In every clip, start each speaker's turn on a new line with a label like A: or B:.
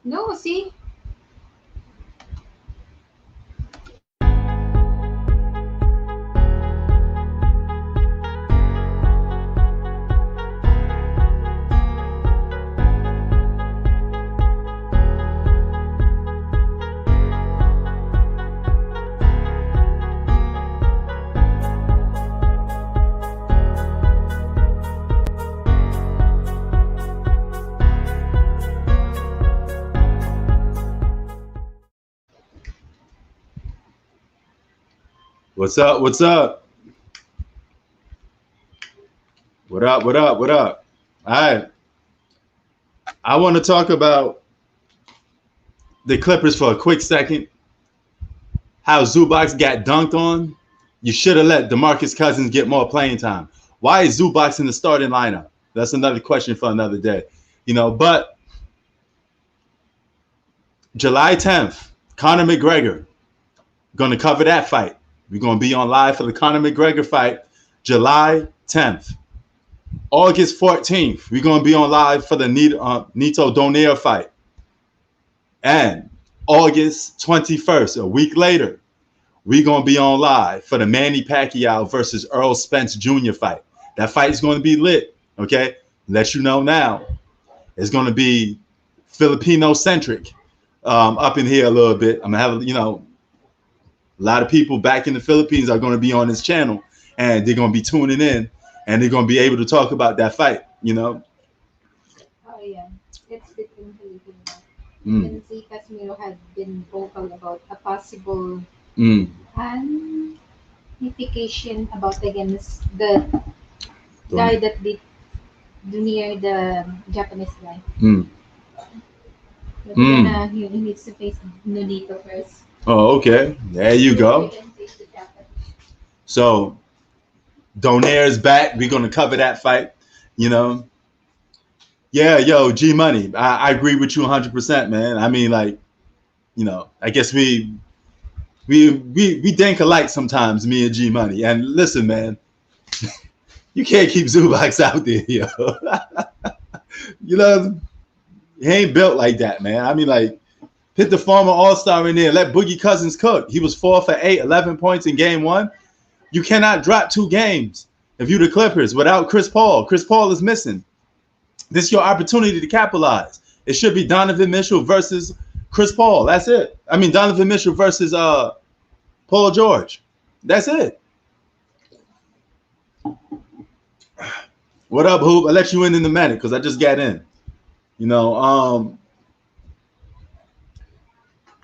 A: No, see?
B: What's up? What's up? What up? What up? What up? All right. I want to talk about the Clippers for a quick second. How Zubac got dunked on. You should have let DeMarcus Cousins get more playing time. Why is Zubac in the starting lineup? That's another question for another day. But July 10th, Conor McGregor, going to cover that fight. We're going to be on live for the Conor McGregor fight, July 10th. August 14th, we're going to be on live for the Nito Donaire fight. And August 21st, a week later, we're going to be on live for the Manny Pacquiao versus Earl Spence Jr. fight. That fight is going to be lit, okay? Let you know now. It's going to be Filipino-centric up in here a little bit. I'm going to have, a lot of people back in the Philippines are going to be on this channel, and they're going to be tuning in, and they're going to be able to talk about that fight,
A: Oh, yeah. It's between Filipino. Even si Casimiro had been vocal about a possible unification about against the guy that beat Junior, the Japanese guy. But he needs to face Nonito first.
B: Oh, okay. There you go. So Donaire's back. We're going to cover that fight. Yeah, yo, G-Money. I agree with you 100%, man. I mean, like, I guess we think alike sometimes, me and G-Money. And listen, man, you can't keep Zubac out there, yo. He ain't built like that, man. I mean, like, put the former All-Star in there. Let Boogie Cousins cook. He was 4 for 8, 11 points in game 1. You cannot drop 2 games if you're the Clippers without Chris Paul. Chris Paul is missing. This is your opportunity to capitalize. It should be Donovan Mitchell versus Chris Paul. That's it. I mean, Donovan Mitchell versus Paul George. That's it. What up, Hoop? I'll let you in a minute because I just got in.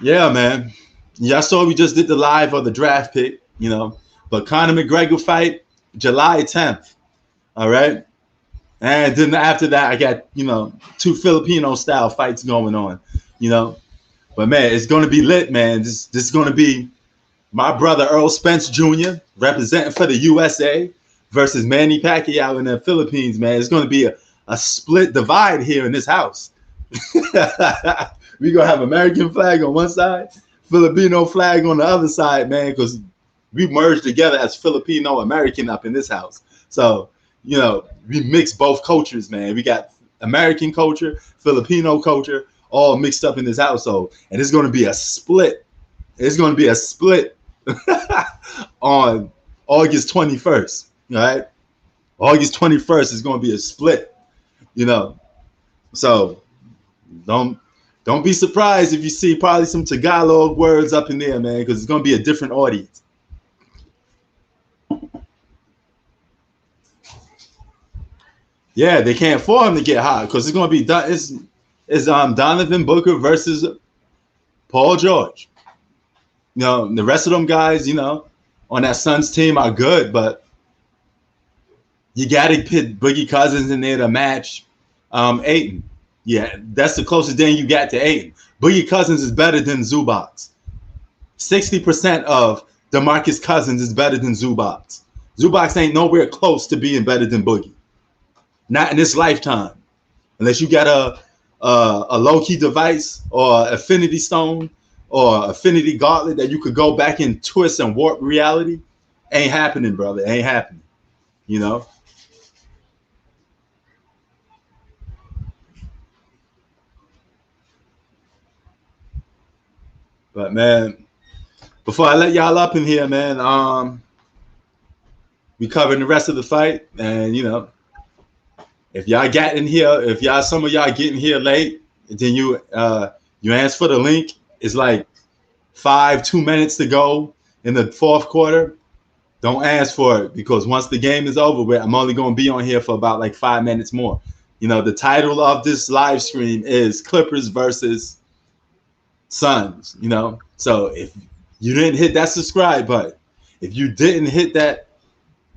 B: Yeah, man. Yeah, I saw we just did the live of the draft pick, But Conor McGregor fight, July 10th. All right. And then after that, I got, 2 Filipino style fights going on, But man, it's going to be lit, man. This is going to be my brother Earl Spence Jr. representing for the USA versus Manny Pacquiao in the Philippines, man. It's going to be a split divide here in this house. We're going to have American flag on one side, Filipino flag on the other side, man, because we merged together as Filipino American up in this house. So, we mix both cultures, man. We got American culture, Filipino culture, all mixed up in this household. And it's going to be a split. It's going to be a split on August 21st, right? August 21st is going to be a split, So don't be surprised if you see probably some Tagalog words up in there, man, because it's going to be a different audience. Yeah, they can't afford him to get hot because it's going to be Donovan Booker versus Paul George. The rest of them guys, on that Suns team are good, but you got to put Boogie Cousins in there to match Ayton. Yeah, that's the closest thing you got to Ayton. Boogie Cousins is better than Zubac. 60% of DeMarcus Cousins is better than Zubac. Zubac ain't nowhere close to being better than Boogie. Not in this lifetime, unless you got a low-key device or affinity stone or affinity gauntlet that you could go back and twist and warp reality. Ain't happening, brother. Ain't happening. But man, before I let y'all up in here, man, we covering the rest of the fight, and if y'all got in here, if y'all some of y'all getting here late, then you ask for the link. It's like 2 minutes to go in the fourth quarter. Don't ask for it because once the game is over with, I'm only going to be on here for about like 5 minutes more. The title of this live stream is Clippers versus Suns. So if you didn't hit that subscribe button, if you didn't hit that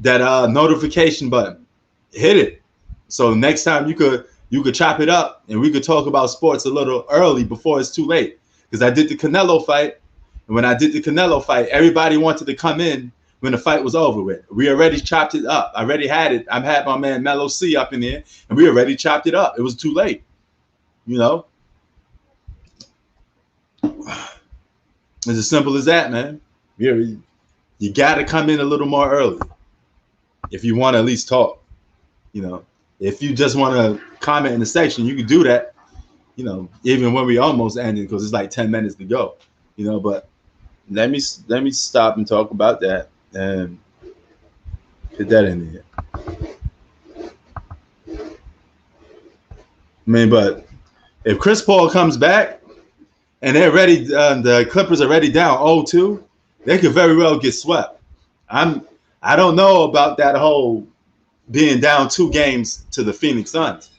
B: notification button, hit it. So next time you could chop it up and we could talk about sports a little early before it's too late. Because I did the Canelo fight, and when I did the Canelo fight, everybody wanted to come in when the fight was over with. We already chopped it up. I already had it. I've had my man Mello C up in there, and we already chopped it up. It was too late. It's as simple as that, man. You got to come in a little more early if you want to at least talk. If you just want to comment in the section, you can do that. Even when we almost ended, because it's like 10 minutes to go. But let me stop and talk about that and put that in there. But if Chris Paul comes back and they're ready, the Clippers are already down 0-2, they could very well get swept. I don't know about that whole being down 2 games to the Phoenix Suns.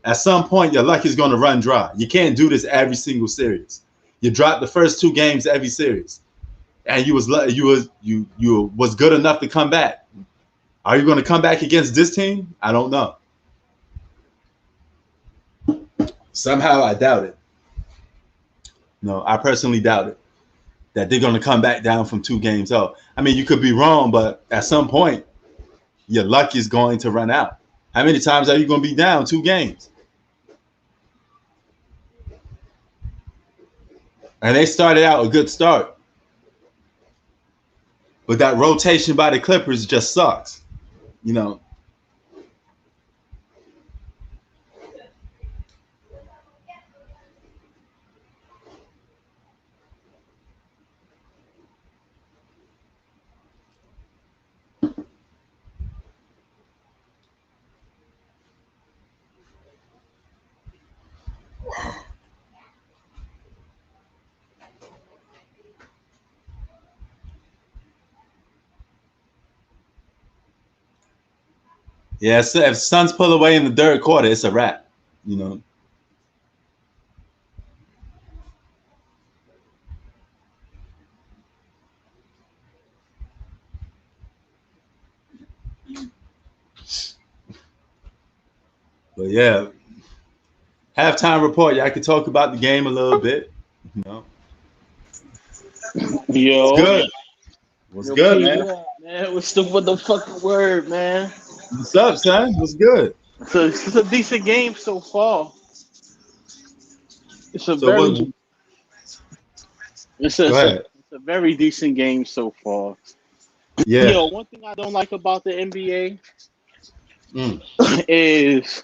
B: At some point, your luck is going to run dry. You can't do this every single series. You dropped the first 2 games every series, and you was good enough to come back. Are you going to come back against this team? I don't know. Somehow I doubt it. No, I personally doubt it that they're going to come back down from 2 games up. I mean, you could be wrong, but at some point, your luck is going to run out. How many times are you going to be down 2 games? And they started out a good start. But that rotation by the Clippers just sucks. Yeah, so if Suns pull away in the third quarter, it's a wrap. But yeah, halftime report. Y'all can talk about the game a little bit.
C: Yo,
B: What's good? What's good, man?
C: What's the motherfucking word, man?
B: What's up, son? What's good?
C: It's a decent game so far. It's a very decent game so far.
B: Yeah.
C: One thing I don't like about the NBA is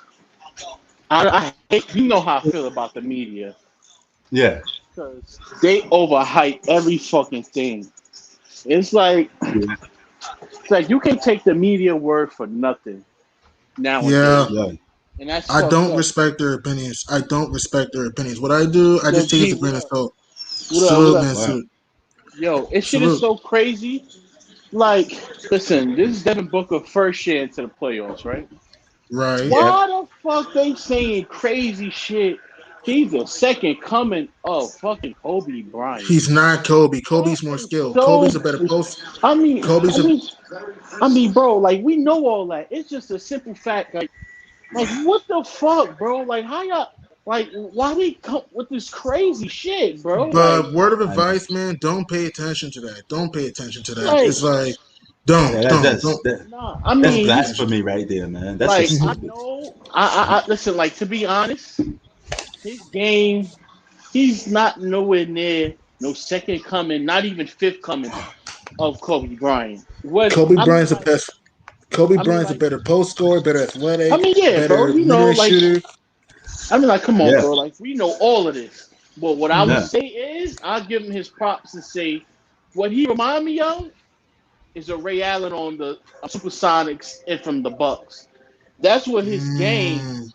C: I hate, you know how I feel about the media.
B: Yeah.
C: Because they overhype every fucking thing. It's like you can take the media word for nothing nowadays.
D: Yeah.
C: And that's
D: I don't respect their opinions. What I do, I just take it as a grain of salt. Salute, man. Salute.
C: Yo, it shit is so crazy. Like, listen, this is Devin Booker first year into the playoffs, right?
D: Right.
C: Why the fuck they saying crazy shit? He's the second coming of fucking Kobe Bryant.
D: He's not Kobe. Kobe's more skilled. Kobe's a better post.
C: I mean, bro, like we know all that. It's just a simple fact. Like what the fuck, bro? Like how y'all? Like why they come with this crazy shit, bro?
D: But word of advice, man, don't pay attention to that. It's like don't.
C: I mean,
B: that's blasphemy right there, man. That's
C: like
B: just
C: I know. I listen. Like to be honest, his game, he's not nowhere near no second coming, not even fifth coming of Kobe Bryant.
D: Kobe Bryant's the best. Kobe Bryant's a better post scorer, better athletic, better
C: bro,
D: mid-range shooter.
C: I mean, like, come on, bro. Like, we know all of this. But what I would
B: Yeah.
C: say is, I'll give him his props and say, what he remind me of is a Ray Allen on the Supersonics and from the Bucks. That's what his game
D: Mm,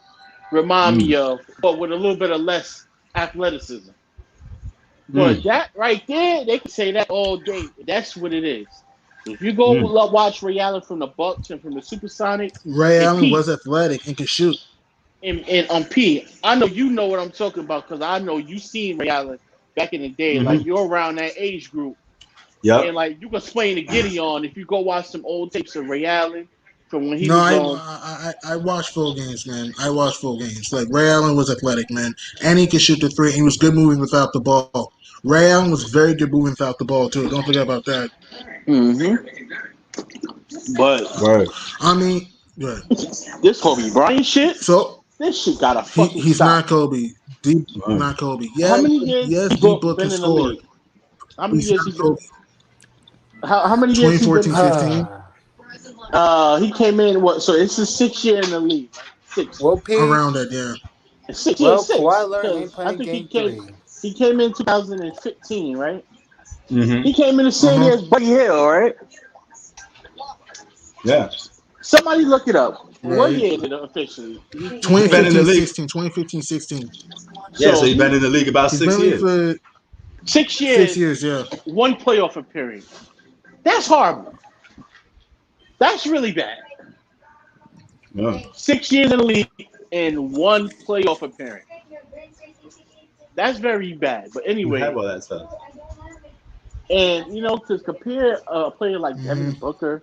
C: remind
B: Mm.
C: me of, but with a little bit of less athleticism. But
B: Mm.
C: that right there, they can say that all day. That's what it is. If you go
B: Mm.
C: watch Ray Allen from the Bucks and from the Supersonics,
D: Ray
C: and
D: Allen
C: Pete
D: was athletic and could shoot.
C: and P, I know you know what I'm talking about because I know you seen Ray Allen back in the day. Like
B: Mm-hmm.
C: you're around that age group, and
B: Yep.
C: like you can explain to Gideon if you go watch some old tapes of Ray Allen from when he
D: No,
C: was on.
D: I watched full games, man. I watched full games. Like Ray Allen was athletic, man, and he could shoot the three. And he was good moving without the ball. Ray Allen was very good moving without the ball too. Don't forget about that.
C: Mm-hmm. But
B: Word.
D: I mean, yeah.
C: this Kobe Bryant shit,
D: So
C: this shit gotta
D: he
C: fucking
D: he's
C: stop.
D: not Kobe. D
B: Word.
D: not Kobe.
C: How
D: Yeah,
C: many years
D: yes,
C: he
D: D Book
C: been
D: can
C: in the
D: score.
C: league? How many
D: He's
C: years he
D: not
C: been?
D: Kobe.
C: How many years he been?
D: 2014, 15,
C: He came in what? So it's his 6th year in the league, right? Six,
E: Well, P.
D: around that. Yeah.
C: six, yeah,
E: Well,
C: six.
E: Kawhi Leonard ain't
C: Because I
E: playing
C: think
E: game three.
C: he came in 2015, right?
B: Mm-hmm.
C: He came in the
D: Uh
C: same
D: huh.
C: year as Buddy Hill, right?
B: Yeah.
C: Somebody look it up. What
D: Right.
C: year is it officially? He
B: He
C: came
B: been in
C: in.
B: the
D: 2015,
B: league.
D: 16. 2015, 16.
B: Yeah. So
C: So
B: he been
C: he
B: in the league about
D: He's been
B: 6
D: in the league
B: years.
D: for 6
C: 6 years,
D: years. Yeah.
C: one playoff appearance. That's horrible. That's really bad.
B: Yeah.
C: 6 years in the league and one playoff appearance. That's very bad. But
B: You have
C: anyway,
B: all that stuff.
C: and to compare a player like
D: Hmm.
C: Devin Booker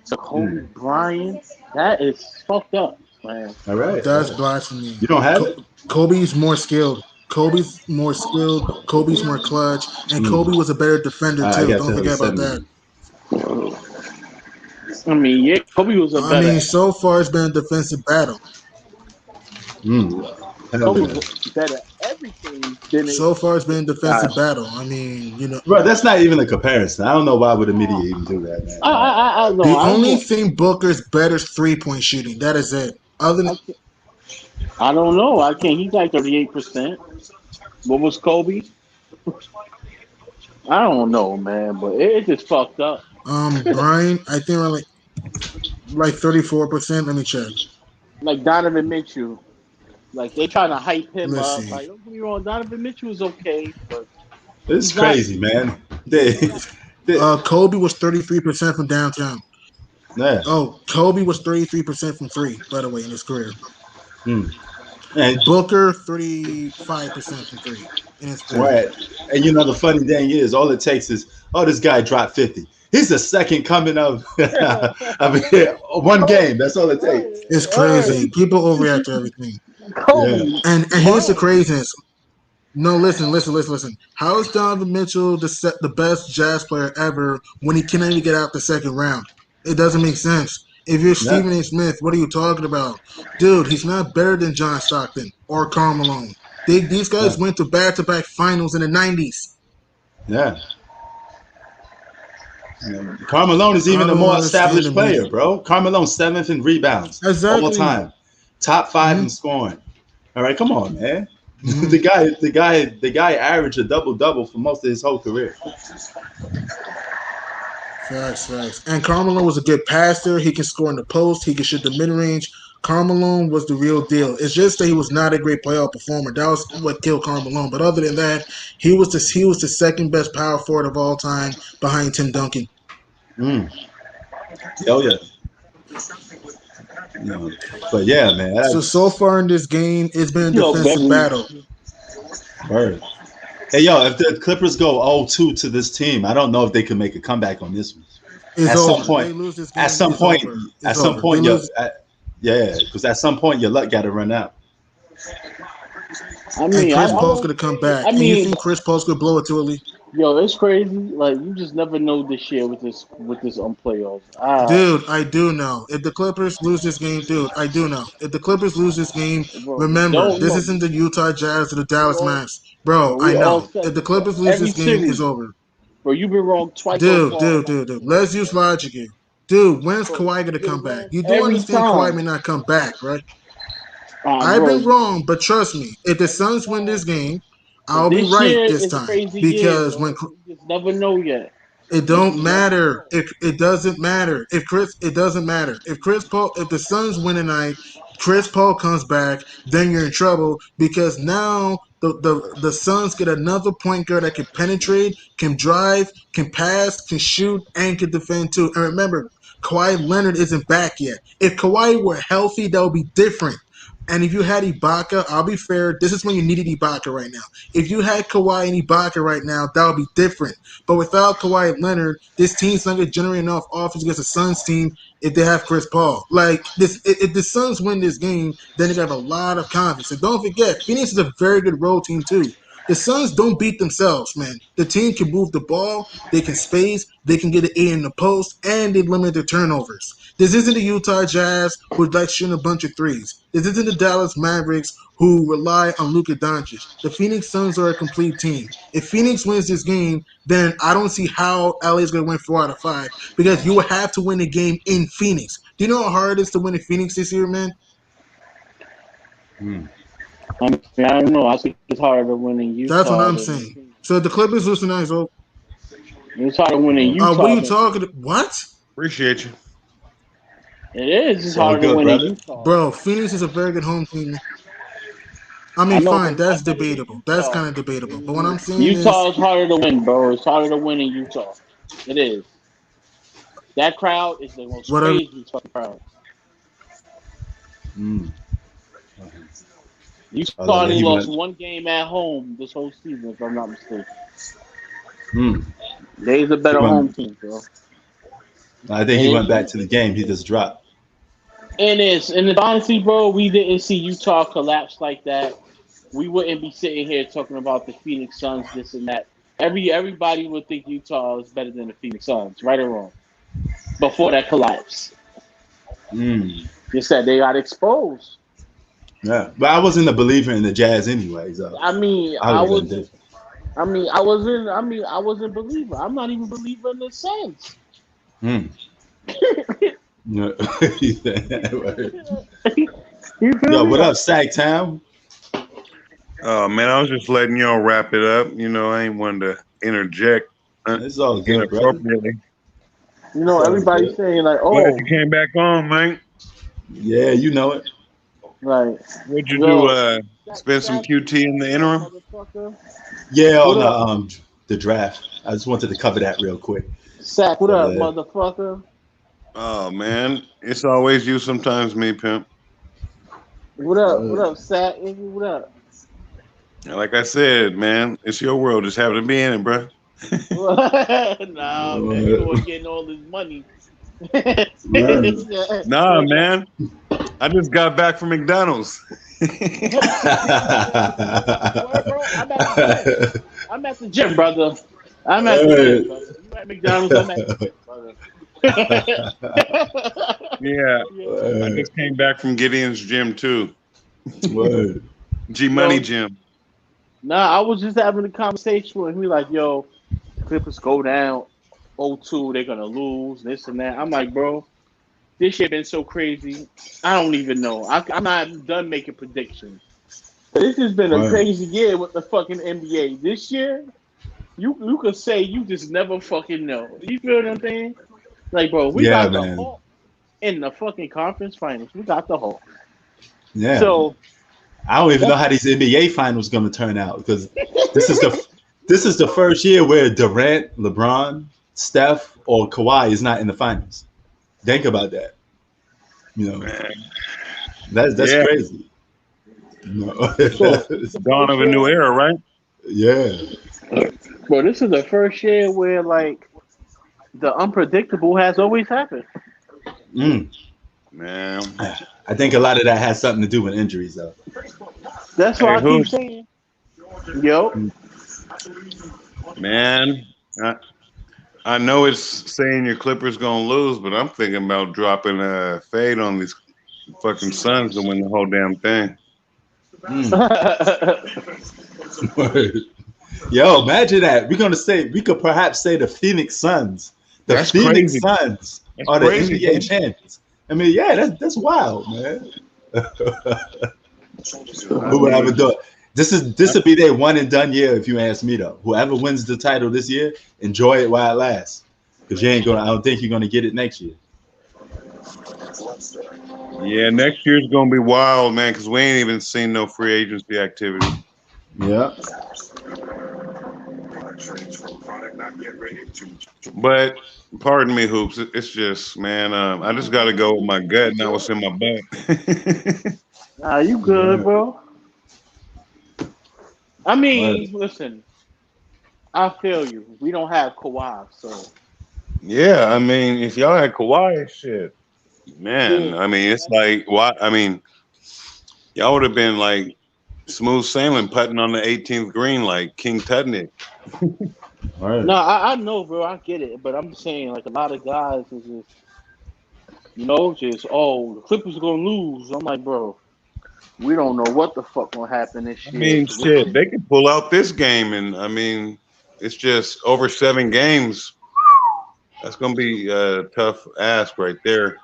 C: to Kobe
B: Mm.
C: Bryant, that is fucked up, man.
B: All right.
D: That's blasphemy.
B: You don't have it.
D: Kobe's more skilled. Kobe's more skilled. Kobe's more clutch, and
B: Mm.
D: Kobe was a better defender
B: I
D: too.
B: got
D: Don't
B: to
D: forget about
B: 70.
D: that.
C: I mean, yeah, Kobe was a
D: I
C: better.
D: mean, so far it's been a defensive battle.
B: Mm. Hell
C: Kobe
B: yeah.
C: was better at everything than it.
D: So far it's been a defensive
C: Gosh,
D: battle. I mean,
B: Bro, that's not even a comparison. I don't know why would the media even do that, man.
C: I no,
D: the
C: I
D: only
C: will.
D: thing Booker's better is 3-point shooting. That is it. Other than
C: I, can't, I don't know. I can't. He's like 38%. What was Kobe? I don't know, man, but it just fucked up.
D: Brian, I think we're like 34%. Let me check.
C: Like Donovan Mitchell, like they trying to hype him
D: Let's
C: up.
D: see.
C: Like don't get me wrong, Donovan Mitchell is okay, but
B: It's
C: he's not.
B: crazy, man. They,
D: Kobe was 33% from downtown.
B: yeah.
D: Oh, Kobe was 33% from three, by the way, in his career.
B: Mm. And
D: Booker 35% from three in his career.
B: right. And you know the funny thing is, all it takes is, oh, this guy dropped 50. He's the second coming of I mean, one game. That's all it takes.
D: It's crazy. People overreact to everything.
B: Yeah.
C: Kobe,
D: And here's the
C: Bryant.
D: craziness. No, listen. How is Donovan Mitchell the best Jazz player ever when he can't even get out the second round? It doesn't make sense. If you're
B: Yeah.
D: Stephen A. Smith, what are you talking about? Dude, he's not better than John Stockton or Karl Malone. These
B: Yeah.
D: guys went to back-to-back finals in the 90s.
B: Yeah. Carmelo is
D: I
B: even a
D: don't
B: more
D: understand the
B: established
D: media.
B: player, bro. Carmelo's seventh in rebounds all
D: Exactly.
B: time, top 5
D: Mm-hmm.
B: in scoring. All right, come on, man.
D: Mm-hmm.
B: The guy averaged a double double for most of his whole career.
D: Facts. And Carmelo was a good passer. He can score in the post. He can shoot the mid range. Carmelo was the real deal. It's just that he was not a great playoff performer. That was what killed Carmelo. But other than that, he was the second best power forward of all time behind Tim Duncan.
B: Mm. Oh yeah. No. But yeah, man,
D: So
B: that's
D: far in this game, it's been a
C: Yo,
D: defensive battle.
B: word. Hey, yo, if the Clippers go 0-2 to this team, I don't know if they can make a comeback on this one.
D: It's
B: At some
D: over.
B: point,
D: They lose this game.
B: at some
D: It's
B: point,
D: over.
B: at
D: It's
B: some
D: over. They
B: point,
D: lose.
B: yeah, because at some point your luck got to run out.
C: I
D: And
C: mean,
D: Chris Paul's gonna come back.
C: I
D: And you
C: mean,
D: think Chris Paul's gonna blow it too early?
C: yo, it's crazy. Like you just never know this year with this on playoffs.
D: Dude, I do know. If the Clippers lose this game, dude, I do know. If the Clippers lose this game,
C: Bro,
D: remember,
C: don't
D: this
C: know.
D: isn't the Utah Jazz or the
C: We
D: Dallas
C: all,
D: Mavericks. Bro,
C: bro, we
D: I
C: all
D: know.
C: said
D: If the
C: this, bro.
D: Clippers lose
C: Every
D: this game,
C: series,
D: it's over.
C: bro. You've been wrong twice so far in
D: Dude. Let's use logic here. Dude, when's
C: bro.
D: Kawhi gonna
C: You've been
D: come back?
C: wrong
D: You do
C: every
D: understand Kawhi
C: time.
D: may not come back, right? I've
C: Bro.
D: been wrong, but trust me, if the Suns win this game,
C: But
D: I'll be
C: this
D: right
C: year
D: this
C: is a
D: time
C: crazy year,
D: because
C: bro.
D: when
C: You just never know yet.
D: it
C: You
D: don't
C: just never
D: matter.
C: know.
D: It doesn't matter. It doesn't matter. If the Suns win tonight, Chris Paul comes back, then you're in trouble because now the Suns get another point guard that can penetrate, can drive, can pass, can shoot, and can defend too. And remember, Kawhi Leonard isn't back yet. If Kawhi were healthy, that would be different. And if you had Ibaka, I'll be fair, this is when you needed Ibaka right now. If you had Kawhi and Ibaka right now, that would be different. But without Kawhi Leonard, this team's not going to generate enough offense against the Suns team if they have Chris Paul. Like this, if the Suns win this game, then they have a lot of confidence. And don't forget, Phoenix is a very good road team too. The Suns don't beat themselves, man. The team can move the ball, they can space, they can get it in the post, and they limit their turnovers. This isn't the Utah Jazz who like shooting a bunch of threes. This isn't the Dallas Mavericks who rely on Luka Doncic. The Phoenix Suns are a complete team. If Phoenix wins this game, then I don't see how LA is going to win 4 out of 5 because you will have to win the game in Phoenix. Do you know how hard it is to win in Phoenix this year, man?
C: I mean, I don't know. I think it's harder to win in
D: That's what
C: Utah
D: I'm
C: than
D: saying. So the Clippers lose tonight. So
C: it's harder to win in
D: what are
C: Utah
D: you
C: than
D: talking? What,
E: Appreciate you.
C: it is. It's
B: It's all
C: harder to
B: good,
C: win in
B: brother.
C: Utah.
D: bro? Phoenix is a very good home team. I
C: I
D: mean,
C: know,
D: fine,
C: but I
D: that's
C: bet it is
D: debatable. That's
C: Utah.
D: kind of debatable. But what I'm saying is,
C: Utah is harder to win, bro. It's harder to win in Utah. It is. That crowd is the most
D: whatever.
C: crazy fucking crowd.
B: Mm.
C: Utah
B: Oh,
C: only
B: he
C: lost
B: went.
C: one game at home this whole season, if I'm not mistaken.
B: Mm.
C: They's a
B: He
C: better
B: went.
C: home team, bro.
B: I think
C: And
B: he went
C: it's
B: back to the game. He just dropped.
C: and it's honestly, bro, we didn't see Utah collapse like that. We wouldn't be sitting here talking about the Phoenix Suns, this and that. Everybody would think Utah is better than the Phoenix Suns, right or wrong. Before that collapse,
B: Mm.
C: you said they got exposed.
B: Yeah, but I wasn't a believer in the Jazz anyway, so
C: I mean,
B: I
C: I
B: would have been
C: was.
B: different.
C: I wasn't a believer. I'm not even a believer in the Suns.
B: Mm. Yeah.
C: You feel
B: Yo,
C: me?
B: what up, Sactown?
E: Oh man, I was just letting y'all wrap it up. You know, I ain't wanting to interject
B: It's all good, brother.
E: inappropriately.
B: It's all
C: Everybody's
B: good.
C: saying like,
E: Glad
C: oh,
E: you came back on, man.
B: Yeah, you know it.
C: like,
E: What'd you do?
C: yo,
E: Spend some
C: Sack,
E: QT in the
C: what up,
E: interim?
C: motherfucker?
B: Yeah,
C: What
B: on
C: up,
B: the draft. I just wanted to cover that real quick.
C: Sack? What
B: But
C: up, motherfucker?
E: Oh man, it's always you, sometimes me, pimp.
C: What up? What
B: uh,
C: up, Sack? What up?
E: Like I said, man, it's your world. Just happen to be in it, bro.
C: Nah, man, you the one getting all this money.
B: man.
E: Nah, man. I just got back from McDonald's.
C: Word, bro, I'm at the gym. I'm at the gym, brother. I'm at the gym, brother. You at McDonald's? I'm at the gym, brother.
E: Yeah, I
C: Yeah.
E: just came back from Gideon's gym too.
B: Word.
E: Gmoney
C: Yo,
E: gym.
C: nah, I was just having a conversation with him. He like, yo, Clippers go down 0-2, they're gonna lose, this and that. I'm like, bro, this shit been so crazy. I don't even know. I'm not done making predictions. This has been a
B: Word.
C: crazy year with the fucking NBA. This year, you could say you just never fucking know. You feel what I'm saying? Like, bro, we
B: Yeah,
C: got the
B: man.
C: Hawks in the fucking conference finals. We got the Hawks.
B: Yeah.
C: So
B: I don't even know
C: that's
B: how these NBA finals going to turn out because this is the first year where Durant, LeBron, Steph, or Kawhi is not in the finals. Think about that. You know,
E: Man.
B: that's
E: Yeah,
B: crazy. No.
C: so this is the
E: dawn
C: first
E: of a new
C: year.
E: era, right?
B: Yeah.
C: Bro, this is the first year where like the unpredictable has always happened.
B: Mm.
E: Man.
B: I think a lot of that has something to do with injuries, though.
C: That's
E: Hey,
C: why I
E: who?
C: keep saying, yo,
E: Man, I know it's saying your Clippers gonna lose, but I'm thinking about dropping a fade on these fucking Suns to win the whole damn thing.
B: Mm. Yo, imagine that. We could perhaps say the Phoenix Suns. The
E: That's
B: Phoenix
E: crazy.
B: Suns
E: That's
B: are the
E: crazy, bro.
B: NBA champions. I mean, yeah, that's wild, man.
E: I
B: Who would ever
E: mean,
B: do it? This will be their one and done year if you ask me though. Whoever wins the title this year, enjoy it while it lasts. Because I don't think you're gonna get it next year.
E: Yeah, next year's gonna be wild, man, because we ain't even seen no free agency activity.
B: Yeah.
E: But pardon me, Hoops. It's just, man, I just got to go with my gut, not what's in my butt.
C: Nah, you good, bro. I mean,
B: Right.
C: listen, I feel you. We don't have Kawhi, so
E: Yeah, I mean, if y'all had Kawhi, shit, man. I mean, it's like, why? I mean, y'all would have been like smooth sailing, putting on the 18th green like King Tutney.
B: Right.
C: no, I know, bro. I get it, but I'm saying like a lot of guys is just, just the Clippers are gonna lose. I'm like, bro, we don't know what the fuck gonna happen this
E: I
C: year.
E: mean, shit, they could pull out this game, and I mean, it's just over 7 games. That's gonna be a tough ask right there,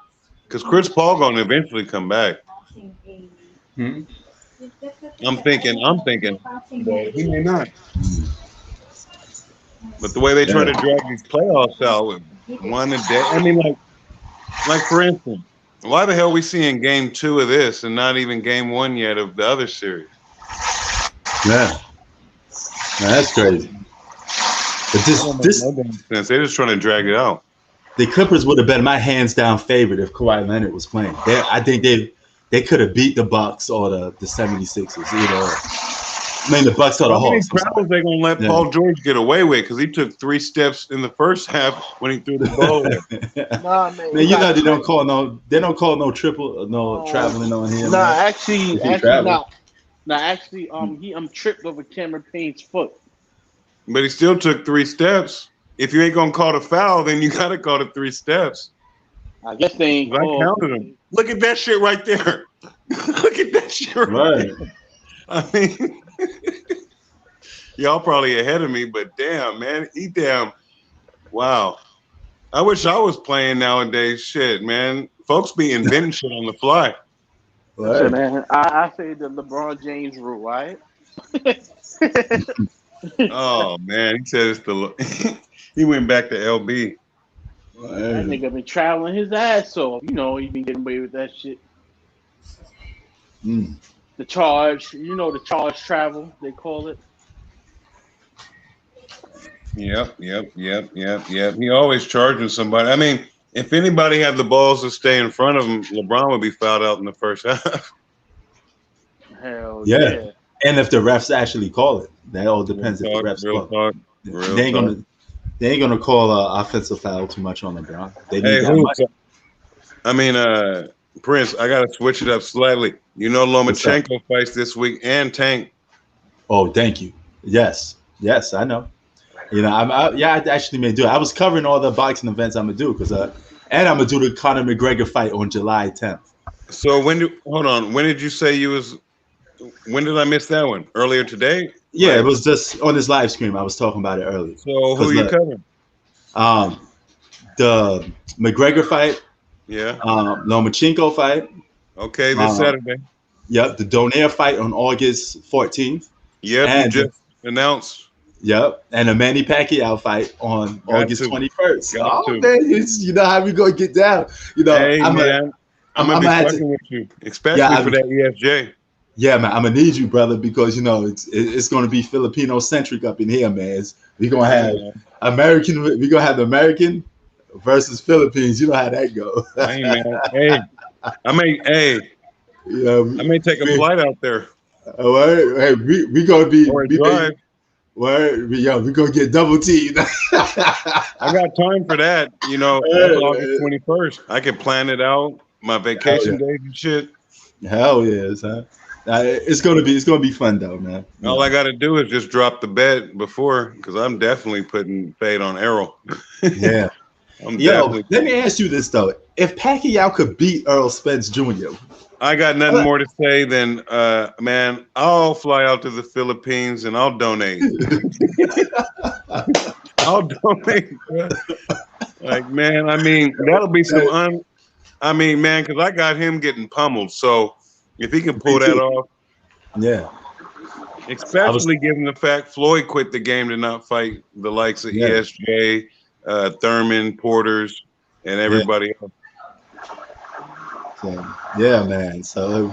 E: because Chris Paul gonna eventually come back.
B: Hmm?
E: I'm thinking, but he may not. But the way they try to drag these playoffs out with one a day, I mean, like for instance, why the hell are we seeing game 2 of this and not even game 1 yet of the other series?
B: Yeah. Man, that's crazy. But this
E: No damn sense. They're just trying to drag it out.
B: the Clippers would have been my hands down favorite if Kawhi Leonard was playing. I think they could have beat the Bucks or the 76ers. I mean the Bucks or the
E: How many
B: Hawks.
E: travels they gonna let Paul George get away with? Because he took 3 steps in the first half when he threw the ball away.
C: Nah, man,
B: Man, they don't call no triple traveling on here.
C: Nah,
B: Man.
C: actually, not. Nah, actually, I'm tripped over Cameron Payne's foot.
E: But he still took 3 steps. If you ain't gonna call the foul, then you gotta call the 3 steps.
C: I guess they ain't
E: I
C: called.
E: counted them. Look at that shit right there. Look at that shit right there. I mean, y'all probably ahead of me, but damn, man, wow. I wish I was playing nowadays. Shit, man, folks be inventing shit on the fly.
C: Listen, man, I say the LeBron James rule, right?
E: Oh man, he said it's he went back to LB.
C: That nigga been traveling his ass off. He been getting away with that shit. The charge, the charge travel, they call it.
E: Yep. He always charging somebody. I mean, if anybody had the balls to stay in front of him, LeBron would be fouled out in the first half.
C: Hell yeah.
B: And if the refs actually call it, that all depends if the refs call it. They ain't gonna call offensive foul too much on LeBron. They need that much.
E: I mean, Prince, I gotta switch it up slightly. Lomachenko fights this week and Tank.
B: Oh, thank you. Yes, I know. I actually may do it. I was covering all the boxing events I'm gonna do and I'm gonna do the Conor McGregor fight on July 10th.
E: So when did you say you was? When did I miss that one? Earlier today?
B: Yeah, it was just on this live stream. I was talking about it earlier.
E: So who are you covering?
B: The McGregor fight.
E: Yeah.
B: Lomachenko fight.
E: Okay, this Saturday.
B: Yep, the Donaire fight on August 14th.
E: Yep, you just announced.
B: Yep, and a Manny Pacquiao fight on August 21st.
E: Man,
B: you know how we gonna get down.
E: Hey, I'm gonna be fucking with you, especially for that ESJ.
B: Yeah, man, I'm gonna need you, brother, because it's gonna be Filipino centric up in here, man. We're gonna have American. We're gonna have the American versus Philippines. You know how that go.
E: Hey, man. Hey, I may take a flight out there.
B: All right, hey, we gonna be.
E: Or a drive.
B: We're gonna get double teamed.
E: I got time for that. That's August 21st. I can plan it out, my vacation days and shit.
B: Hell yes, huh? It's gonna be fun though, man.
E: All I gotta do is just drop the bet before, because I'm definitely putting fade on Errol.
B: Yeah. Let me ask you this though: if Pacquiao could beat Earl Spence Jr.,
E: I got nothing more to say than, man, I'll fly out to the Philippines and I'll donate. I'll donate. Like, man, I mean, that'll be some man, because I got him getting pummeled. So if he can pull that off.
B: Yeah.
E: Especially given the fact Floyd quit the game to not fight the likes of
B: Yeah.
E: ESJ, Thurman, Porters, and everybody else.
B: So, yeah, man. So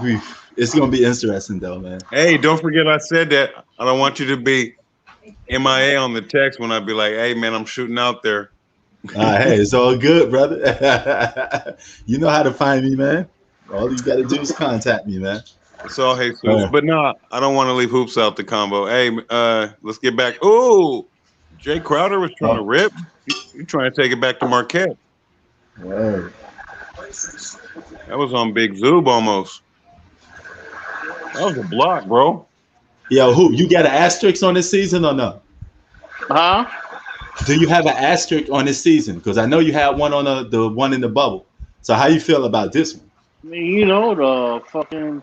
B: it's gonna be interesting though, man.
E: Hey, don't forget I said that. I don't want you to be MIA on the text when I be like, "Hey, man, I'm shooting out there."
B: Hey, it's all good, brother. You know how to find me, man. All you got to do is contact me, man.
E: It's all Jesus. But no, I don't want to leave hoops out the combo. Hey, let's get back. Oh, Jay Crowder was trying to rip. You trying to take it back to Marquette.
B: Word.
E: That was on Big Zoob almost. That was a block, bro.
B: Yo, you got an asterisk on this season or no?
C: Huh?
B: Do you have an asterisk on this season? Because I know you had one on the one in the bubble. So how you feel about this one?
C: I mean, you know, the fucking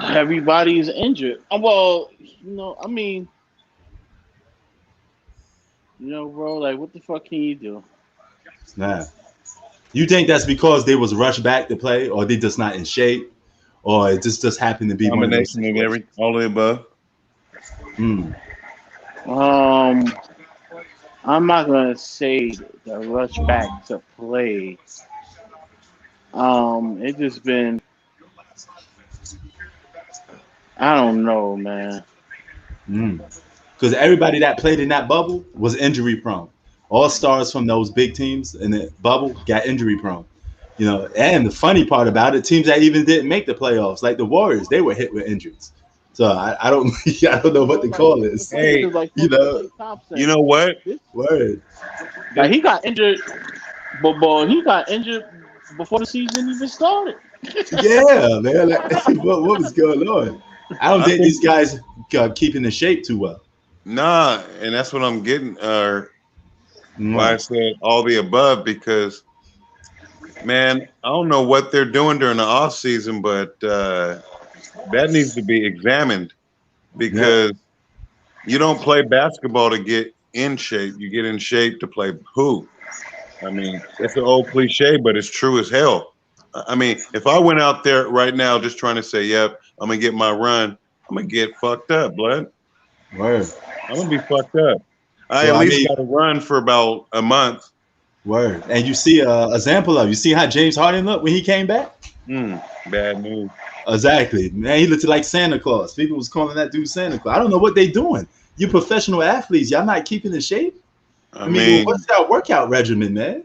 C: everybody's injured. Well, you know, I mean, you know, bro, like, what the fuck can you do?
B: Nah. You think that's because they was rushed back to play, or they just not in shape, or it just happened to be
E: Combination
B: one of those
E: of all of the above.
C: I'm not gonna say the rush back to play. It just been, I don't know, man.
B: Because everybody that played in that bubble was injury prone. All stars from those big teams in the bubble got injury prone. You know, and the funny part about it, teams that even didn't make the playoffs, like the Warriors, they were hit with injuries. So I don't I don't know what to call this.
E: Hey,
B: you know
E: what?
B: Word.
C: Like, he got injured, but he got injured before the season even started.
B: Yeah, man. Like, what was going on? I don't think these guys keeping the shape too well.
E: Nah, and that's what I'm getting. Why I said all the above, because, man, I don't know what they're doing during the off season, but that needs to be examined, because you don't play basketball to get in shape. You get in shape to play hoop. I mean, it's an old cliche, but it's true as hell. I mean, if I went out there right now just trying to say, "Yep, I'm gonna get my run," I'm gonna get fucked up, blood.
B: Word.
E: I'm gonna be fucked up. I at least got to run for about a month.
B: Word. And you see an example of, you see how James Harden looked when he came back?
E: Bad news.
B: Exactly. Man, he looked like Santa Claus. People was calling that dude Santa Claus. I don't know what they doing. You professional athletes, y'all not keeping in shape? I mean, what's that workout regimen, man?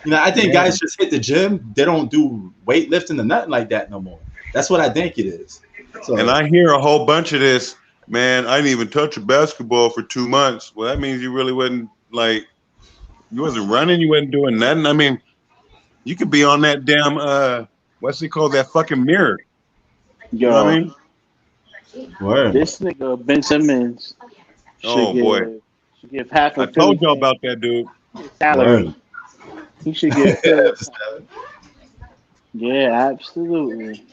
B: You know, I think guys just hit the gym. They don't do weightlifting or nothing like that no more. That's what I think it is. So,
E: and I hear a whole bunch of this, man, I didn't even touch a basketball for 2 months. Well, that means you really wasn't, like, you wasn't running, you wasn't doing nothing. I mean, you could be on that damn, what's it called, that fucking mirror.
C: Yo,
E: you know what I mean?
B: Word.
C: This nigga Ben Simmons should give half a
E: I told y'all about that dude.
C: Salary. Word. He should get yeah, absolutely.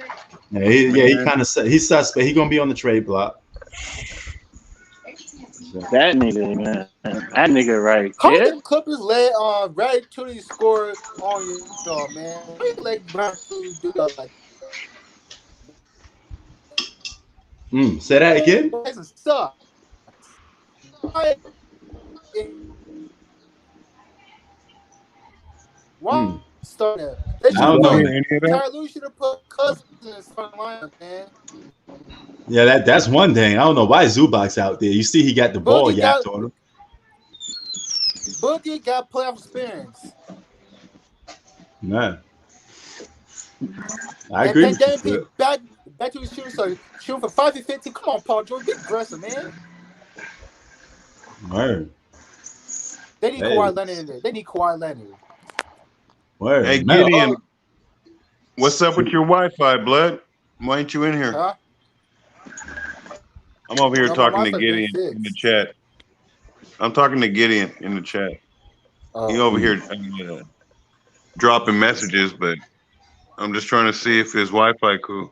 B: Yeah, he kind of he's suspect. He gonna be on the trade block.
C: That nigga, man. That nigga right
F: How
C: there.
F: the Clippers let Brad Tunney score on y'all, man? How you let Brad Tunney do that like
B: that? Say that again.
F: That sucks. Why start that? They should have Tyler Lue should have put Cousins in the starting lineup, man.
B: Yeah, that's one thing. I don't know why Zubac's out there. You see, he got the ball yapped on him.
F: Boogie got playoff experience.
B: Nah. I agree with you.
F: Back to his shooting, so shooting for 5 and 15. Come on, Paul George, be aggressive, man.
B: Word.
F: They need Kawhi Leonard in there. They need Kawhi Leonard.
B: Word.
E: Hey, Gideon, what's up with your Wi-Fi, blood? Why ain't you in here?
F: Huh?
E: I'm over here talking to Gideon in the chat. I'm talking to Gideon in the chat. He over here dropping messages, but I'm just trying to see if his Wi-Fi cool.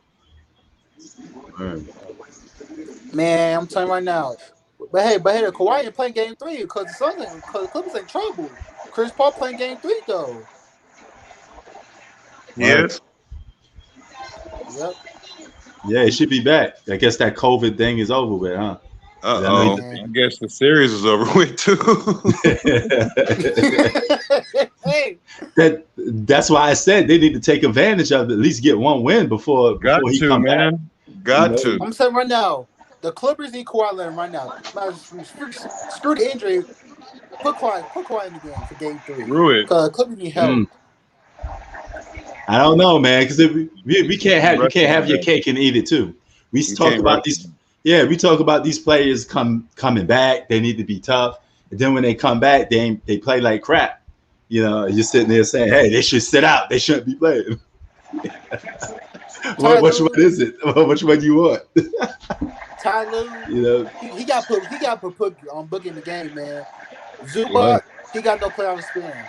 F: Man, I'm telling you right now. But hey, the Kawhi ain't playing game 3 because the Clippers in trouble. Chris Paul playing game 3 though.
E: Yes.
F: Yep.
B: Yeah, he should be back. I guess that COVID thing is over with, huh?
E: Uh-oh. I guess the series is over with too.
F: Hey,
B: that's why I said they need to take advantage of it, at least get one win before he come back.
E: Got to.
F: I'm saying right now, the Clippers need Kawhi Leonard right now. Screw the injury. Put Kawhi in the game for Game 3.
E: Screw it.
F: Because Clippers need help.
B: I don't know, man, because we can't have your cake and eat it too. We talk about these. Yeah, we talk about these players coming back. They need to be tough, and then when they come back, they play like crap. You know, you're sitting there saying, "Hey, they should sit out. They shouldn't be playing." Which one is it? Which one do you want?
F: Tyler,
B: you know,
F: he got put on Boogie in the game, man. Zubac, he got no playoff experience.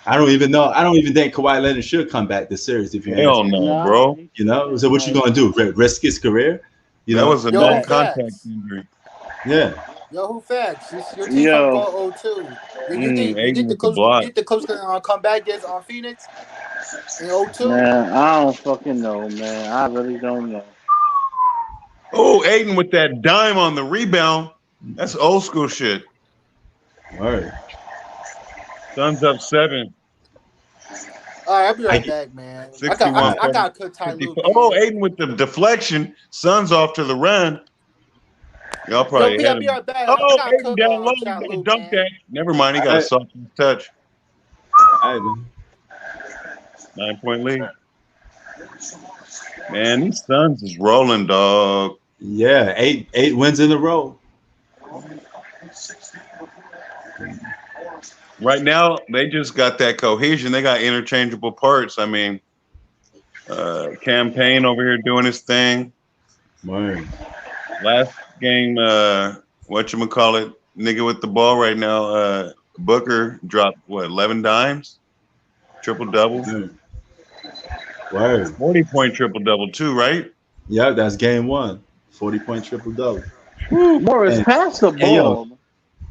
B: I don't even know. I don't even think Kawhi Leonard should come back this series. If you
E: hell no, bro.
B: You know, so what you gonna do? Risk his career? You know,
E: that was a non-contact injury.
B: Yeah.
F: Yo, Hoopfacts, your team from 4-0-2. You think the Clippers gonna come back on Phoenix in 0-2?
C: Man, I don't fucking know, man. I really don't know.
E: Oh, Aiden with that dime on the rebound. That's old school shit.
B: All right.
E: Suns up 7.
F: All right, I'll be right back, man.
E: 61,
F: I got to cut Ty Lue.
E: Oh, Aiden with the deflection. Suns off to the run. Y'all probably
F: I'll be right back.
E: Oh, Aiden down low. Dunk that. Never mind. He got a soft touch. 9-point lead. Man, these Suns is rolling, dog.
B: Yeah, 8 wins in a row.
E: Right now, they just got that cohesion. They got interchangeable parts. I mean, Campaign over here doing his thing.
B: Right.
E: Last game, whatchamacallit, nigga with the ball right now, Booker dropped, 11 dimes? Triple-double?
B: Word.
E: 40-point triple-double too, right?
B: Yeah, that's game 1. 40-point triple-double.
C: Morris, pass the ball.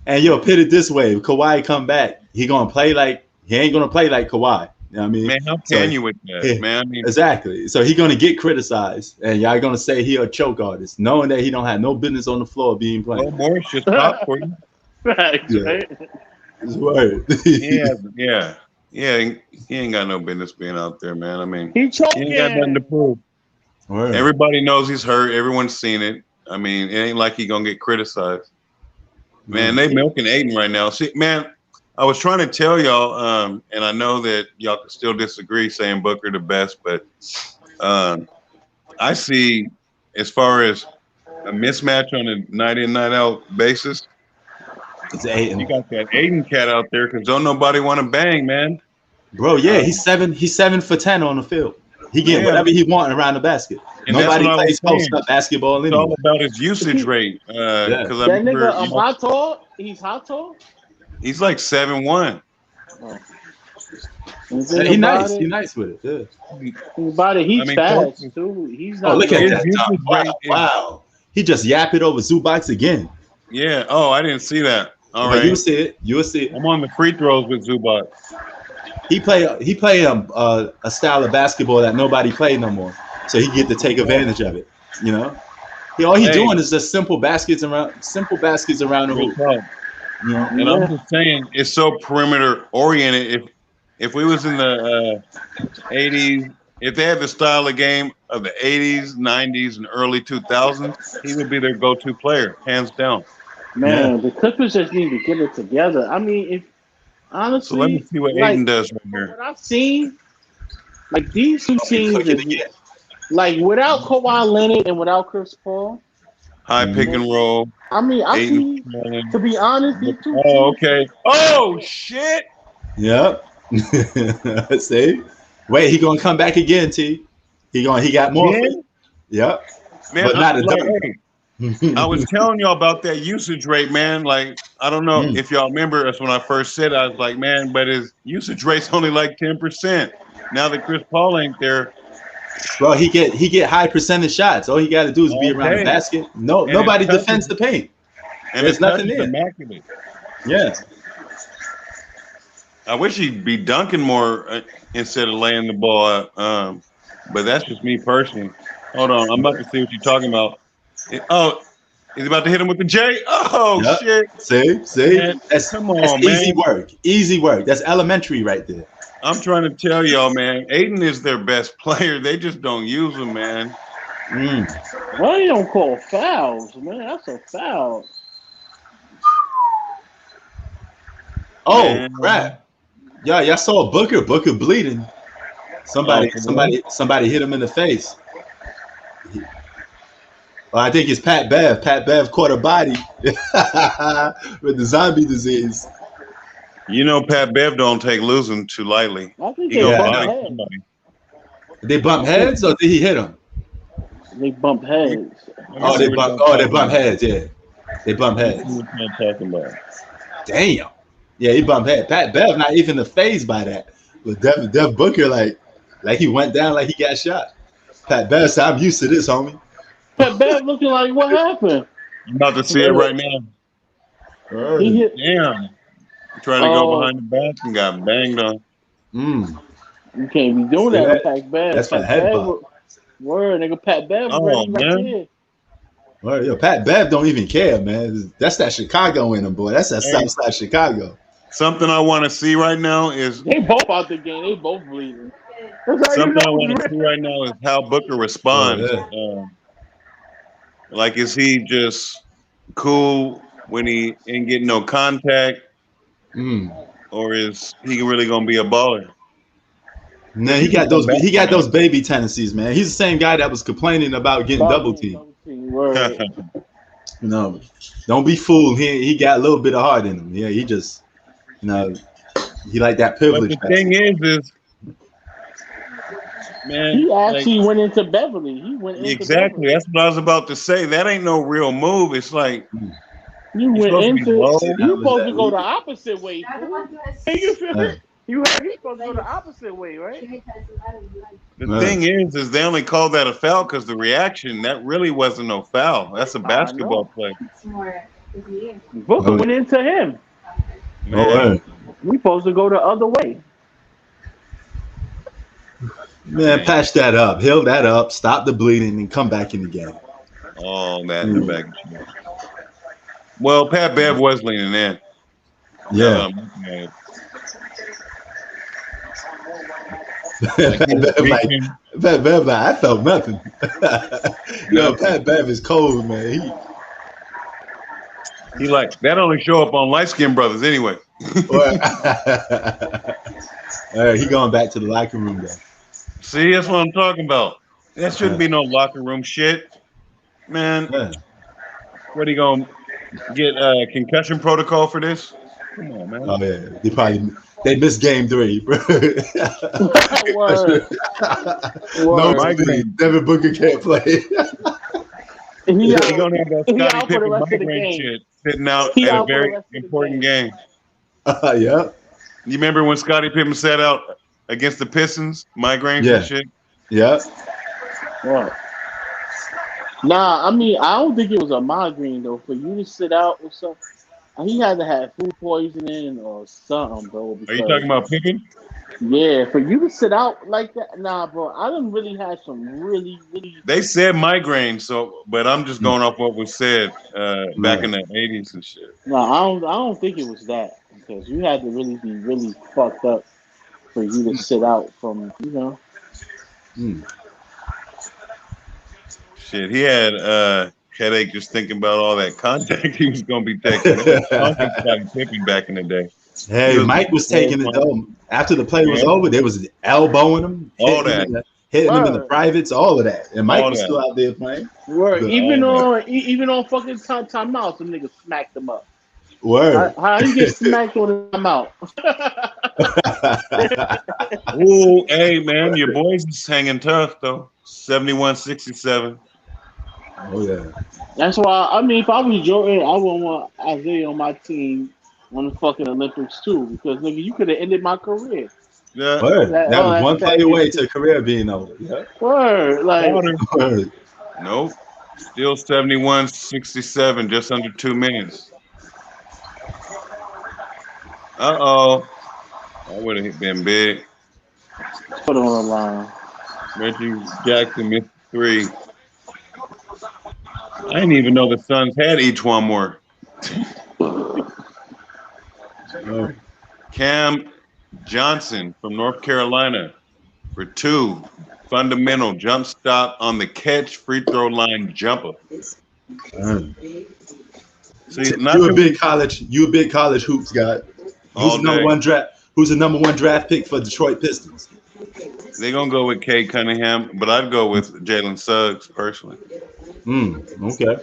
B: And put it this way: if Kawhi come back, he ain't gonna play like Kawhi. You know what I mean?
E: Man, how can you with that, man? I mean,
B: exactly. So he's gonna get criticized, and y'all gonna say he a choke artist, knowing that he don't have no business on the floor being played.
E: Oh, Morris just popped for you.
B: His word.
E: He ain't got no business being out there, man. I mean, he ain't got nothing to prove.
B: Word.
E: Everybody knows he's hurt. Everyone's seen it. I mean, it ain't like he gonna get criticized. Man, they milking Aiden right now. See, man, I was trying to tell y'all, and I know that y'all can still disagree saying Booker the best, but I see, as far as a mismatch on a night in, night out basis,
B: it's Aiden.
E: You got that Aiden cat out there because don't nobody want to bang, man.
B: Bro, yeah, he's 7 for 10 on the field. He get whatever he want around the basket.
E: And
B: nobody plays post-up basketball anymore.
E: It's all about his usage rate.
C: That nigga, how tall? He's how tall?
E: He's like 7'1".
B: He's nice. He's nice with it.
C: Yeah. He's fast too. He's not.
B: Look at that! Wow. He just yapped it over Zubac again.
E: Yeah. Oh, I didn't see that. All right.
B: You'll see it. You'll see it.
E: I'm on the free throws with Zubac.
B: He play a style of basketball that nobody play no more, so he get to take advantage of it. You know, all he doing is just simple baskets around the hoop. You know?
E: And I'm just saying, it's so perimeter oriented. If we was in the 80s, if they had the style of game of the 80s, 90s, and early 2000s, he would be their go-to player, hands down.
C: Man, the Clippers just need to get it together. I mean, if honestly,
E: so let me see what Aiden does right here.
C: What I've seen, like these two teams, like without Kawhi Leonard and without Chris Paul,
E: high pick and roll.
C: I mean, I see. To be honest, these two.
E: Oh, okay. Oh shit.
B: Yep. See, wait, he gonna come back again, T. He got more. Yep.
E: Man,
B: but not
E: I was telling y'all about that usage rate, man. Like, I don't know if y'all remember us when I first said, I was like, man, but his usage rate's only like 10%. Now that Chris Paul ain't there.
B: Well, he get high percentage shots. All he got to do is be around the basket. Nobody defends the paint.
E: And
B: there's nothing there.
E: Immaculate.
B: Yes.
E: I wish he'd be dunking more instead of laying the ball out. But that's just me personally. Hold on, I'm about to see what you're talking about. Oh, he's about to hit him with the J. Oh
B: Yep.
E: shit,
B: See,
E: man!
B: that's
E: Come on,
B: easy
E: man.
B: work. Easy work. That's elementary right there.
E: I'm trying to tell y'all, man. Aiden is their best player. They just don't use him, man.
C: Why you don't call fouls, man? That's a foul.
B: Oh
E: Man.
B: crap! Yeah, y'all saw Booker. Booker bleeding. Somebody,
E: Oh,
B: somebody, somebody hit him in the face. Well, I think it's Pat Bev. Pat Bev caught a body with the zombie disease.
E: you know, Pat Bev don't take losing too lightly.
C: I think
E: He
C: they
E: gonna
C: bumped
E: body
C: heads.
E: somebody.
B: Did they bump heads or did he hit him?
C: They bump heads.
E: Let me
B: Oh,
E: see
B: they
E: what
B: bump.
E: y'all
B: Oh, they
E: talking
B: bump
E: about.
B: heads. Yeah, they bump
E: Let me see
B: heads.
E: what y'all talking about.
B: Damn. Yeah, he bumped head. Pat Bev not even phased by that. But Dev Booker like he went down like he got shot. Pat Bev said, "I'm used to this, homie."
C: Pat Bev looking like what happened?
E: I'm about to see it right now.
C: He hit.
E: Damn. Tried to go
C: Oh,
E: behind the back and got banged on.
C: you can't be doing
B: See
C: that to
B: that?
C: Pat Bev.
B: That's for a
C: Pat Bev,
B: headbutt.
C: word, nigga. Pat Bev
E: Oh,
C: already right
E: man.
C: there.
B: Well, yo, Pat Bev don't even care, man. That's that Chicago in him, boy. That's that
E: Hey,
B: Southside Chicago.
E: something I want to see right now is
C: They both out the game. They both bleeding. That's how you
E: something
C: know
E: I want to
C: it's
E: see
C: real.
E: right now is how Booker
B: Oh
E: responds.
B: yeah.
E: Like, is he just cool when he ain't getting no contact,
B: Mm.
E: or is he really gonna be a baller?
B: Man,
E: Because
B: he
E: he can
B: got
E: come
B: those
E: back
B: he got
E: from
B: those baby tendencies, man. He's the same guy that was complaining about getting
C: About
B: double
C: getting
B: teamed.
C: double team. Word.
E: that.
B: You know, don't be fooled. He got a little bit of heart in him. Yeah, he just he like that
E: But
B: privilege
E: the
B: factor.
E: thing is, man,
C: He
E: like
C: actually went into Beverly. He went into
E: exactly.
C: Beverly.
E: That's what I was about to say. That ain't no real move. It's like
C: You
E: you're
C: went
E: supposed to be
C: into.
B: See,
E: low.
B: that
C: You
B: was
C: supposed
B: that
C: to go the
B: lead.
C: opposite way,
A: You're the
C: fool.
A: one to
C: You
A: assist.
C: feel me?
B: Uh,
C: You supposed to go the opposite way, right?
A: Shade has a lot of light.
E: The
B: uh,
E: thing is they only called that a foul because the reaction that really wasn't no foul. That's a
C: I
E: basketball
C: know.
E: play,
A: It's more clear.
C: Booker
B: oh,
C: went into him.
E: man.
C: We supposed to go the other way.
B: man,
E: Man,
B: patch that up, heal that up, stop the bleeding, and come back in the game.
E: all that in the
B: Mm.
E: bag of shit. Well, Pat Bev was leaning in. Now that
B: Yeah.
E: I'm looking at it, like he
B: Pat
E: was
B: Bev like,
E: reaching.
B: I felt nothing. Yo,
E: Nothing.
B: Pat Bev is cold, man.
E: He like that only show up on light skinned brothers anyway.
B: All right, he going back to the locker room though.
E: See, that's what I'm talking about. That shouldn't
B: Uh,
E: be no locker room shit, man.
B: yeah.
E: What are you gonna get concussion protocol for this? Come on, man.
B: Oh yeah, they missed game 3, bro.
C: Word.
B: No,
C: Word.
E: Migraine.
B: Devin Booker can't play.
C: He
E: He
C: out.
E: gonna have that
C: He
E: Scottie
C: out for the
E: Pippen
C: rest of the
E: migraine
C: game.
E: shit sitting out
C: He
E: at a
C: out for the
E: very
C: rest of the
E: important
C: game.
E: game.
B: Yeah,
E: You remember when Scottie Pippen sat out against the Pistons, migraines and
B: yeah,
E: shit?
B: yeah.
C: What? Nah, I mean, I don't think it was a migraine though. For you to sit out or something, he had to have food poisoning or something, bro.
E: Are you
C: Because
E: talking about Pippen?
C: yeah, for you to sit out like that, nah, bro. I done really had some really, really.
E: They said migraine, so but I'm just
B: Mm,
E: going off what was said back
B: right.
E: in the 80s and shit.
C: Nah, I don't think it was that because you had to really be really fucked up for you to sit out from.
B: Mm.
E: Shit, he had headache just thinking about all that contact he was gonna be taking. It was funky Scottie Pippen back in the day. He
B: Hey,
E: was
B: Mike was
E: so
B: taking it
E: funky.
B: though. After the play was
E: Yeah,
B: over, there was elbowing him,
E: all that,
B: hitting him in the
C: Word,
B: privates, all of that. And Mike
E: all
B: was
E: that,
B: still out there playing.
C: word.
B: But
C: Even
E: all that.
C: on fucking timeout, some niggas smacked him up.
B: word.
C: How you get smacked on a timeout?
E: Ooh, hey man, your boys is hanging tough though. 71-67.
B: Oh yeah.
C: That's why I mean, if I was Jordan, I wouldn't want Isaiah on my team on the fucking Olympics too, because nigga, you could have ended my career.
E: Yeah,
B: Word. That
C: All
B: was
C: that
B: one play away
C: faggot
B: to
C: shit.
B: career being over. Yeah.
C: Word, like
E: Crowder.
B: Word.
E: Nope. Still 71-67, just under 2 minutes. Uh-oh. That would have been big.
C: put it on the line.
E: Reggie Jackson missed 3. I didn't even know the Suns had each one more. Cam Johnson from North Carolina for 2. Fundamental jump stop on the catch, free throw line jumper. See,
B: you a big college hoops guy. Who's the number one draft? Who's the number 1 draft pick for Detroit Pistons?
E: They're gonna go with Cade Cunningham, but I'd go with Jalen Suggs personally.
B: Okay.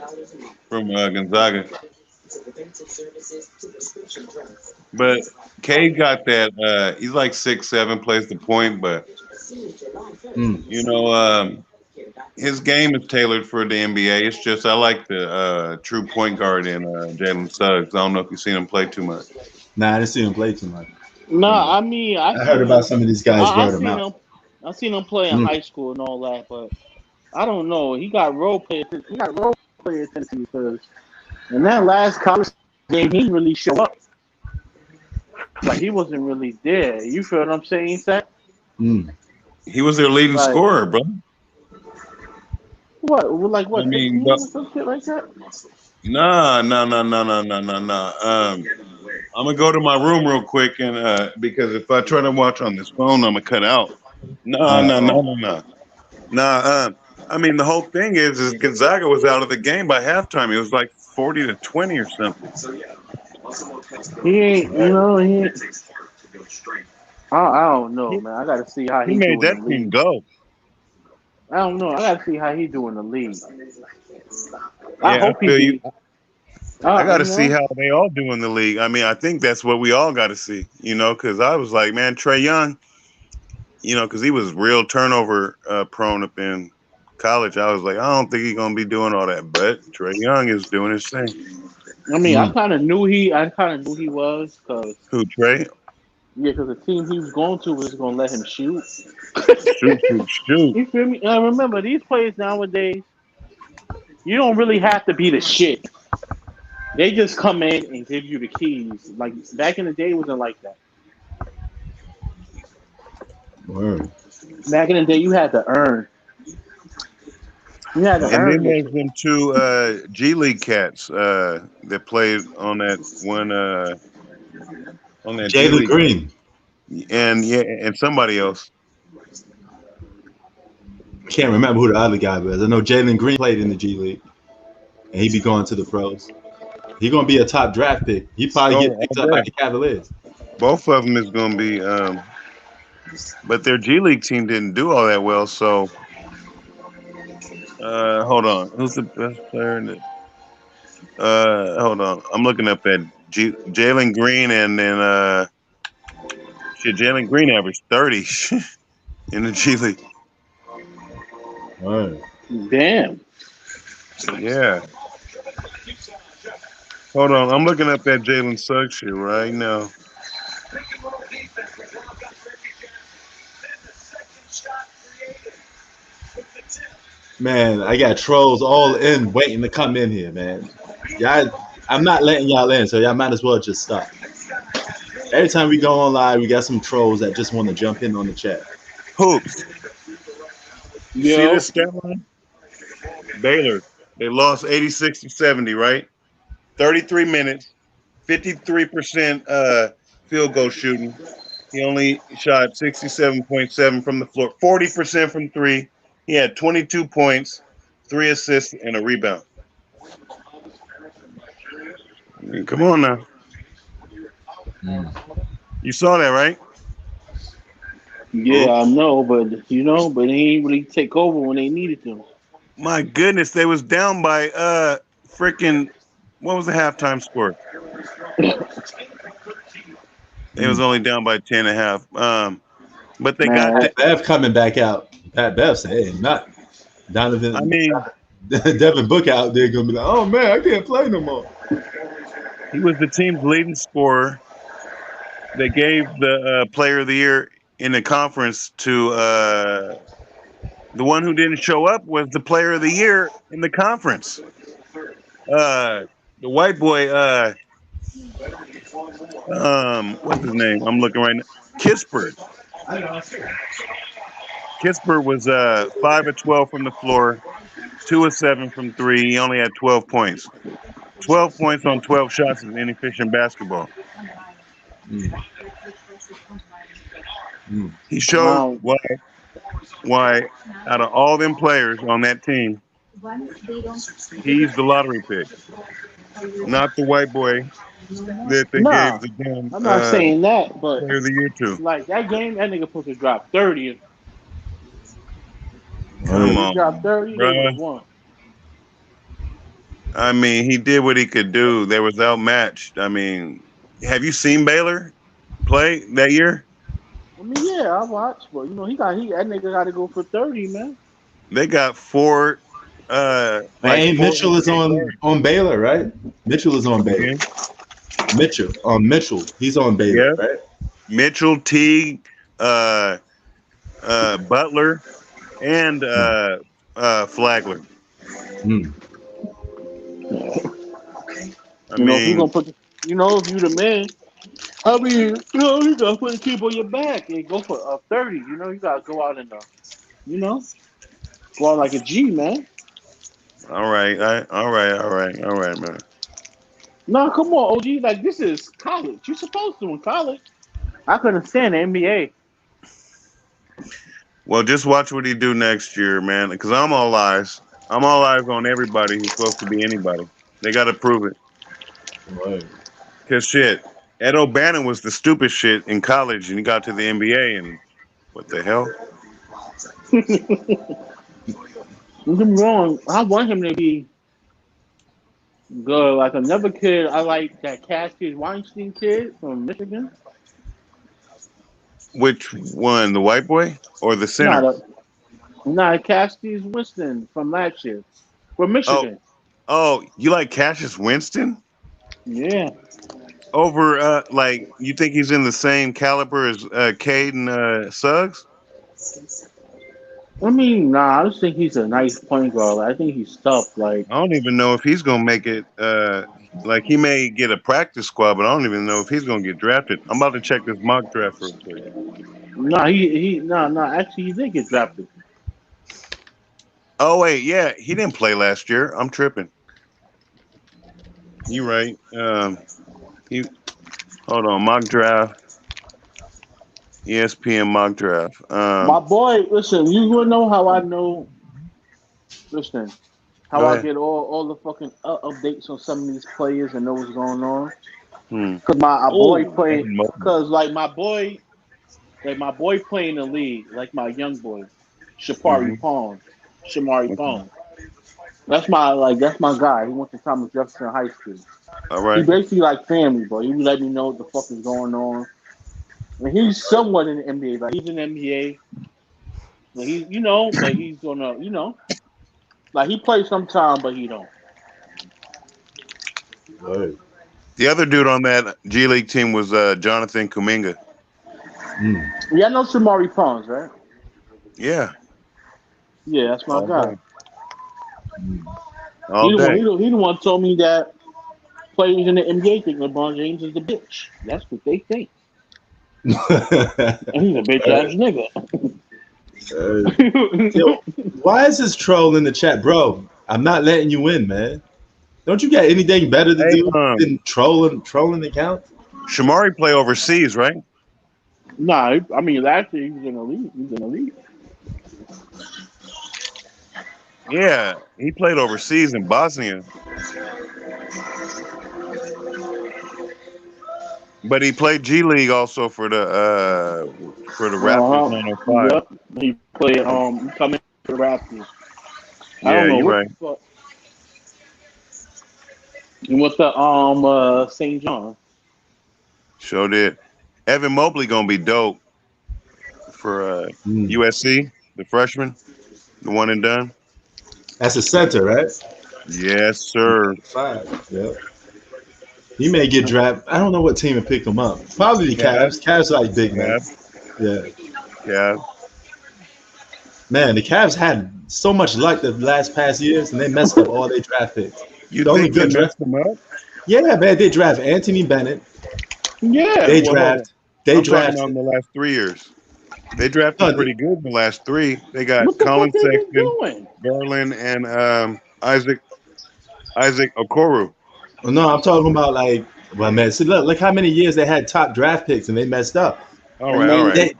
E: From Gonzaga. But Cade got that. He's like 6'7", plays the point, but you know, his game is tailored for the NBA. It's just I like the true point guard in Jalen Suggs. I don't know if you've seen him play too much.
B: Nah, I didn't see him play too much.
C: No, I mean I
B: heard about some of these guys.
C: I seen him play in high school and all that, but I don't know. He got role player tendencies because in that last college game he really showed up. Like he wasn't really there. You feel what I'm saying, Seth?
E: He was their leading scorer, bro.
C: What? Like what?
E: I mean,
C: some shit like that?
E: Nah. I'm gonna go to my room real quick and because if I try to watch on this phone, I'm gonna cut out. No. I mean, the whole thing is Gonzaga was out of the game by halftime. It was like 40-20 or something.
C: He ain't. I don't know, man. I gotta see how
E: he made that team go.
C: I don't know. I gotta see how he do in the league.
E: I hope I feel you. I got to see how they all do in the league. I mean, I think that's what we all got to see, you know, because I was like, man, Trae Young, you know, because he was real turnover prone up in college. I was like, I don't think he's going to be doing all that. But Trae Young is doing his thing.
C: I mean, I kind of knew he was. Cause,
E: who, Trae?
C: Yeah, because the team he was going to was going to let him shoot.
E: shoot.
C: You feel me? Remember, these players nowadays, you don't really have to be the shit. They just come in and give you the keys. Like back in the day, it wasn't like that.
B: Word.
C: Back in the day, you had to earn.
E: And then there's them 2 G League cats that played on that one on that
B: Jalen Green.
E: And somebody else.
B: Can't remember who the other guy was. I know Jalen Green played in the G League, and he be going to the pros. He's gonna be a top draft pick. He probably get picked up by the Cavaliers.
E: Both of them is gonna be, but their G League team didn't do all that well. So, hold on, who's the best player in it? Hold on, I'm looking up that Jalen Green, and then Jalen Green averaged 30 in the G League.
B: Right.
C: Damn.
E: Yeah. Hold on, I'm looking up that Jalen Suggs shit right now.
B: Man, I got trolls all in waiting to come in here, man. I'm not letting y'all in, so y'all might as well just stop. Every time we go on live, we got some trolls that just want to jump in on the chat.
E: Hoops. See this stat line? Baylor, they lost 86-70, right? 33 minutes, 53% field goal shooting. He only shot 67.7 from the floor, 40% from 3. He had 22 points, 3 assists, and a rebound. I mean, come on now. You saw that, right?
C: Yeah, I know, but they ain't really take over when they needed them.
E: My goodness, they was down by freaking. What was the halftime score? It was only down by 10.5. But they got
B: Pat Bev coming back out. Pat Bev said, "Hey, not Donovan."
E: I mean,
B: Devin Book out there gonna be like, "Oh man, I can't play no more."
E: He was the team's leading scorer. They gave the player of the year in the conference to the one who didn't show up was the player of the year in the conference. The white boy, what's his name? I'm looking right now. Kispert Kispert was 5 of 12 from the floor, 2 of 7 from 3. He only had 12 points. 12 points on 12 shots is inefficient basketball. He showed
C: Now,
E: why out of all them players on that team, he's the lottery pick, not the white boy that they
C: nah,
E: gave the damn
C: I'm not saying that, but
E: player of the year to.
C: like that game, that nigga supposed to drop 30.
E: Come
C: If he
E: on,
C: dropped 30, they would
E: bruh.
C: have won.
E: I mean, he did what he could do. They was outmatched. I mean, have you seen Baylor play that year?
C: I mean, yeah, I watched, but you know, that nigga got to go for 30, man.
E: They got four, like
B: And
E: 4
B: Mitchell is
E: NBA
B: on Baylor, right? Mitchell is on Baylor.
E: guards.
B: Mitchell. He's on Baylor,
E: Yeah,
B: right?
E: Mitchell, Teague, Butler, and Flagler.
B: Mm.
E: I
C: You know, if you
E: mean,
C: gonna put, if you the man, I mean, you gotta put the keep on your back and go for a 30. You know, you gotta go out and, go out like a G, man.
E: all right, all right, man.
C: No, come on, OG. Like this is college. You're supposed to in college. I couldn't stand the NBA.
E: Well, just watch what he do next year, man. Because I'm all eyes. I'm all eyes on everybody who's supposed to be anybody. They got to prove it.
B: Right.
E: Because shit, Ed O'Bannon was the stupid shit in college, and he got to the NBA, and what the hell?
C: Don't get me wrong. I want him to be good. Like another kid, I like that Cassius Weinstein kid from Michigan.
E: Which one, the white boy or the center?
C: Not Cassius Winston from last year from
E: Oh,
C: Michigan.
E: you like Cassius Winston?
C: Yeah.
E: Over, like, you think he's in the same caliber as Cade and Suggs?
C: I mean, nah, I just think he's a nice point guard. I think he's tough. Like,
E: I don't even know if he's gonna make it. Like he may get a practice squad, but I don't even know if he's gonna get drafted. I'm about to check this mock draft real quick.
C: Actually, he did get drafted.
E: Oh wait, yeah, he didn't play last year. I'm tripping. You right. Hold on, mock draft. ESPN mock draft.
C: My boy, listen, you wanna know how I know? Listen,
E: Go
C: how I
E: ahead.
C: get all the fucking updates on some of these players and know what's going on.
E: Hmm.
C: Cause my boy played.
E: Evan Mobley.
C: Cause like my boy playing in the league, like my young boy, Shamari
E: Okay.
C: Pong. That's my guy. He went to Thomas Jefferson High School.
E: All
C: He
E: right.
C: basically like family, bro. He would let me know what the fuck is going on. And he's somewhat in the NBA. Like he's in the NBA. But he's gonna, like he plays sometime, but he don't.
B: Right.
E: The other dude on that G League team was Jonathan Kuminga.
B: Mm.
C: Yeah, I know Shamari Pons, right?
E: Yeah.
C: Yeah, that's my
E: All
C: guy.
E: day. All day.
C: He the one told me that players in the NBA think LeBron James is the bitch. That's what they think. And he's a bitch ass nigga.
B: Yo, why is this troll in the chat, bro? I'm not letting you in, man. Don't you got anything better to
E: Hey,
B: do than trolling the account?
E: Shamari play overseas, right?
C: Nah, I mean last year he was in the league. He was in the league.
E: Yeah, he played overseas in Bosnia. But he played G League also for the Raptors 905.
C: Yep. He played coming to the Raptors. I
E: Yeah,
C: don't know
E: you're
C: what
E: right.
C: the fuck. He went to St. John.
E: Sure did. Evan Mobley gonna be dope for USC, the freshman, the one and done.
B: That's a center, right?
E: Yes, sir.
B: 5. Yep. He may get drafted. I don't know what team would pick him up. Probably the Cavs. Cavs like big man. Yeah.
E: Yeah.
B: Man, the Cavs had so much luck the past years, and they messed up all their draft picks.
E: You
B: The only
E: think they
B: good
E: messed him up?
B: Yeah, man, they draft Anthony Bennett.
C: Yeah.
B: They
E: Well,
B: draft.
E: I'm talking about in the last 3 years. They drafted pretty good in the last 3. They got
C: What the
E: Colin
C: fuck they been
E: Sexton,
C: doing?
E: Garland, and Isaac Okoro.
B: Well, no, I'm talking about like, well, man, see, look how many years they had top draft picks and they messed up.
E: All
C: And
E: right, all right.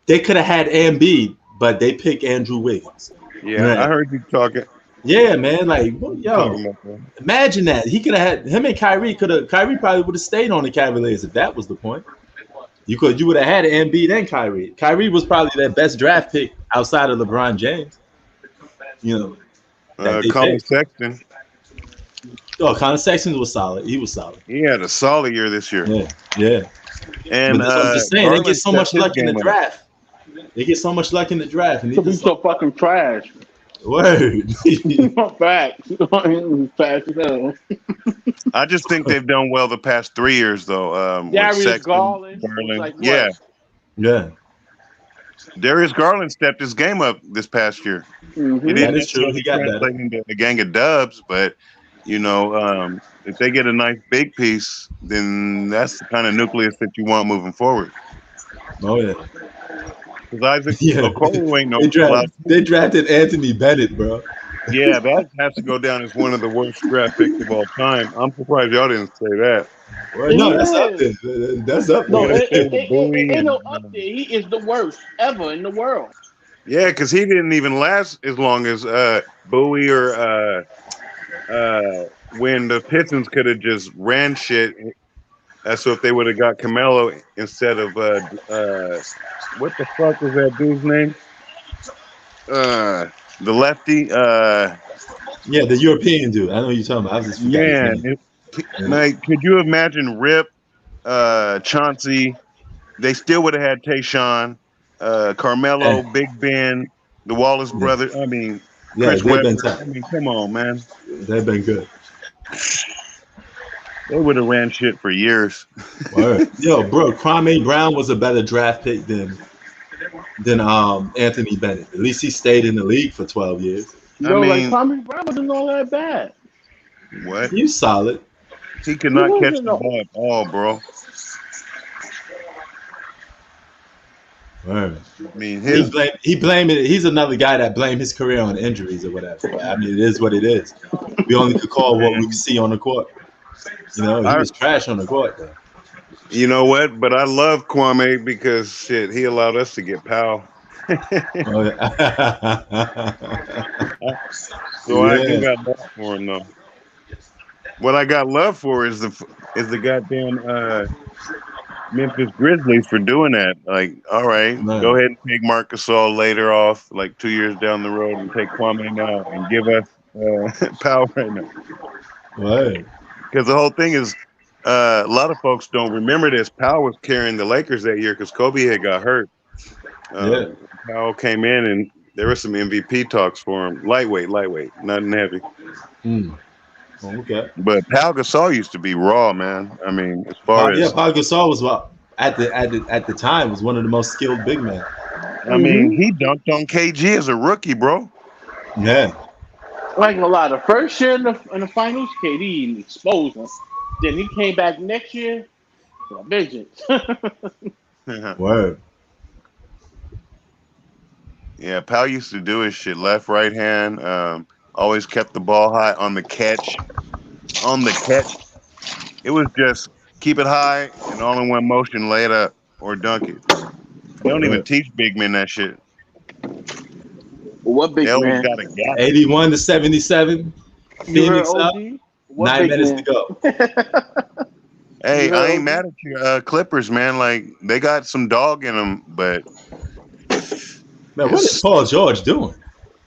B: They could have had Embiid, but they picked Andrew Wiggins.
E: Yeah,
B: Right.
E: I heard you talking.
B: Yeah, man. Like, yo,
E: Talking about that.
B: imagine that. He could have had him and Kyrie. Kyrie probably would have stayed on the Cavaliers if that was the point. You would have had Embiid and Kyrie. Kyrie was probably their best draft pick outside of LeBron James. You know, that they
E: Colin
B: picked.
E: Sexton.
B: Oh, Colin Sexton was solid. He was solid.
E: He had a solid year this year.
B: Yeah, yeah.
E: And
B: But that's what I'm just saying.
E: Garland
B: They get so
E: stepped
B: much
E: his
B: luck in the
E: game up.
B: draft. They get so much luck in the draft, and they
C: To be
B: just
C: so fucking trash.
B: word.
C: Facts. Facts as hell.
E: I just think they've done well the past 3 years, though. With
C: Darius
E: Sexton,
C: Garland was
E: Garland.
C: like what?
E: Yeah,
B: Yeah,
E: Darius Garland stepped his game up this past year.
C: Mhm.
E: It
B: that
E: didn't
B: is true. He got better.
E: translate into a gang of dubs, but if they get a nice big piece, then that's the kind of nucleus that you want moving forward.
B: Oh yeah.
E: Because Isaac
B: Yeah.
E: Okoro ain't no
B: They drafted Anthony Bennett, bro.
E: Yeah, that has to go down as one of the worst draft picks of all time. I'm surprised y'all didn't say that.
B: Well, no, that's up there. That's up
C: No,
B: there.
C: it ain't no up there. He is the worst ever in the world.
E: Yeah, because he didn't even last as long as Bowie or when the Pistons could have just ran shit. So if they would have got Carmelo instead of what the fuck was that dude's name? The lefty.
B: Yeah, the European dude. I know what you're talking about. I was just forgetting his name.
E: Like, could you imagine Rip, Chauncey? They still would have had Tayshaun, Carmelo, Big Ben, the Wallace brothers. I mean, Chris
B: they've
E: Webber.
B: been tough.
E: I mean, come on, man.
B: They've been good.
E: They would have ran shit for years.
B: Word. Yo, bro, Kwame Brown was a better draft pick than Anthony Bennett. At least he stayed in the league for 12 years.
C: Yo, like Kwame Brown wasn't all that bad.
E: What?
B: He's solid.
E: He could not catch the ball at all, bro.
B: Word.
E: I mean,
B: he blamed it. He's another guy that blamed his career on injuries or whatever. But, I mean, it is what it is. We only could call what we see on the court. You know, he was trash on the court, though.
E: You know what? But I love Kwame because shit, he allowed us to get Powell. So I do got love for him, though. What I got love for is the goddamn Memphis Grizzlies for doing that. Like, all right, go ahead and take Marc Gasol later off, like 2 years down the road, and take Kwame now and give us Powell right now.
B: Right.
E: Because the whole thing is, a lot of folks don't remember this. Powell was carrying the Lakers that year because Kobe had got hurt. Powell came in and there were some MVP talks for him. Lightweight, nothing heavy.
B: Okay.
E: But Pau Gasol used to be raw, man. I mean, as far as
B: Pau Gasol was at the time was one of the most skilled big men.
E: I mean, he dunked on KG as a rookie, bro.
B: Yeah.
C: Like a lot. The first year in the finals, KD exposed him. Then he came back next year for a vengeance.
B: Word.
E: Yeah, Pau used to do his shit left, right hand. Always kept the ball high on the catch. It was just keep it high and all in one motion, lay it up or dunk it. They don't even teach big men that shit.
C: What big man?
E: Got a gap.
B: 81 to 77. Phoenix up. 9 minutes to go.
E: Hey, I ain't mad at you, Clippers, man. Like, they got some dog in them, but
B: man, what is Paul George doing?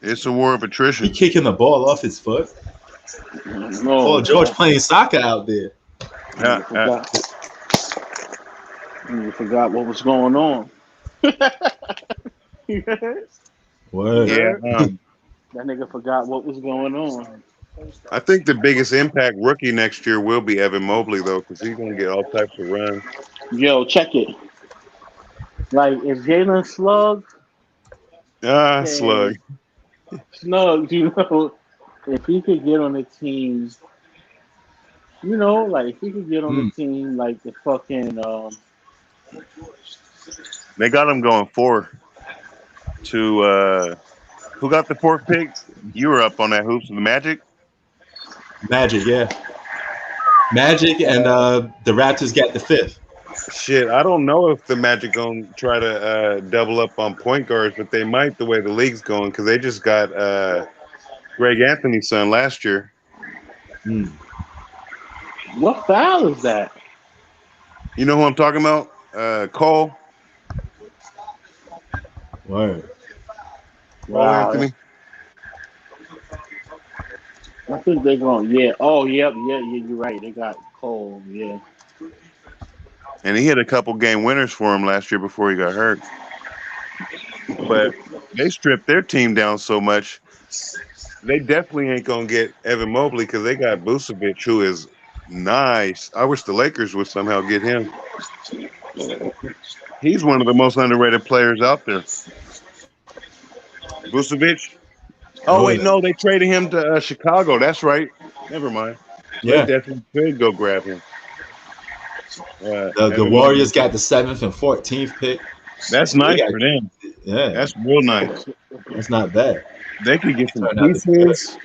E: It's a war of attrition.
B: He kicking the ball off his foot. Paul George playing soccer out there.
C: You forgot what was going on.
B: What?
E: Yeah.
C: That nigga forgot what was going on.
E: I think the biggest impact rookie next year will be Evan Mobley, though, because he's going to get all types of runs.
C: Yo, check it. Like, if Jalen Slug.
E: Slug.
C: Snug, you know, if he could get on the team, you know, like, if he could get on the team, like the fucking.
E: They got him going 4. to who got the fourth pick? You were up on that hoops. The Magic.
B: Magic, yeah. Magic and the Raptors got the fifth.
E: Shit, I don't know if the Magic gonna try to double up on point guards, but they might the way the league's going because they just got Greg Anthony's son last year.
C: What foul is that?
E: You know who I'm talking about? Cole.
B: Word.
E: Cole Anthony.
C: I think they're going. Yeah. Oh, yep. Yeah. You're right. They got Cole. Yeah.
E: And he hit a couple game winners for him last year before he got hurt. But they stripped their team down so much, they definitely ain't gonna get Evan Mobley because they got Vucevic, who is nice. I wish the Lakers would somehow get him. He's one of the most underrated players out there. Vucevic. Oh wait, no, they traded him to Chicago. That's right. Never mind.
B: Yeah.
E: They definitely could go grab him.
B: The Warriors got the 7th and 14th pick.
E: That's nice for them.
B: Yeah,
E: that's real nice.
B: That's not bad.
E: They could get some pieces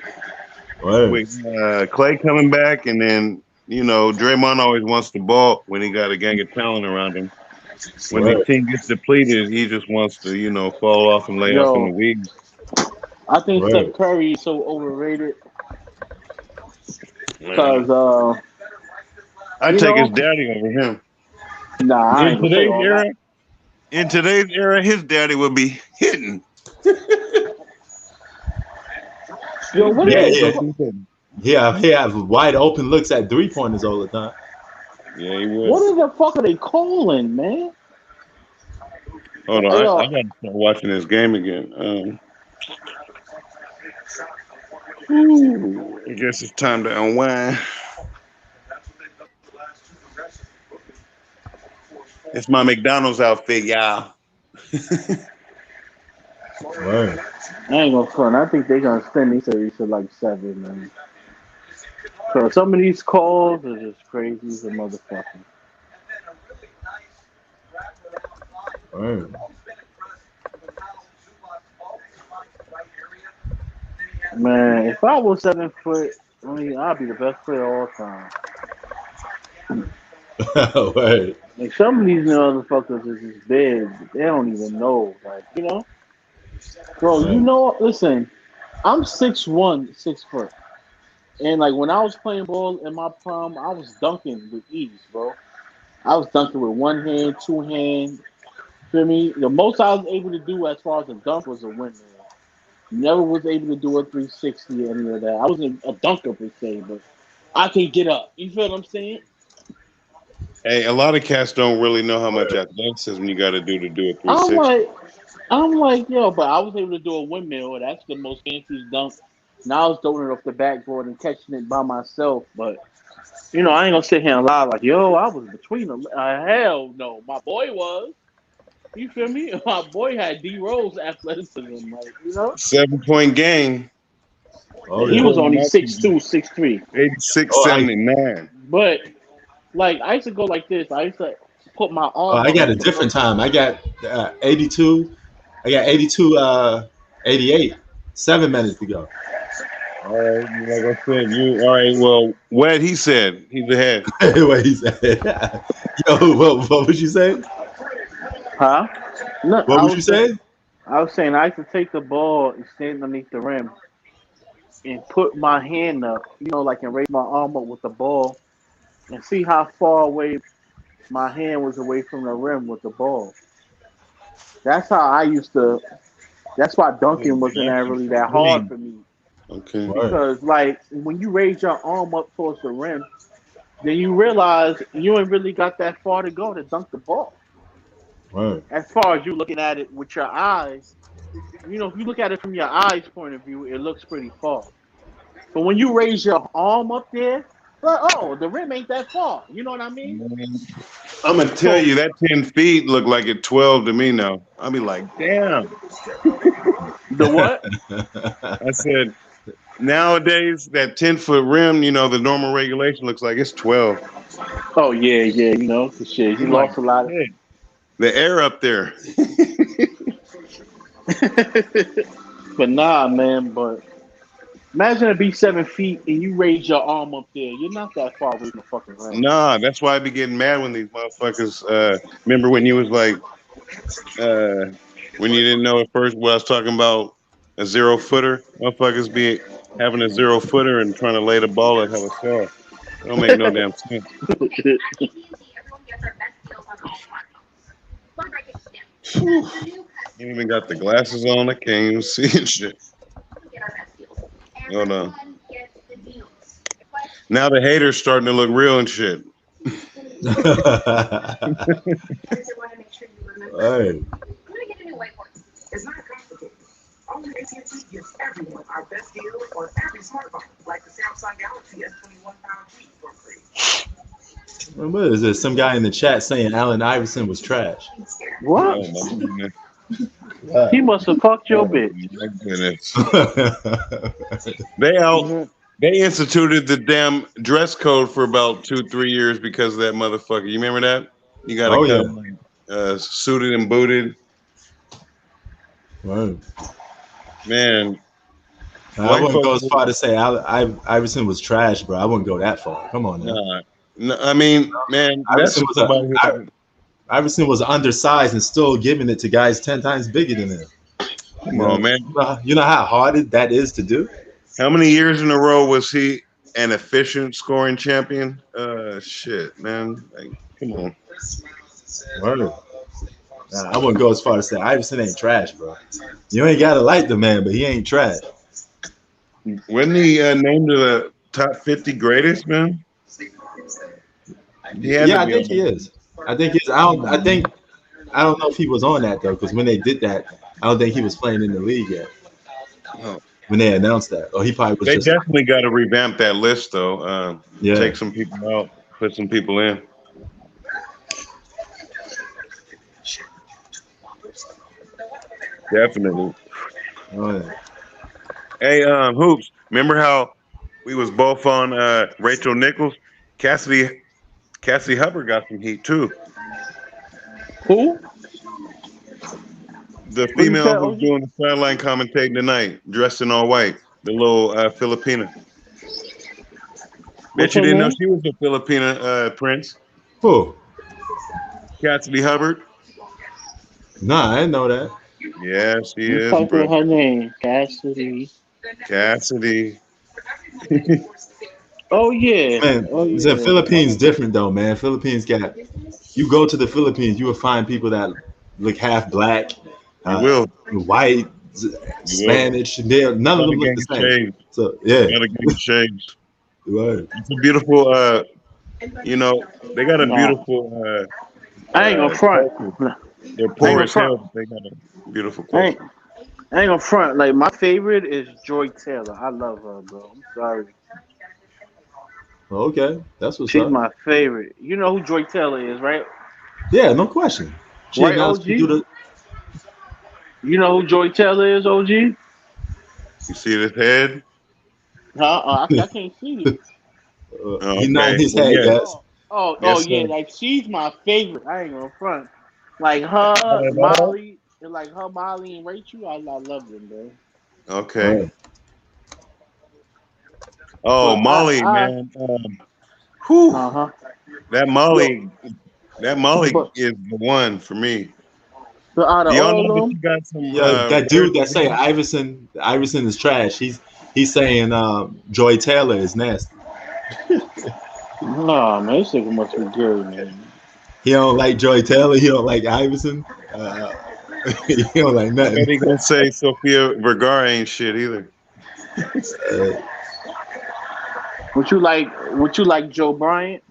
E: with Clay coming back, and then Draymond always wants the ball when he got a gang of talent around him. When the team gets depleted, he just wants to fall off and lay off in the weeds.
C: I think Steph Curry is so overrated because
E: I take his daddy over him.
C: Nah,
E: in today's era, his daddy would be hitting.
C: Yo, what
B: he have wide open looks at 3-pointers all the time.
E: Yeah, he would.
C: What the fuck are they calling, man?
E: Hold on, I gotta start watching this game again. I guess it's time to unwind. It's my McDonald's outfit, y'all.
B: Right.
C: I ain't gonna front. I think they're gonna spend these series to like 7, man. So some of these calls are just crazy as a motherfucker.
B: Right.
C: Man, if I was 7 foot, I'd be the best player of all time.
B: Right.
C: Like some of these motherfuckers are just big. They don't even know. Like, bro, listen, I'm 6'1", 6 foot. And like when I was playing ball in my prime, I was dunking with ease, bro. I was dunking with one hand, 2 hands. Feel me? The most I was able to do as far as a dunk was a windmill. Never was able to do a 360 or any of that. I wasn't a dunker per se, but I can get up. You feel what I'm saying?
E: Hey, a lot of cats don't really know how much athleticism you got to do a 360.
C: I'm like, yo, but I was able to do a windmill. That's the most fanciest dunk. And I was throwing it off the backboard and catching it by myself. But, I ain't going to sit here and lie like, yo, I was between them. Hell no. My boy was. You feel me? My boy had D Rose athleticism. Like,
E: 7-point game.
C: Oh, he was only 6'2", 6'3".
E: 86.79.
C: But, like, I used to go like this. I used to put my arm.
B: Oh, I got a different time. I got 82. I got 82, 88. 7 minutes to go.
E: All right, like I said, all right. Well, what he said, he's ahead.
B: What he said. Yo, what would you say?
C: Huh? No,
B: what would you say?
C: I was saying I used to take the ball and stand underneath the rim and put my hand up, and raise my arm up with the ball and see how far away my hand was away from the rim with the ball. That's how I used to. That's why dunking wasn't really that hard for me.
E: Okay.
C: Because when you raise your arm up towards the rim, then you realize you ain't really got that far to go to dunk the ball.
B: Right.
C: As far as you looking at it with your eyes, if you look at it from your eyes point of view, it looks pretty far. But when you raise your arm up there, the rim ain't that far. You know what I mean?
E: I'm gonna tell you that 10 feet look like it 12 to me now. I'll be like, damn.
C: The what?
E: I said, nowadays that 10-foot rim, the normal regulation looks like it's 12.
C: Oh yeah, shit. You lost a lot of
E: the air up there.
C: But nah, man. But imagine it be 7 feet and you raise your arm up there. You're not that far away from the fucking rim.
E: Nah, that's why I be getting mad when these motherfuckers. Remember when you was like, when you didn't know at first what I was talking about, a 0-footer. Motherfuckers be having a 0-footer and trying to lay the ball at hella soft. It don't make no damn sense. Whew. You even got the glasses on. I can't even see and shit. Hold on. Now the haters starting to look real and shit.
B: Hey.
G: It's not complicated. Only AT&T gives everyone our best deal on every smartphone, like the Samsung Galaxy S21 5G for free.
B: What is this? Some guy in the chat saying Allen Iverson was trash.
C: What?
E: Oh my goodness.
C: He must have fucked your
E: Oh
C: bitch.
E: my goodness. They instituted the damn dress code for about 2-3 years because of that motherfucker. You remember that? You gotta
B: Oh,
E: come suited and booted.
B: Right.
E: Man,
B: I wouldn't go as far to say Iverson was trash, bro. I wouldn't go that far. Come on now.
E: nah. No, I mean, man, that's
B: Iverson was
E: somebody
B: Iverson was undersized and still giving it to guys 10 times bigger than him.
E: Come on, man.
B: You know how hard that is to do?
E: How many years in a row was he an efficient scoring champion? Shit, man. Like, come on.
B: Word. I wouldn't go as far as say Iverson ain't trash, bro. You ain't gotta like the man, but he ain't trash.
E: Wasn't he named to the top 50 greatest, man?
B: Yeah, I think he is. I think he's. I don't know if he was on that though, because when they did that, I don't think he was playing in the league yet.
E: Oh.
B: When they announced that, or he probably was.
E: They
B: just
E: definitely got to revamp that list, though.
B: Yeah.
E: Take some people out, put some people in. Definitely.
B: Oh, yeah.
E: Hey, Hoops, remember how we was both on Rachel Nichols? Cassidy Hubbard got some heat too.
C: Who?
E: The female who's doing the sideline commentating tonight, dressed in all white, the little Filipina. Bet you didn't know she was a Filipina prince.
B: Who?
E: Cassidy Hubbard.
B: Nah, I didn't know that.
E: Yeah, she
C: You
E: is,
C: type
E: bro.
C: in her name, Cassidy. Oh yeah.
B: Man, the Philippines different though, man. Philippines got. You go to the Philippines, you will find people that look half black, white, Spanish. None of them look the same. So yeah,
E: gotta get changed.
B: Right.
E: It's a beautiful. They got a beautiful.
C: I ain't gonna front.
E: They're poor as hell, but they got a beautiful culture.
C: I ain't gonna front. Like my favorite is Joy Taylor. I love her, bro. I'm sorry.
B: Okay, that's what's
C: She's
B: up.
C: my favorite. You know who Joy Taylor is, right?
B: Yeah, no question. She
C: right, OG? You know who Joy Taylor is, OG?
E: You see his head?
C: I can't see it.
B: He's not in his head, yes.
C: Yeah, like she's my favorite. I ain't gonna front. Like her, Molly, and Molly and Rachel, I love them, bro.
E: Okay. Oh, Molly, man. Whew. That Molly is the one for me.
C: So out of
E: y'all
C: all
E: know
C: of them,
E: that you got some
B: that dude that saying Iverson is trash. He's saying Joy Taylor is nasty.
C: Nah, man, this nigga must be good, man.
B: He don't like Joy Taylor. He don't like Iverson. He don't like nothing.
E: I bet he gonna say Sofia Vergara ain't shit either.
C: Would you like Joe Bryant?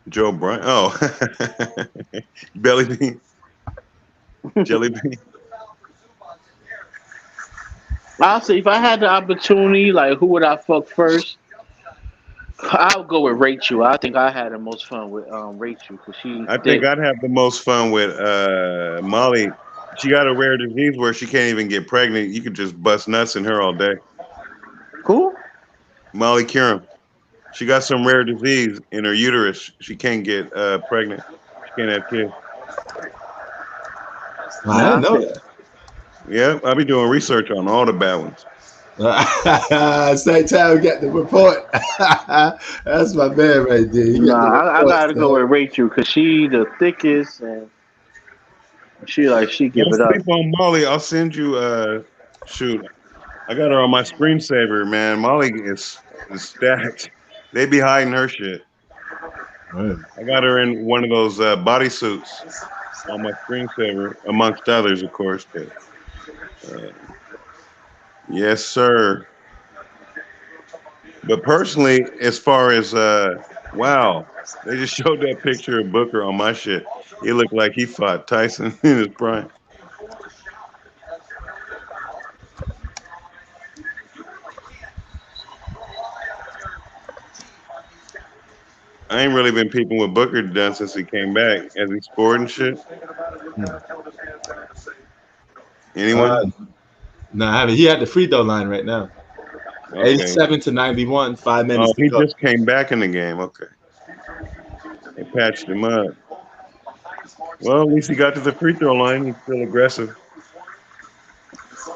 E: Joe Bryant? Oh, Belly bean, jelly bean.
C: I'll say if I had the opportunity, like who would I fuck first? I'll go with Rachel. I think I had the most fun with Rachel because she.
E: I think I'd have the most fun with Molly. She got a rare disease where she can't even get pregnant. You could just bust nuts in her all day.
C: Who?
E: Molly Curum. She got some rare disease in her uterus. She can't get pregnant. She can't have kids.
B: I didn't know that.
E: Yeah, I'll be doing research on all the bad ones.
B: Sactown got the report. That's my man right there. You got the
C: Nah, I
B: report,
C: gotta go with Rachel because she the thickest and she give
E: Don't
C: it up.
E: sleep on Molly. I'll send you. Shoot, I got her on my screensaver, man. Molly is stacked. They be hiding her shit.
B: Right.
E: I got her in one of those bodysuits on my screensaver, amongst others, of course. But yes, sir. But personally, as far as wow, they just showed that picture of Booker on my shit. He looked like he fought Tyson in his prime. I ain't really been peeping what Booker done since he came back. Has he scored and shit? Anyone?
B: No, I haven't. He had the free throw line right now.
E: Okay.
B: 87-91, 5 minutes
E: Oh,
B: to
E: he
B: go.
E: just came back in the game. Okay. They patched him up. Well, at least he got to the free throw line. He's still aggressive.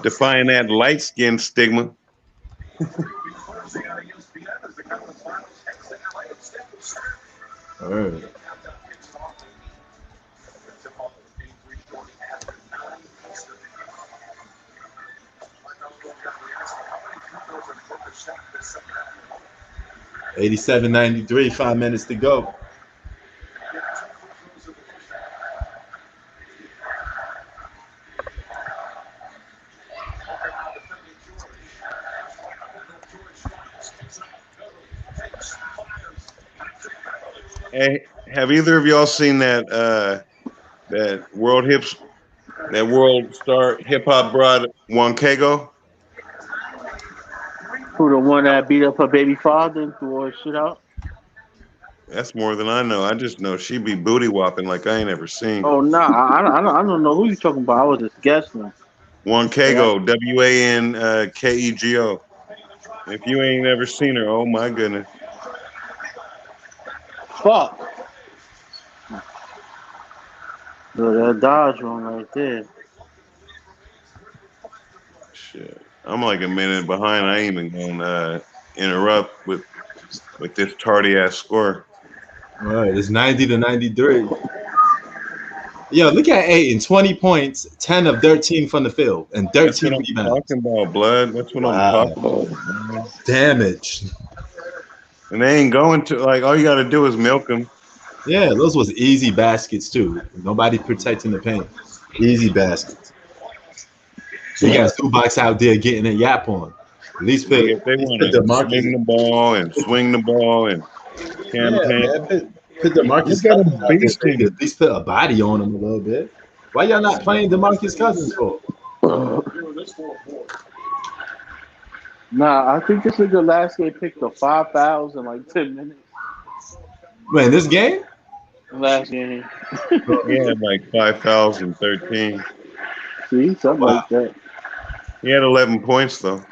E: Defying that light skin stigma.
B: All right. $87-93, 5 minutes to go.
E: Hey, have either of y'all seen that that world star hip hop broad Wankego?
C: Who the one that beat up her baby father and threw her shit out?
E: That's more than I know. I just know she be booty whopping like I ain't ever seen.
C: Oh no, I don't know who you talking about. I was just guessing.
E: Wankego, Wankego. If you ain't ever seen her, oh my goodness.
C: Fuck. That Dodge one right there.
E: Shit. I'm like a minute behind. I ain't even gonna interrupt with this tardy ass score.
B: All right, it's 90-93. Yo, look at Ayton, 20 points, 10 of 13 from the field, and 13
E: That's what I'm
B: rebounds.
E: talking about, blood. That's what I'm talking about.
B: Damage.
E: And they ain't going to, like, all you got to do is milk them.
B: Yeah, those was easy baskets too. Nobody protecting the paint. Easy baskets. They got Zubac out there getting a yap on. At least put,
E: If they want to
B: DeMarcus.
E: swing the ball and swing the ball and campaign.
B: Yeah, man, put DeMarcus
E: Look at him
B: Cousins out there.
E: beasting.
B: At least put a body on him a little bit. Why y'all not playing DeMarcus Cousins for?
C: Nah, I think this nigga last game picked up 5 fouls in like 10 minutes.
B: Man, this game?
C: Last game.
E: He had like 5 fouls and 13.
C: See, something like that.
E: He had 11 points though.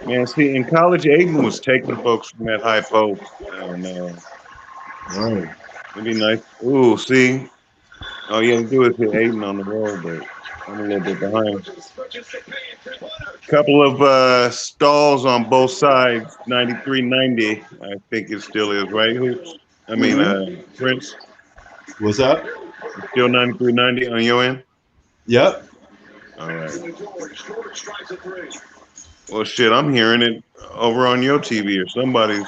E: Man, see, in college, Aiden was taking folks from that high post. I don't know.
B: Right.
E: It'd be nice. Ooh, see? All you have to do is hit Aiden on the roll, but I'm a little bit behind. Couple of stalls on both sides. 93-90, I think it still is, right, Hoops? I mean, Prince.
B: What's up?
E: It's still 93-90 on your end?
B: Yep.
E: All right. Well, shit, I'm hearing it over on your TV or somebody's.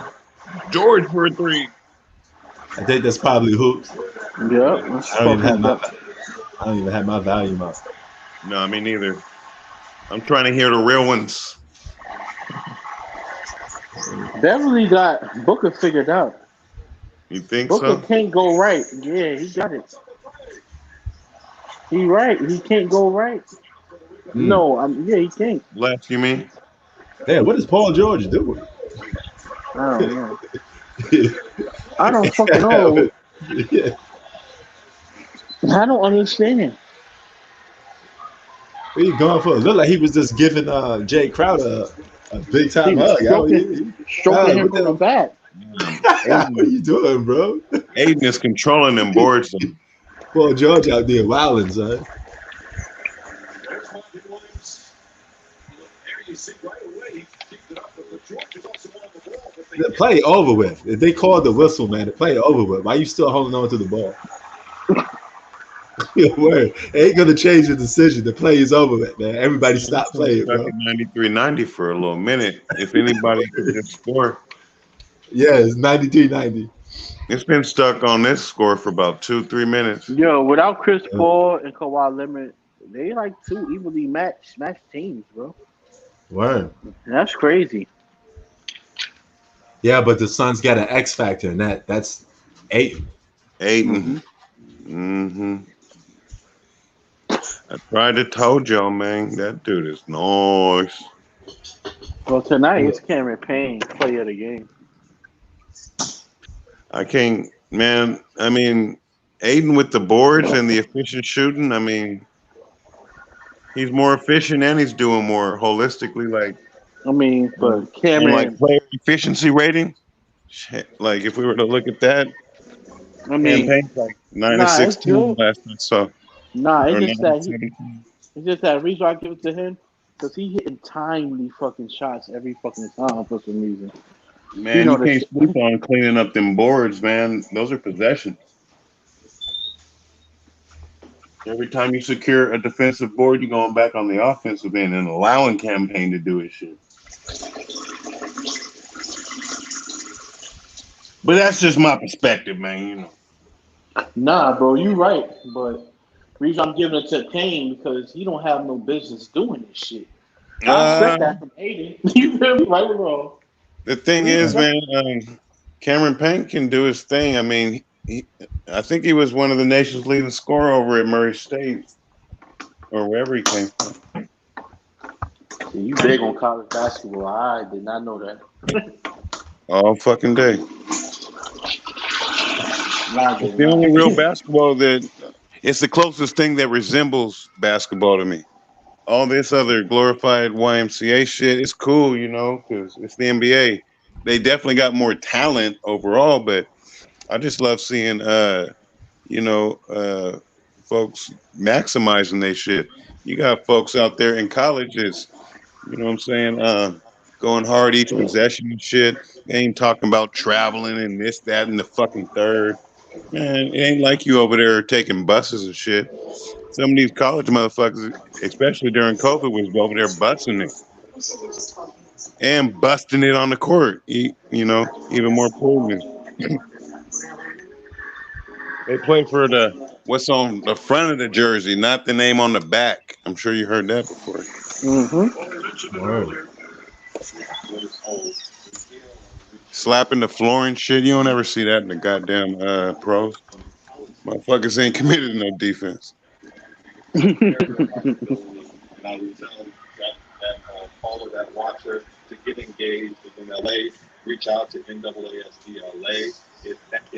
E: George for a 3.
B: I think that's probably Hoops.
C: Yeah.
B: I don't even have my volume up.
E: No, me neither. I'm trying to hear the real ones.
C: Definitely got Booker figured out.
E: You think
C: Booker
E: so?
C: can't go right. Yeah, he got it. He right. He can't go right. No, yeah, he can't.
E: Left, you mean?
B: Yeah, what is Paul George doing?
C: I don't know. I don't fucking know.
B: Yeah.
C: I don't understand.
B: What you going for? It looked like he was just giving Jay Crowder a big time hug.
C: Stroking him from the back.
B: What are you doing, bro?
E: Aiden is controlling them boards.
B: Paul George out there wilding, son. The play over with. If they called the whistle, man, the play over with. Why you still holding on to the ball? Word. It ain't gonna change the decision. The play is over with, man. Everybody stop playing,
E: Stuck
B: bro.
E: at 93-90 for a little minute. If anybody could just score.
B: Yeah, it's 93-90.
E: It's been stuck on this score for about 2-3 minutes.
C: Yo, without Chris Paul and Kawhi Leonard, they like two evenly matched teams, bro.
B: Word.
C: That's crazy.
B: Yeah, but the Suns got an X factor, and that's Ayton.
E: Ayton. Mm-hmm. I tried to told y'all, man. That dude is nice.
C: Well, tonight it's Cameron Payne, player of the game.
E: I can't, man. I mean, Aiden with the boards and the efficient shooting. I mean, he's more efficient and he's doing more holistically. Like,
C: I mean, but
E: and
C: Cameron,
E: like player efficiency rating. Shit, like if we were to look at that,
C: I mean,
E: campaign's like 9
C: nah,
E: and
C: it's
E: 16
C: good.
E: last time. So,
C: Nah,
E: or
C: it's
E: 9
C: just
E: and
C: that
E: 17.
C: it's just that reason I give it to him because he hitting timely fucking shots every fucking time for some reason.
E: Man,
C: know
E: you
C: the
E: can't sleep on cleaning up them boards, man. Those are possessions. Every time you secure a defensive board, you're going back on the offensive end and allowing campaign to do his shit. But that's just my perspective, man. You know.
C: Nah, bro, you right. But reason I'm giving it to Kane because he don't have no business doing this shit. I expect that from Aiden. You feel me? Right or wrong?
E: The thing is, man, Cameron Payne can do his thing. I mean, I think he was one of the nation's leading scorer over at Murray State or wherever he came from.
C: See, you big on college basketball. I did not know that.
E: All fucking day. It's the only real basketball it's the closest thing that resembles basketball to me. All this other glorified YMCA shit, it's cool, you know, because it's the NBA. They definitely got more talent overall, but I just love seeing, folks maximizing their shit. You got folks out there in colleges, you know what I'm saying, going hard each possession and shit. They ain't talking about traveling and this, that, and the fucking third. Man, it ain't like you over there taking buses and shit. Some of these college motherfuckers, especially during COVID, was over there busting it and busting it on the court. You know, even more proven. They play for what's on the front of the jersey, not the name on the back. I'm sure you heard that before. Slapping the floor and shit. You don't ever see that in the goddamn pros. Motherfuckers ain't committed to no defense.
H: And I would tell that follow that watcher to get engaged in LA, reach out to NAASD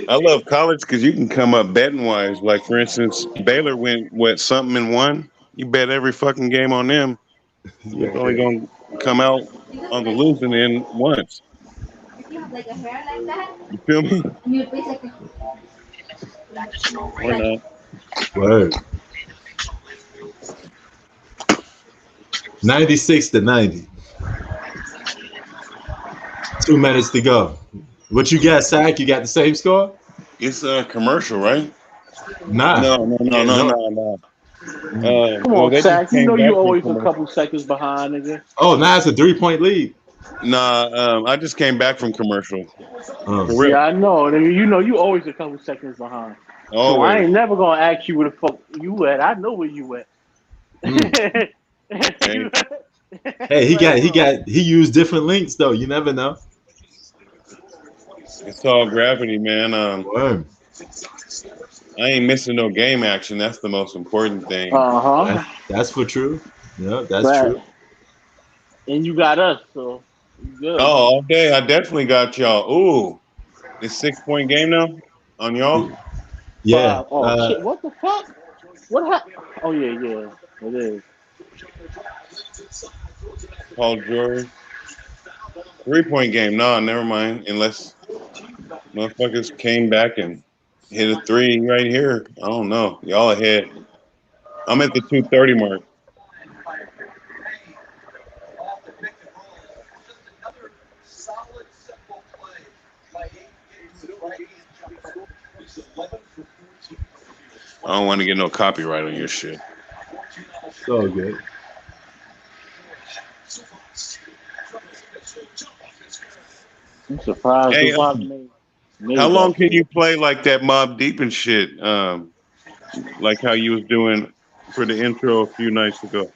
E: I love college because you can come up betting wise. Like for instance, Baylor went something and won. You bet every fucking game on them. You're only gonna come out on the losing end once.
A: If you have like a hair like that,
E: You feel me?
A: you'd basically
E: Or not?
B: Word. 96-90. 2 minutes to go. What you got, Sack? You got the same score?
E: It's a commercial, right?
B: Nah.
E: No.
C: Come on, Sack. You know you always a couple seconds behind, nigga.
B: Oh, now it's a 3-point lead.
E: Nah, I just came back from commercial.
B: For
E: real.
C: Yeah, I know, nigga. You know you always a couple seconds behind.
E: Always.
C: So I ain't never gonna ask you where the fuck you at. I know where you at.
B: Hey, he used different links though. You never know.
E: It's all gravity, man.
B: Word.
E: I ain't missing no game action. That's the most important thing.
B: That's for true. Yeah, that's true.
C: And you got us, so good.
E: Oh, all day. I definitely got y'all. Ooh, it's 6-point game now on y'all.
B: Yeah.
C: Shit! What the fuck? What happened? Oh yeah, it is.
E: Paul George. 3-point game. No, never mind. Unless motherfuckers came back and hit a 3 right here. I don't know. Y'all ahead. I'm at the 230 mark. I don't want to get no copyright on your shit.
B: So good.
C: I'm surprised
E: Hey,
C: nobody made
E: how long
C: that
E: can
C: shit.
E: you play like that Mob Deep and shit? Like how you was doing for the intro a few nights ago,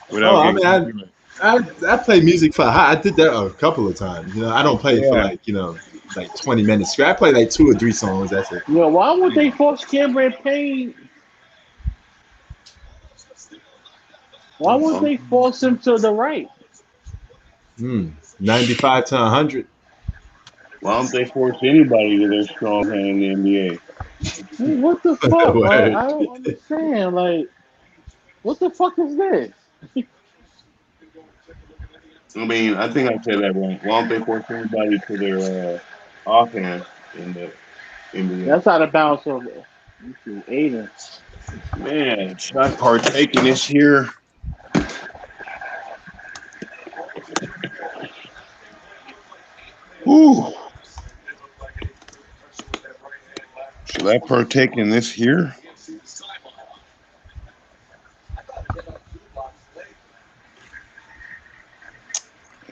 E: without
B: Oh, I
E: getting
B: mean,
E: copyright.
B: I play music for I did that a couple of times. You know, I don't play for
E: Yeah.
B: like, you know, like 20 minutes straight. I play like 2 or 3 songs. That's it.
C: Yeah, why would they force Cameron Payne? Why would they force him to the right?
B: 95 to 100.
E: Why don't they force anybody to their strong hand in the NBA?
C: What the fuck? Like,
B: Word.
C: I don't understand. Like, what the fuck is this?
E: I mean, I think I said that wrong. Why don't they force anybody to their offhand in the NBA?
C: That's out of bounds over. Aiden.
E: Man, shot partaking this here. Ooh. Should I partake in this here?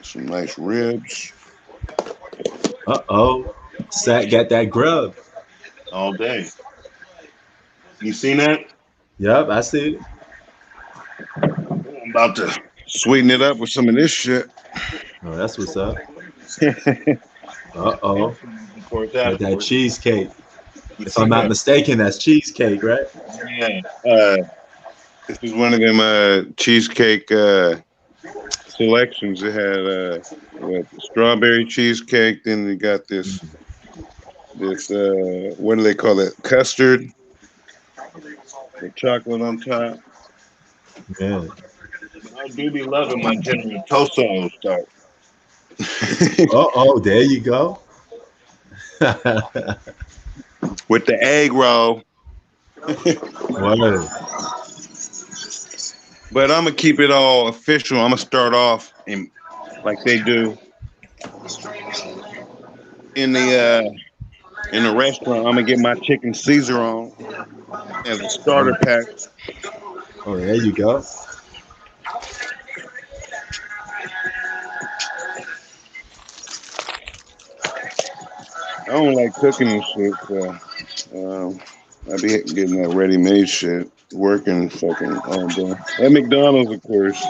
E: Some nice ribs.
B: Uh-oh. Sack got that grub.
E: All day. You seen that?
B: Yep, I see it.
E: I'm about to sweeten it up with some of this shit.
B: Oh, that's what's up.
E: Of
B: Uh-oh.
E: course,
B: Got that cheesecake.
E: You
B: If
E: see
B: I'm not
E: that?
B: mistaken, that's cheesecake, right?
E: Yeah. This is one of them cheesecake selections. It had strawberry cheesecake. Then we got this what do they call it? Custard with chocolate on top.
B: Yeah.
E: I do be loving my General Toast stuff.
B: Uh-oh, there you go.
E: With the egg roll.
B: Word.
E: But I'm gonna keep it all official. I'm gonna start off in like they do in the restaurant. I'm gonna get my chicken Caesar on as a starter pack.
B: Oh, there you go.
E: I don't like cooking and shit, so I be getting that ready-made shit, working fucking all day. At McDonald's, of course.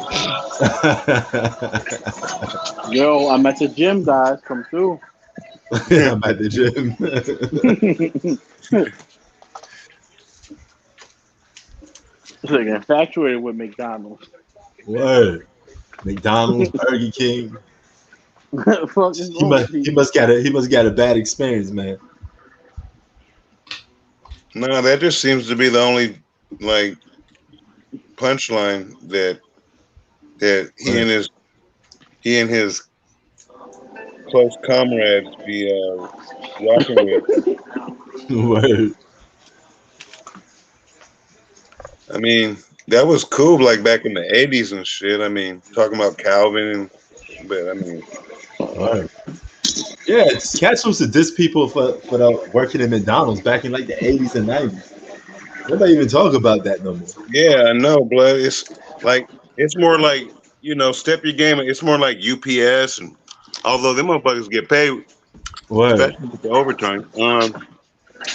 C: Yo, I'm at the gym, guys. Come through.
B: I'm at the gym.
C: It's like infatuated with McDonald's.
B: Word. McDonald's, Burger King.
C: Fuck is wrong with
B: He
C: people?
B: must got a bad experience, man.
E: No, that just seems to be the only like punchline that he and his close comrades be rocking with.
B: Word.
E: I mean, that was cool, like back in the '80s and shit. I mean, talking about Calvin, but I mean,
B: Word. Yeah, cats used to diss people for working at McDonald's back in like the 80s and 90s. Nobody even talk about that no more.
E: yeah, I know, blood. It's more like step your game. It's more like UPS, and although them motherfuckers get paid,
B: Word.
E: especially with the overtime.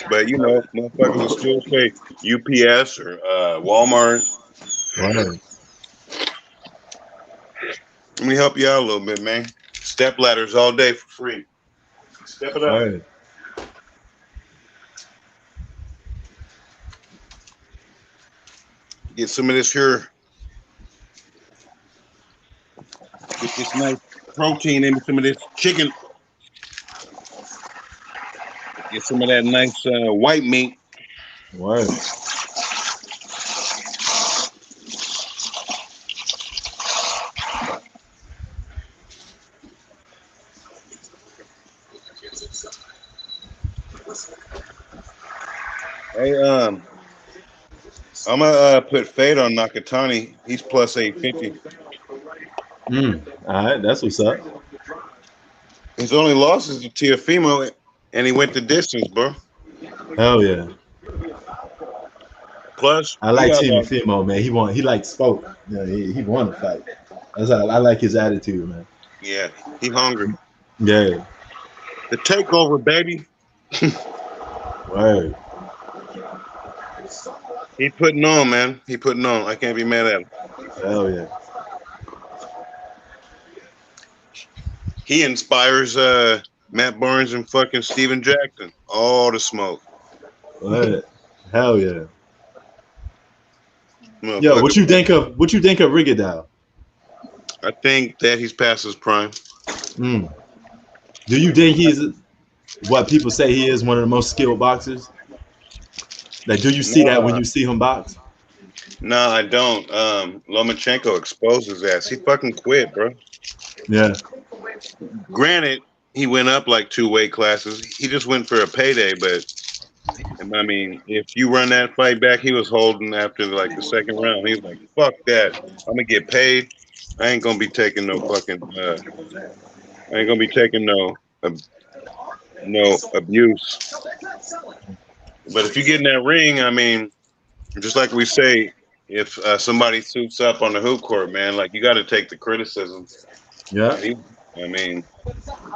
E: But motherfuckers will still say UPS or Walmart.
B: Word.
E: Let me help you out a little bit, man. Step ladders all day for free. Step it up.
B: Word.
E: Get some of this here. Get this nice protein in some of this chicken. Get some of that nice white meat.
B: Word.
E: Hey, I'm gonna put Fade on Nakatani. He's plus 850.
B: All right, that's what's up.
E: His only loss is to Tiafimo, and he went the distance, bro.
B: Hell yeah.
E: Plus,
B: I
E: he
B: like
E: got
B: Team
E: like,
B: Fimo, man. He like spoke. Yeah, he won the fight. I like his attitude, man.
E: yeah, he hungry.
B: Yeah.
E: The takeover, baby.
B: Word.
E: He putting on, man. He putting on. I can't be mad at him.
B: Hell yeah.
E: He inspires Matt Barnes and fucking Steven Jackson. All the smoke.
B: Word. Hell yeah. Yo,
E: Motherfucker.
B: what you think of Rigadao?
E: I think that he's past his prime.
B: Do you think he's what people say he is, one of the most skilled boxers? Like, do you see that when you see him box?
E: No, I don't. Lomachenko exposed his ass. He fucking quit, bro.
B: Yeah.
E: Granted, he went up like 2 weight classes. He just went for a payday, but I mean, if you run that fight back, he was holding after like the second round. He was like, "Fuck that! I'm gonna get paid. I ain't gonna be taking no fucking. I ain't gonna be taking no abuse." But if you get in that ring, I mean, just like we say, if somebody suits up on the hoop court, man, like you got to take the criticism.
B: Yeah.
E: I mean,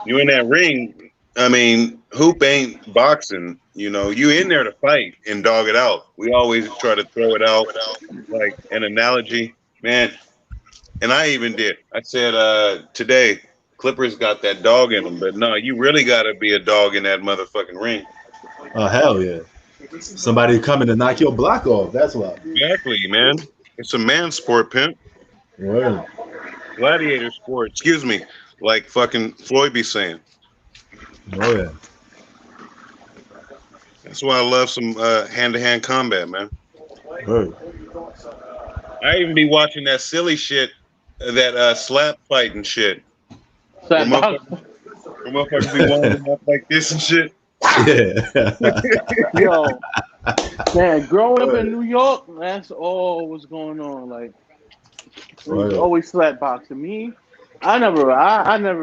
E: you in that ring. I mean, hoop ain't boxing. You know, you in there to fight and dog it out. We always try to throw it out like an analogy, man. And I even did. I said today, Clippers got that dog in them, but no, you really got to be a dog in that motherfucking ring.
B: Oh hell yeah! Somebody coming to knock your block off. That's why.
E: Exactly, man. It's a man sport, pimp.
B: Word.
E: Gladiator sport. Excuse me, like fucking Floyd be saying.
B: Oh yeah.
E: That's why I love some hand-to-hand combat, man.
B: Word.
E: I even be watching that silly shit, that slap fight and shit.
C: Slap box.
E: Where motherfuckers be winding up like this and shit.
B: Yeah.
C: Yo, man, growing up in New York, that's all what's going on. Like, it was always slap boxing. Me, I never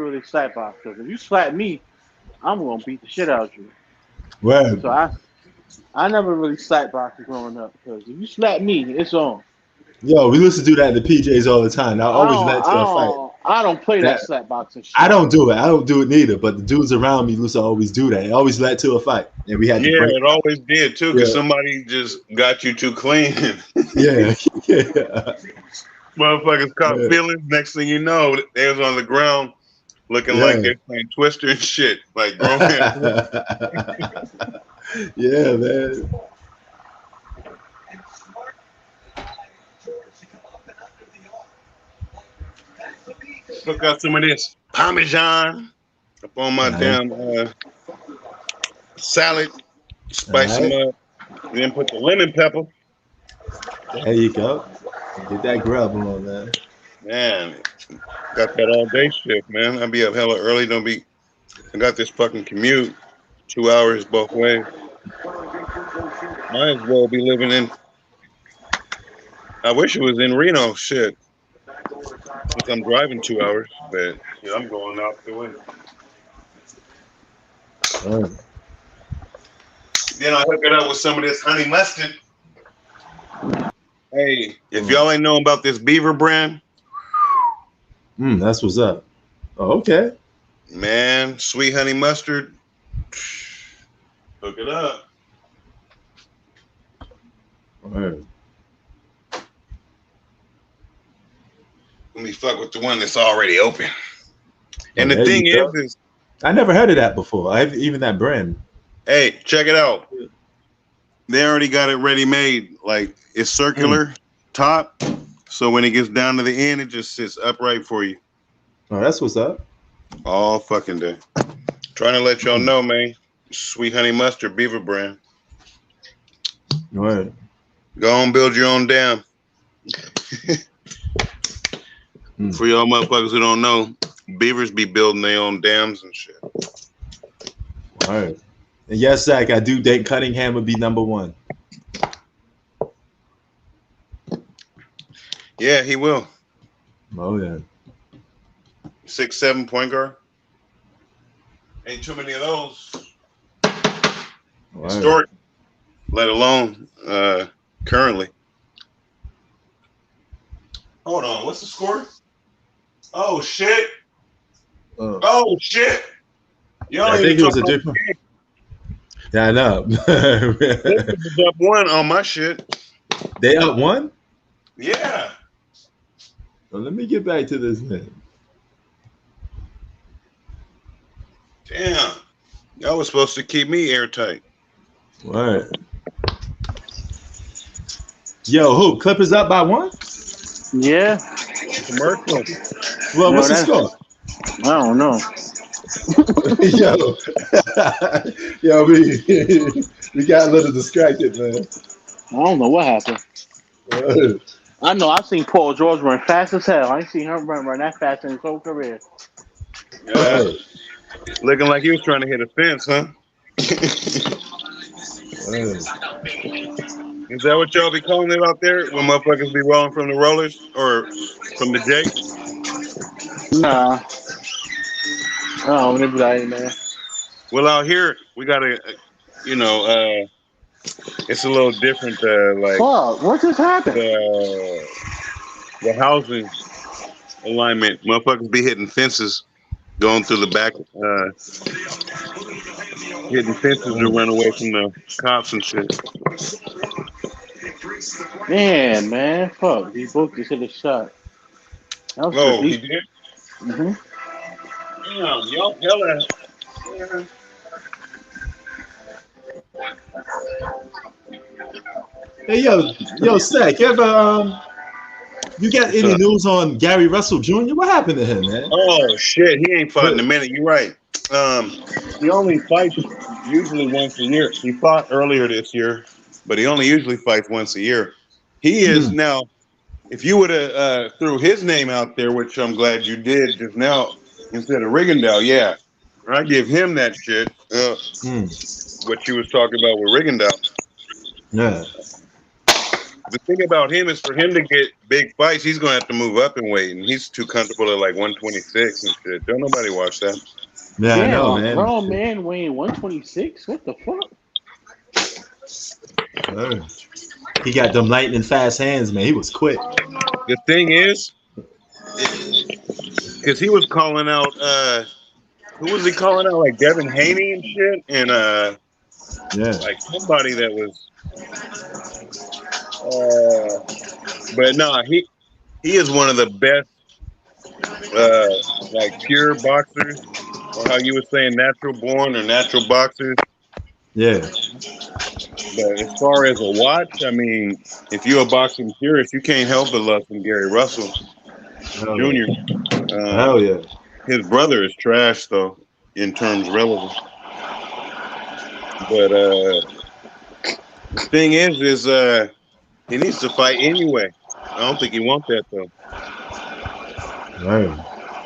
C: really slap box. Because if you slap me, I'm gonna beat the shit out of you.
B: Word.
C: So I never really slap boxing growing up. Because if you slap me, it's on.
B: Yo, we used to do that in the PJs all the time. I always led to a fight.
C: I don't play that slap boxing shit.
B: I don't do it. I don't do it neither. But the dudes around me used to always do that. It always led to a fight, and we had to break.
E: It always did too, because somebody just got you too clean.
B: Yeah.
E: Motherfuckers caught feelings. Next thing you know, they was on the ground looking like they're playing Twister and shit, like grown men.
B: Yeah, man.
E: Look out some of this Parmesan up on my damn salad. Spice them up. And then put the lemon pepper.
B: There you go. Get that grub on, man.
E: Man, got that all day shift, man. I'll be up hella early. I got this fucking commute, 2 hours both ways. Might as well be living in. I wish it was in Reno, shit. Since I'm driving 2 hours, but I'm going out the way. Then I hook it up with some of this honey mustard. Hey, if y'all ain't know about this Beaver brand,
B: that's what's up. Oh, okay.
E: Man, sweet honey mustard. Hook it up.
B: Word.
E: Let me fuck with the one that's already open. And the thing is
B: I never heard of that before. Even that brand.
E: Hey, check it out. They already got it ready made. Like it's circular top. So when it gets down to the end, it just sits upright for you.
B: Oh, that's what's up.
E: All fucking day. Trying to let y'all know, man. Sweet honey mustard, Beaver brand.
B: Right.
E: Go on, build your own dam. For y'all motherfuckers who don't know, beavers be building their own dams and shit.
B: All right. And yes, Zach, I do think Cunningham would be number one.
E: Yeah, he will.
B: Oh yeah.
E: 6'7" point guard. Ain't too many of those.
B: Right.
E: Historic, let alone currently. Hold on, what's the score? Oh shit! Oh shit! You don't
B: I
E: even
B: think it was
E: talk
B: a
E: about
B: different. Yeah, I know.
E: Clippers is up 1 on my shit.
B: They up 1?
E: Yeah.
B: Well, let me get back to this man.
E: Damn. Y'all was supposed to keep me airtight.
B: Right. Yo, who? Clippers up by 1?
C: Yeah.
E: Commercial.
B: Well,
C: No,
B: what's the
C: that's.
B: score?
C: I don't know.
B: yo, we got a little distracted, man.
C: I don't know what happened. I know I've seen Paul George run fast as hell. I ain't seen him run that fast in his whole career.
E: Yeah. Looking like he was trying to hit a fence, huh? Is that what y'all be calling it out there when motherfuckers be rolling from the rollers or from the J?
C: Nah. Oh, maybe that ain't man.
E: Well, out here we got a, it's a little different. Like
C: Fuck, what just happened?
E: the housing alignment, motherfuckers be hitting fences, going through the back, hitting fences to run away from the cops and shit.
C: Man, fuck. He booked just hit a shot. That was
E: Oh,
C: good.
E: he did?
C: Mm-hmm.
E: Damn, y'all hella. Yeah.
B: Hey, yo, Stack, you ever you got
E: What's
B: any
E: up?
B: news on Gary Russell Jr.? What happened to him, man?
E: Oh shit, he ain't fought in a minute. You're right. He only fights usually once a year. He fought earlier this year, but he only usually fights once a year. He is now. If you would have threw his name out there, which I'm glad you did just now, instead of Rigondeaux, yeah, I give him that shit. What you was talking about with Rigondeaux.
B: Yeah.
E: The thing about him is for him to get big fights, he's gonna have to move up in weight, and he's too comfortable at like 126 and shit. Don't nobody watch that.
B: Yeah, I
C: Damn,
B: know,
C: a
B: man.
C: grown man weighing 126? What the fuck?
B: He got them lightning fast hands, man. He was quick.
E: The thing is, because he was calling out, who was he calling out? Like Devin Haney and shit, and like somebody that was, but no, he is one of the best, like pure boxers, or how you were saying, natural born or natural boxers.
B: Yeah.
E: But as far as a watch, I mean, if you're a boxing purist, you can't help but love some Gary Russell Jr.
B: Hell yeah.
E: His brother is trash though, in terms relevant. But the thing is he needs to fight anyway. I don't think he wants that though.
B: Right.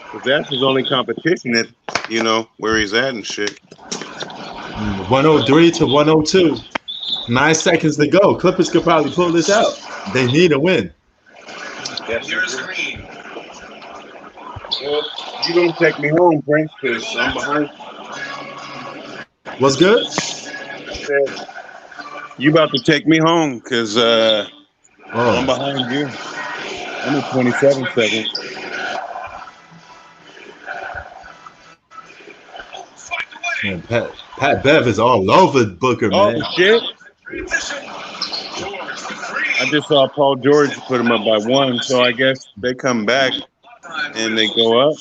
E: Because that's his only competition at, where he's at and shit.
B: 103 to 102. 9 seconds to go. Clippers could probably pull this out. They need a win.
E: Well, you don't take me home, Prince, because I'm behind.
B: What's good?
E: I said, you about to take me home because I'm behind you. I'm at 27 seconds.
B: Man, Pat Bev is all over Booker, man.
E: Oh, shit. I just saw Paul George put him up by 1, so I guess they come back and they go up.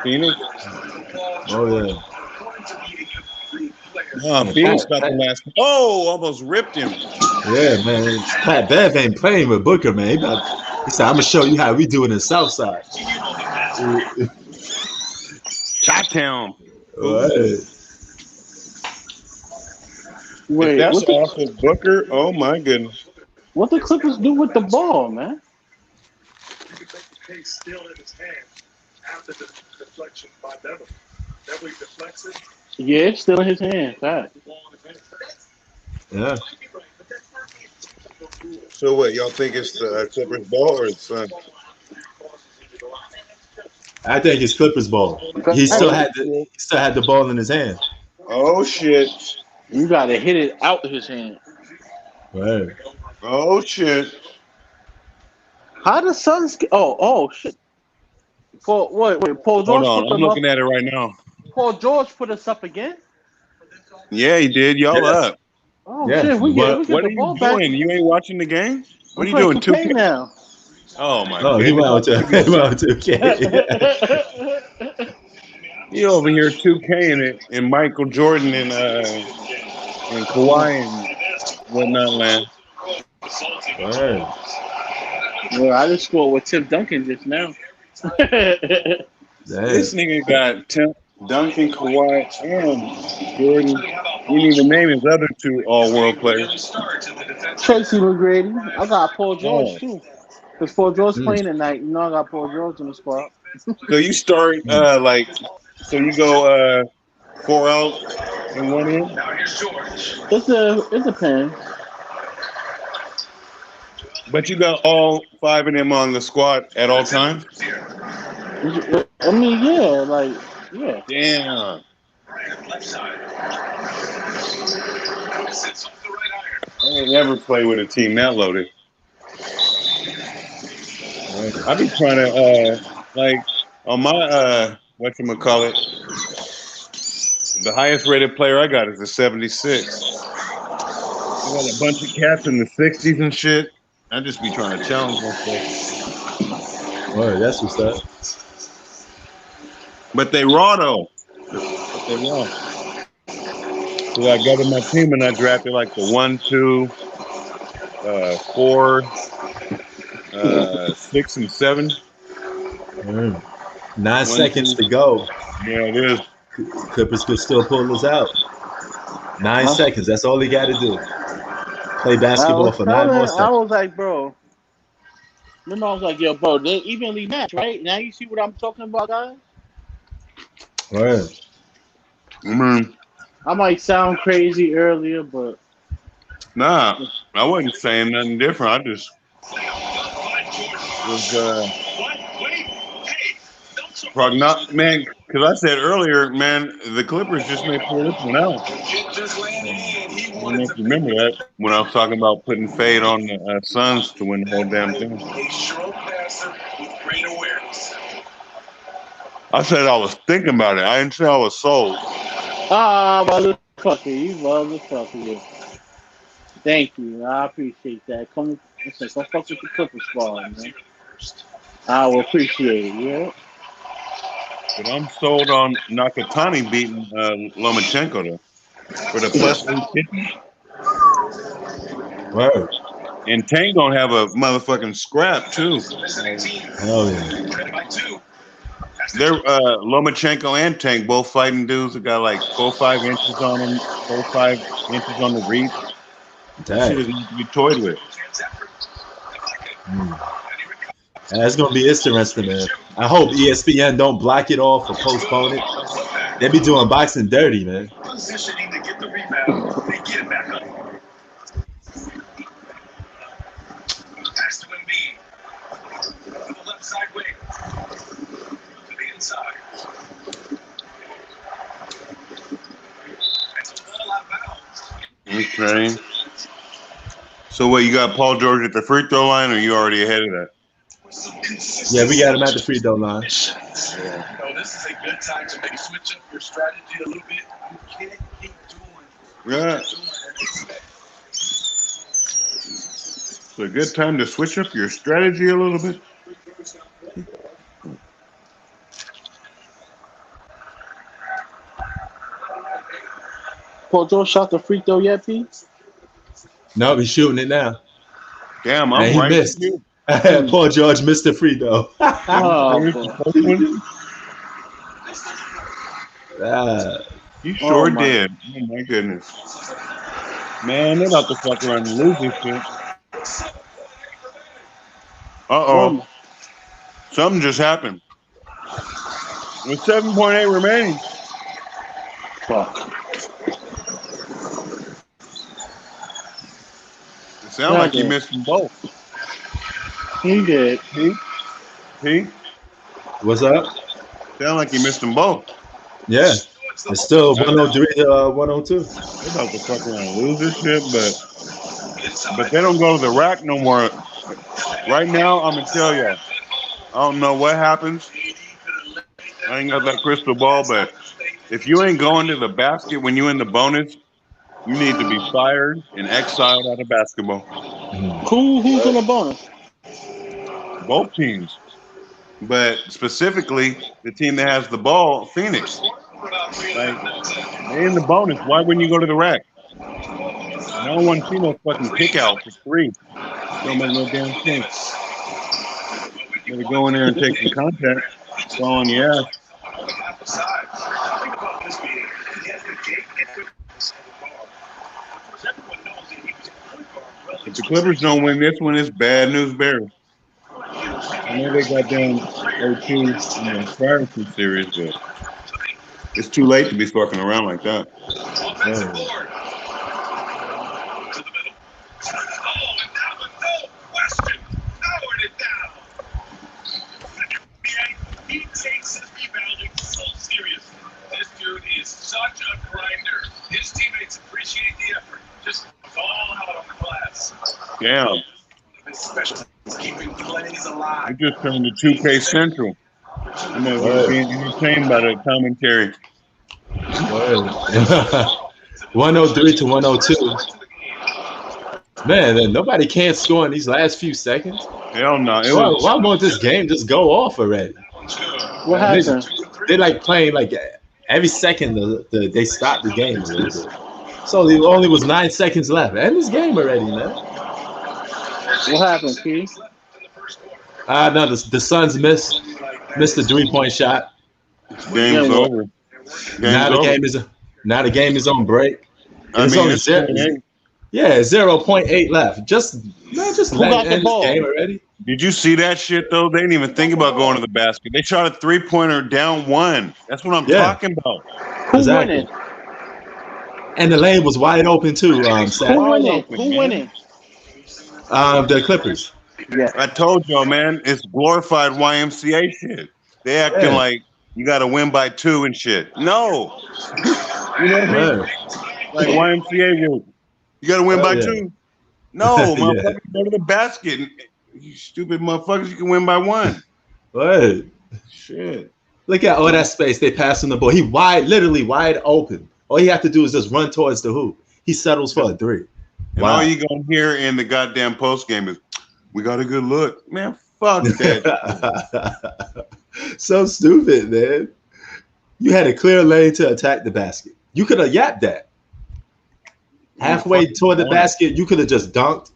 E: Phoenix?
B: Oh, yeah.
E: Phoenix got the last. Oh, almost ripped him.
B: Yeah, man. Pat Bev ain't playing with Booker, man. He said, I'm going to show you how we do it in Southside.
E: Sactown.
B: Right.
E: If that's off of Booker, oh my goodness.
C: What the Clippers do with the ball, man?
G: Still in his hand after the deflection by Beverly. Beverly deflects it.
C: Yeah, it's still in his hand. Fact.
B: Yeah.
E: So what? Y'all think it's the Clippers ball or the Sun?
B: I think it's Clippers ball. He still
C: Hey,
B: had the ball in his hand.
E: Oh shit!
C: you gotta hit it out his hand.
B: Right.
E: Oh shit!
C: How the Suns? Oh shit! Wait. Paul
E: Hold
C: George
E: on,
C: put
E: I'm
C: them up.
E: looking at it right now.
C: Paul George put us up again.
E: Yeah, he did. Y'all
B: Yes.
E: up.
C: Oh
B: Yeah.
C: shit! We
B: But
C: get
E: What are
C: the
E: you
C: ball back.
E: doing? You ain't watching the game? What
C: I'm
E: are you
C: playing
E: doing? 2K?
C: 2K now.
E: Oh my
B: oh, he
E: goodness!
B: went out to he went out to okay.
E: You over here 2K in it, and Michael Jordan and Kawhi and whatnot, man.
B: Right.
C: Well, I just scored with Tim Duncan just now.
E: This
B: Damn.
E: nigga got Duncan, Kawhi, and Jordan. You didn't even name his other two all-world players.
C: Tracy McGrady. I got Paul George
E: Oh,
C: too. Because Paul George
B: Mm.
C: playing tonight. You know I got Paul George in the squad.
E: so you start so you go 4 out and 1 in.
C: It depends.
E: But you got all 5 of them on the squad at all times?
C: I mean, yeah.
E: Damn. I ain't never played with a team that loaded. I be trying to like on my whatchamacallit, the highest rated player I got is a 76. I got a bunch of cats in the 60s and shit. I just be trying to challenge myself.
B: Right, that's what's up.
E: But they raw though. They raw. So I got in my team and I drafted like the 1, 2, 4, 6, and 7.
B: Mm. 9
E: 1,
B: seconds
E: 2.
B: to go.
E: Yeah, it is.
B: Clippers could still pull this out. 9
C: Huh?
B: seconds. That's all he got to do. Play
C: I
B: basketball
C: was
B: for 9 more
C: telling, I
B: seconds.
C: was like, bro. Remember, I was like, yo, bro, they evenly matched, right? Now you see what I'm talking about, guys?
B: Right.
C: I might sound crazy earlier, but
E: Nah, I wasn't saying nothing different. I just was man, because I said earlier, man, the Clippers just may pull this one out. I don't know if you remember that when I was talking about putting fade on the Suns to win the whole damn thing. I said I was thinking about it. I didn't say I was sold.
C: motherfucker, you motherfucker. Thank you. I appreciate that. Come fuck with the Clippers ball, man. I will appreciate it, yeah.
E: But I'm sold on Nakatani beating Lomachenko though for the plus 850.
B: Right.
E: And Tang gonna have a motherfucking scrap too.
B: Hell yeah.
E: They're Lomachenko and Tank both fighting dudes that got like 4-5 inches on them, 4-5 inches on the reach. That shit is not to be toyed with.
B: That's gonna be interesting, man. I hope ESPN don't block it off or postpone it. They be doing boxing dirty, man.
G: Positioning to get the rebound and get it back up. Pass to Embiid. To the left side wing. To the inside. That's a ball out of bounds.
E: Okay. So what, you got Paul George at the free throw line, or you already ahead of that?
B: Yeah, we got him at the free throw line.
G: This is a good time to maybe switch up your strategy a little bit. You can't keep doing.
E: Yeah. It's a good time to switch up your strategy a little bit.
C: Paul George shot the free throw yet, Pete?
B: No, he's shooting it now.
E: Damn,
B: And
E: I'm
B: he
E: right with
B: missed.
E: you.
B: Paul George missed the free throw.
C: Oh,
E: You sure did. Oh my goodness. Man, they're about to fuck around and lose this shit. Uh-oh. Something just happened. With 7.8 remaining.
C: Fuck.
E: It sounds like you missed them both.
C: He did.
E: He?
B: What's up?
E: Sound like you missed them both.
B: Yeah. It's still 103 to 102.
E: They're about to fucking lose this shit, but they don't go to the rack no more. Right now, I'm gonna tell you, I don't know what happens. I ain't got that crystal ball, but if you ain't going to the basket when you in the bonus, you need to be fired and exiled out of basketball.
C: Who's in the bonus?
E: Both teams, but specifically the team that has the ball, Phoenix. Like, they in the bonus. Why wouldn't you go to the rack? I don't want to see no fucking kick out for free. Don't make no damn sense. Gotta go in there and take some contact. It's all on the ass. If the Clippers don't win this one, it's bad news bears. I know they got down 0-2 in the prior two series, but it's too late to be fucking around like that.
G: He takes his rebounding so serious. This dude is such a grinder. His teammates appreciate the effort. Just all out on the glass.
E: Damn.
G: Keeping plays alive.
E: We just turned to 2K Central. I'm being entertained by the commentary.
B: 103 to 102. Man, then nobody can't score in these last few seconds.
E: Hell no.
B: Why won't this game just go off already?
C: What happened?
B: They like playing like every second they stop the game a little bit. So there only was 9 seconds left. End this game already, man.
C: What happened, Keith?
B: No, the Suns missed the 3-point shot.
E: Game's over.
B: Now the game is on break. It's only
E: it's
B: 0.8 left. Just let
C: got the
B: end
C: ball?
B: this game already.
E: Did you see that shit though? They didn't even think about going to the basket. They shot a 3-pointer down 1. That's what I'm talking about.
C: Who's winning?
B: And the lane was wide open too.
C: Who winning?
B: The Clippers.
C: Yeah.
E: I told y'all, man, it's glorified YMCA shit. They acting like you got to win by 2 and shit. No. You know what I mean? Like YMCA rules. You got to win by 2. No, motherfucker, go to the basket. You stupid motherfuckers, you can win by 1.
B: What?
E: Shit.
B: Look at all that space. They passing the ball. He literally wide open. All he have to do is just run towards the hoop. He settles for a 3.
E: And all you gonna hear in the goddamn post game is, "We got a good look." Man, fuck that.
B: So stupid, man. You had a clear lane to attack the basket. You could have yapped that. Halfway toward the basket, you could have just dunked.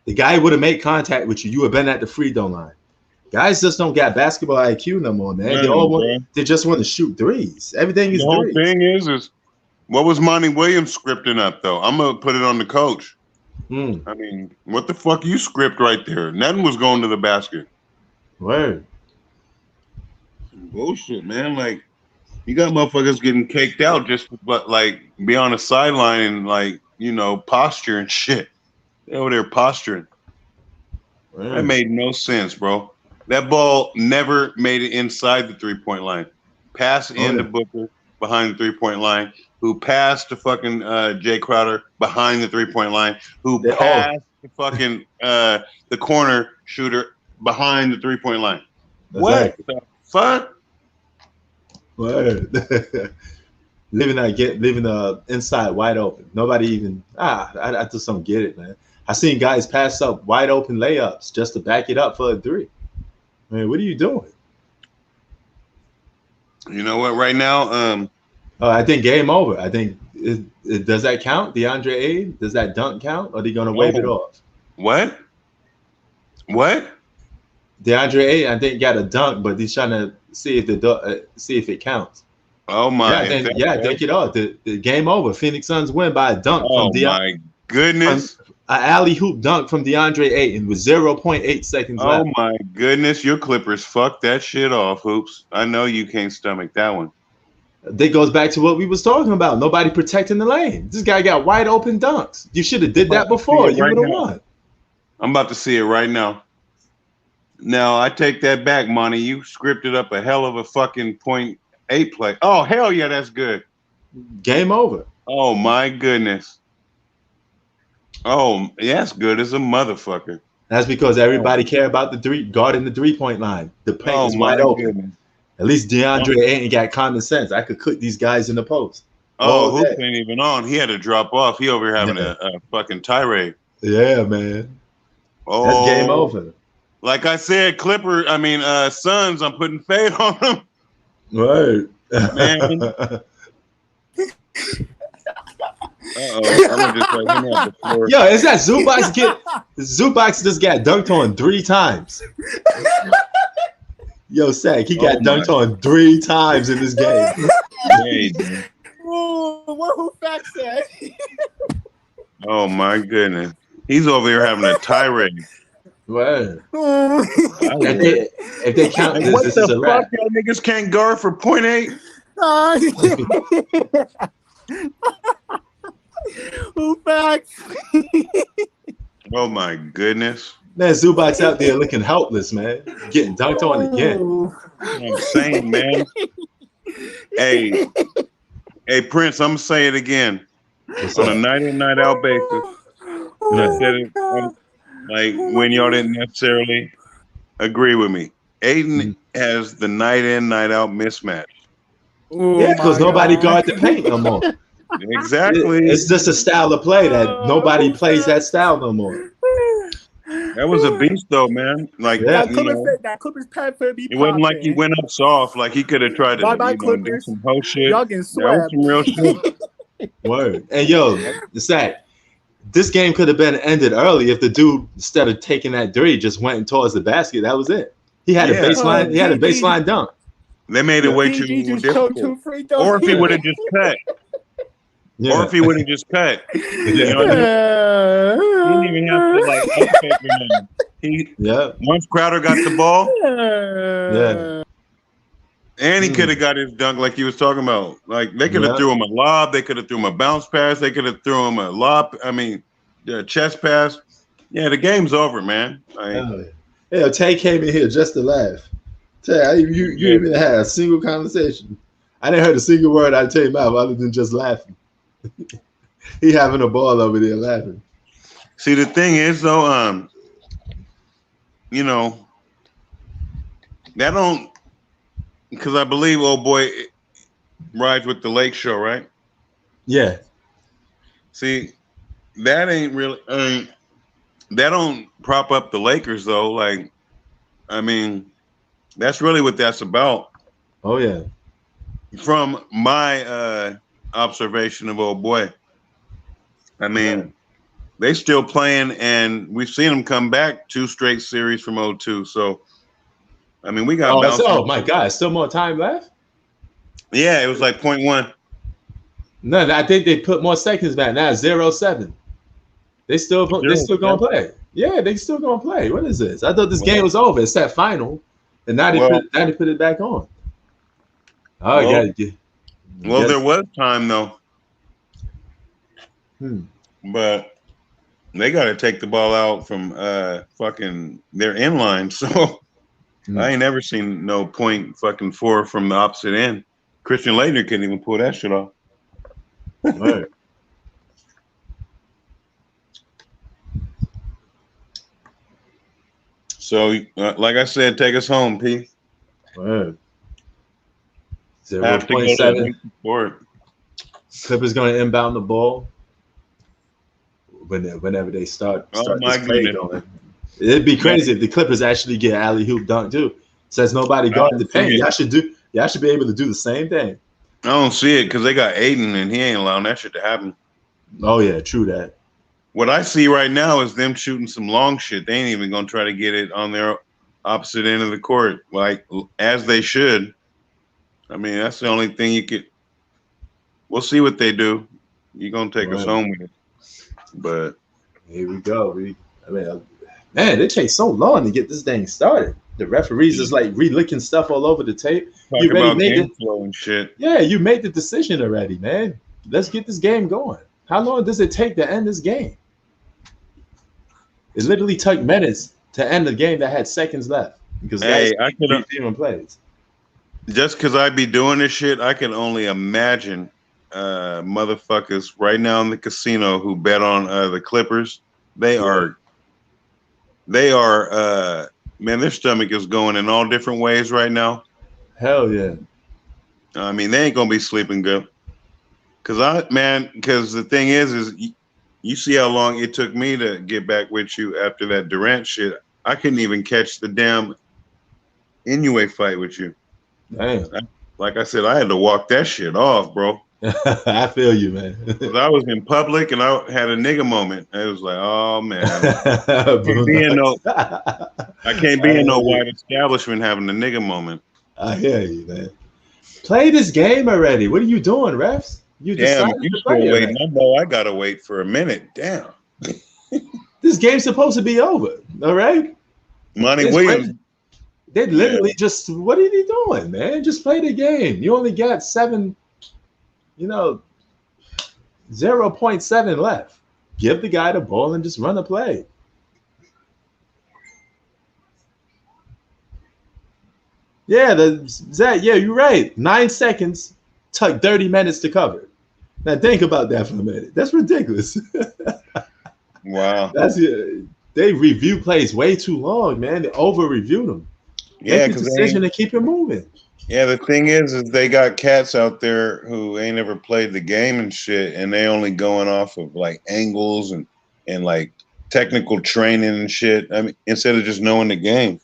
B: The guy would have made contact with you. You would have been at the free throw line. Guys just don't got basketball IQ no more, man. They just want to shoot threes. Everything is
E: the whole
B: threes.
E: thing is what was Monty Williams scripting up though? I'm gonna put it on the coach. I mean, what the fuck you script right there? Nothing was going to the basket.
B: Word.
E: Bullshit, man. Like, you got motherfuckers getting caked out just but like be on the sideline and like, posture and shit. They're over there posturing. That made no sense, bro. That ball never made it inside the 3-point line. Pass into Booker behind the 3-point line, who passed to fucking Jay Crowder behind the 3-point line, who passed to fucking the corner shooter behind the 3-point line. What the fuck?
B: Word. leaving the inside wide open. Nobody even I just don't get it, man. I seen guys pass up wide open layups just to back it up for a 3. Man, what are you doing?
E: You know what? Right now,
B: I think game over. I think does that count? DeAndre Ayton? Does that dunk count? Or are they gonna wave it off?
E: What?
B: DeAndre Ayton, I think got a dunk, but he's trying to see if it counts.
E: Oh my!
B: I think it off. The game over. Phoenix Suns win by a dunk.
E: Oh my goodness!
B: An alley hoop dunk from DeAndre Ayton with 0.8 seconds left.
E: Oh my goodness! Your Clippers fucked that shit off, Hoops. I know you can't stomach that one.
B: That goes back to what we was talking about. Nobody protecting the lane. This guy got wide open dunks. You should have did that before. You would have won.
E: I'm about to see it right now. Now I take that back, Monty. You scripted up a hell of a fucking .8 play. Oh hell yeah, that's good.
B: Game over.
E: Oh my goodness. Oh, yeah, that's good as a motherfucker.
B: That's because everybody care about the guarding the 3-point line. The paint is wide open. Goodness. At least DeAndre ain't got common sense. I could cook these guys in the post.
E: Oh, Hoop ain't even on. He had to drop off. He over here having a fucking tirade.
B: Yeah, man.
E: Oh,
B: that's game over.
E: Like I said, Suns, I'm putting fade on them.
B: Right.
E: Man. I'm gonna just like him off the floor.
B: Yo, is that Zubac Zubac just got dunked on 3 times. Yo, Sack, he got dunked on 3 times in this game.
E: Hey,
F: what Hoopfacts said?
E: Oh my goodness. He's over here having a tirade.
B: Right. if they count this,
E: what
B: this
E: the
B: is a
E: fuck?
B: wrap.
E: Y'all niggas can't guard for .8?
F: Hoopfacts.
E: Oh my goodness.
B: Man, Zubac's out there looking helpless, man. Getting dunked on again.
E: I'm saying, man. Hey, Prince, I'm gonna say it again. On a night in, night out basis. And I said it like when y'all didn't necessarily agree with me. Aiden has the night in, night out mismatch.
B: Yeah, because nobody guard the paint no more.
E: Exactly.
B: It's just a style of play that nobody plays that style no more.
E: That was a beast, though, man. Like
F: that Clippers pad for be.
E: It wasn't like he went up soft. Like he could have tried to do some whole shit.
F: Y'all getting
E: That was
F: swept.
E: some real shit.
B: Word. And yo, Zach, this game could have been ended early if the dude, instead of taking that three, just went towards the basket. That was it. He had a baseline. He had a baseline dunk.
E: They made it way too difficult. Or if he would have just cut. Yeah. Or if he would have just cut. You know, he didn't even have to like once Crowder got the ball. And he could have got his dunk like he was talking about. Like they could have threw him a lob, they could have threw him a bounce pass, they could have threw him a lob. I mean, the chest pass. Yeah, the game's over, man.
B: Yeah, Tay came in here just to laugh. Tay, you even had a single conversation. I didn't hear a single word out of Tay's mouth other than just laughing. He having a ball over there laughing.
E: See, the thing is though, you know, that don't, because I believe old boy rides with the Lake Show, right?
B: Yeah.
E: See, that ain't really. That don't prop up the Lakers though. Like, I mean, that's really what that's about.
B: Oh yeah.
E: From my observation of old boy, I mean, they still playing, and we've seen them come back 2 straight series from 0-2. So, I mean, we got.
B: Oh my God! Still more time left.
E: Yeah, it was like 0.1.
B: No, I think they put more seconds back now. 0-7. They still gonna play. Yeah, they still gonna play. What is this? I thought this game was over. It's that final, and now they put it back on. Oh, yeah.
E: Well, there was time though. But they got to take the ball out from fucking their inline. So I ain't never seen no .4 from the opposite end. Christian Laettner couldn't even pull that shit off.
B: Right.
E: So, like I said, take us home, P.
B: Right.
E: 0.7.
B: Clippers going to inbound the ball whenever they start this play going. It'd be crazy if the Clippers actually get alley-hoop dunk too. Says nobody guarding the paint. Y'all should be able to do the same thing.
E: I don't see it because they got Aiden and he ain't allowing that shit to happen.
B: Oh yeah, true that.
E: What I see right now is them shooting some long shit. They ain't even gonna try to get it on their opposite end of the court, like as they should. I mean, that's the only thing you could. We'll see what they do. You're gonna take us home with it, but
B: here we go. Man, it takes so long to get this thing started. The referees is like re-looking stuff all over the tape. You
E: Talking
B: already
E: about
B: made
E: game
B: it.
E: flow and shit.
B: Yeah, you made the decision already, man. Let's get this game going. How long does it take to end this game? It literally took minutes to end the game that had seconds left because guys
E: Hey, I could
B: reviewing plays.
E: just because I be doing this shit, I can only imagine motherfuckers right now in the casino who bet on the Clippers. They are man, their stomach is going in all different ways right now.
B: Hell yeah.
E: I mean, they ain't gonna be sleeping good. Because the thing is you see how long it took me to get back with you after that Durant shit. I couldn't even catch the damn Inoue fight with you.
B: Damn.
E: Like I said, I had to walk that shit off, bro.
B: I feel you, man.
E: 'Cause I was in public and I had a nigga moment. It was like, oh man, I can't be in no white establishment having a nigga moment.
B: I hear you, man. Play this game already. What are you doing, refs? You
E: Damn,
B: decided
E: you
B: to
E: still
B: play
E: waiting?
B: already.
E: I know I gotta wait for a minute. Damn.
B: This game's supposed to be over. All right.
E: Monty
B: It's
E: Williams.
B: They literally just, what are they doing, man? Just play the game. You only got 0.7 left. Give the guy the ball and just run the play. Yeah, Zach, yeah, you're right. 9 seconds took 30 minutes to cover. Now think about that for a minute. That's ridiculous.
E: Wow.
B: They review plays way too long, man. They over-review them.
E: Yeah,
B: Make the
E: because
B: decision to keep it moving.
E: yeah, the thing is they got cats out there who ain't ever played the game and shit, and they only going off of like angles and like technical training and shit. I mean, instead of just knowing the game.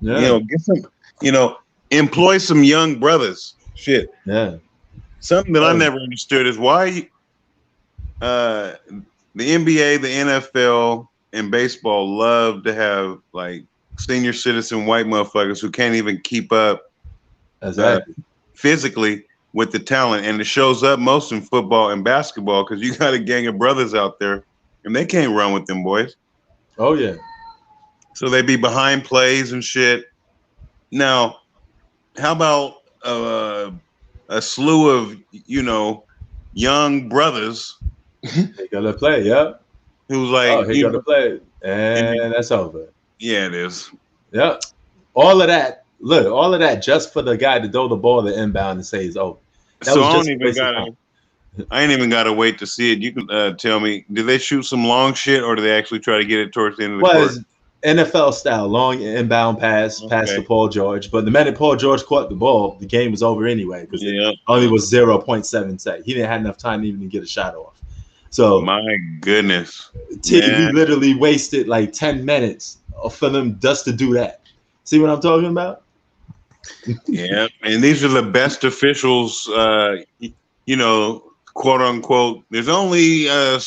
B: Yeah.
E: Get some, employ some young brothers. Shit.
B: Yeah.
E: Something that I never understood is why the NBA, the NFL, and baseball love to have like senior citizen white motherfuckers who can't even keep up physically with the talent, and it shows up most in football and basketball because you got a gang of brothers out there and they can't run with them boys.
B: Oh yeah.
E: So they be behind plays and shit. Now, how about a slew of young brothers?
B: They gotta play, yeah.
E: Who's like,
B: he gotta play, and that's over.
E: Yeah, it is.
B: Yeah, all of that. Look, all of that just for the guy to throw the ball to inbound and say it's over.
E: So I ain't even gotta wait to see it. You can tell me, did they shoot some long shit or do they actually try to get it towards the end of the court?
B: NFL style, long inbound pass to Paul George. But the minute Paul George caught the ball, the game was over anyway because it only was 0.7 seconds. He didn't have enough time even to get a shot off. So
E: my goodness,
B: he literally wasted like 10 minutes for them just to do that. See what I'm talking about?
E: Yeah, and these are the best officials, quote unquote. There's only a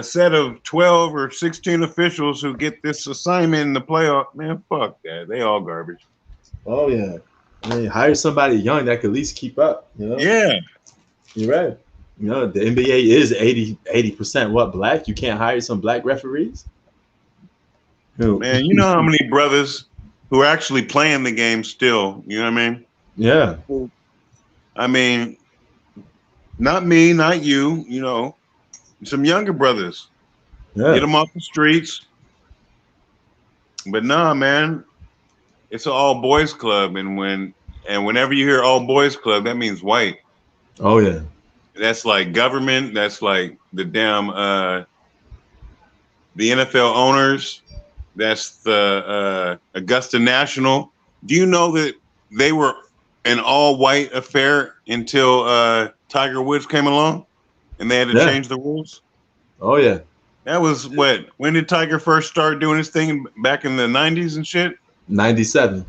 E: set of 12 or 16 officials who get this assignment in the playoff. Man, fuck that. They all garbage.
B: Oh yeah. I mean, hire somebody young that could at least keep up.
E: Yeah,
B: you're right. The NBA is 80% black. You can't hire some black referees.
E: Man, you know how many brothers who are actually playing the game still? You know what I mean?
B: Yeah.
E: I mean, not me, not you. Some younger brothers.
B: Yeah.
E: Get them off the streets. But nah, man, it's an all boys club, and whenever you hear all boys club, that means white.
B: Oh yeah.
E: That's like government. That's like the damn the NFL owners. That's the Augusta National. Do you know that they were an all white affair until Tiger Woods came along? And they had to change the rules?
B: Oh, yeah.
E: That was what? When did Tiger first start doing his thing? Back in the 90s and shit?
B: 97.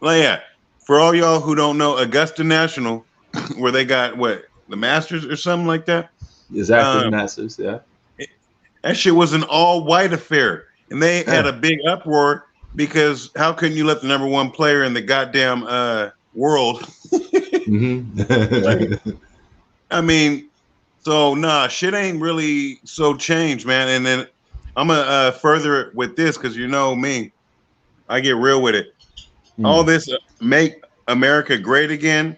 E: Well, yeah. For all y'all who don't know, Augusta National, where they got, what, the Masters or something like that?
B: Exactly, the Masters, yeah.
E: That shit was an all-white affair. And they had a big uproar because how couldn't you let the number one player in the goddamn world?
B: Mm-hmm.
E: I mean... So, nah, shit ain't really so changed, man. And then I'm going to further it with this because you know me. I get real with it. all this make America great again.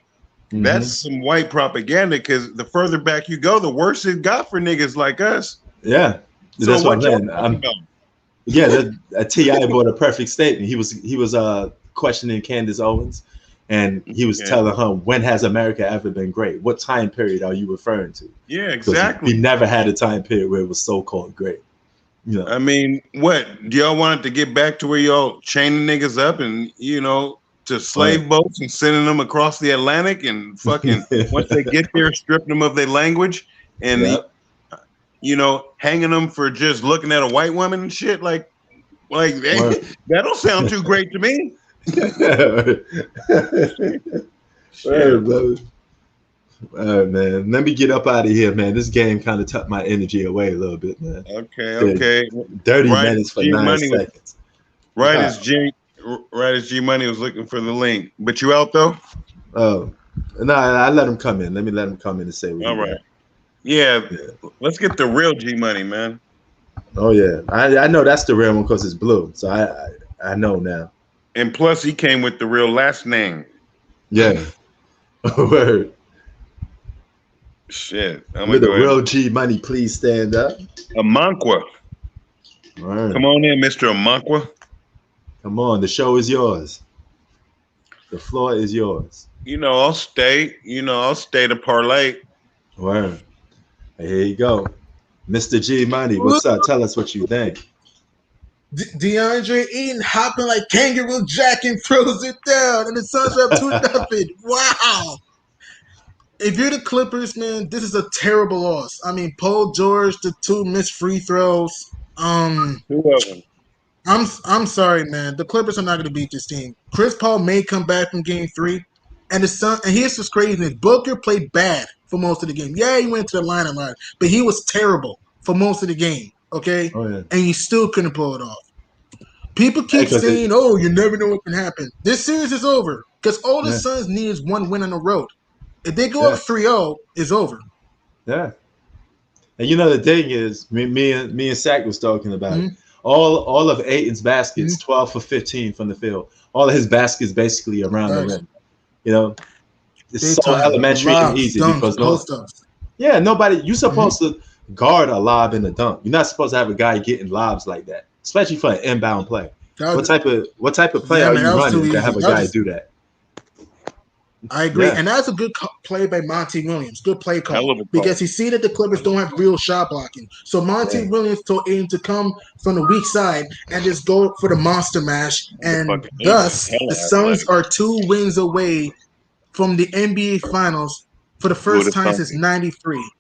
B: Mhm.
E: That's some white propaganda because the further back you go, the worse it got for niggas like us.
B: Yeah,
E: So
B: that's what
E: what
B: I'm
E: y'all
B: saying.
E: talking about?
B: Yeah, Ti brought a perfect statement. He was questioning Candace Owens, and he was
E: Okay.
B: telling her, when has America ever been great? What time period are you referring to?
E: Yeah,
B: Because
E: exactly.
B: we never had a time period where it was so called great. You know,
E: I mean, what do y'all want it to get back to where y'all chaining niggas up and to slave boats and sending them across the Atlantic and fucking once they get there, stripping them of their language and
B: Yep.
E: hanging them for just looking at a white woman and shit like
B: Word.
E: that don't sound too great to me.
B: Word, brother. All right, man. Let me get up out of here, man. This game kind of took my energy away a little bit, man.
E: Okay.
B: 30
E: Right,
B: minutes for
E: G
B: 9
E: Money was-
B: seconds.
E: Right as G Money was looking for the link, but you out though?
B: Oh, no, I let him come in. Let me let him come in and say what
E: All
B: he
E: right.
B: got.
E: Yeah, let's get the real G Money, man.
B: Oh yeah, I know that's the real one because it's blue. So I know now.
E: And plus, he came with the real last name.
B: Yeah. Word.
E: Shit, I'm
B: With
E: gonna
B: a
E: go ahead.
B: real G Money, please stand up.
E: Amankwa.
B: Word.
E: Come on in, Mr. Amankwa.
B: Come on, the show is yours. The floor is yours.
E: I'll stay. I'll stay to parlay.
B: Word. Here you go. Mr. G Money, what's up? Tell us what you think.
D: DeAndre Ayton hopping like Kangaroo Jack and throws it down, and the Suns are up 2-0. Wow. If you're the Clippers, man, this is a terrible loss. I mean, Paul George, the 2 missed free throws.
E: 2 of them.
D: I'm sorry, man. The Clippers are not going to beat this team. Chris Paul may come back from Game 3, and the Sun. And here's what's crazy: Booker played bad for most of the game. Yeah, he went to the line a lot, but he was terrible for most of the game. Okay,
B: Oh yeah.
D: and you still couldn't pull it off. People keep
B: Because
D: saying, "Oh, you never know what can happen." This series is over because all the
B: Yeah.
D: Suns need is one win on the road. If they go
B: Yeah.
D: up 3-0, it's over.
B: Yeah. And the thing is, me and Sack was talking about it. All of Aiton's baskets, 12 for 15 from the field. All of his baskets basically around the rim. It's
D: Big
B: so
D: time.
B: elementary and
D: Lobs,
B: easy
D: dunks,
B: because
D: post-ups.
B: nobody. You're supposed to guard a lob in a dunk. You're not supposed to have a guy getting lobs like that, especially for an inbound play. What type of play are
D: man,
B: you
D: that was
B: running
D: too
B: to have
D: easy.
B: a guy do that?
D: I agree.
B: Yeah.
D: And that's a good play by Monty Williams. Good play
E: Hell
D: call.
E: of a call.
D: Because he see that the Clippers don't have real shot blocking. So Monty
B: Yeah.
D: Williams told Aiden to come from the weak side and just go for the monster mash. And
E: fucking
D: thus,
E: hella
D: the Suns
E: athletic.
D: are 2 wins away from the NBA Finals for the
E: Who
D: first
E: would've
D: time
E: thunk
D: since
E: it?
D: '93.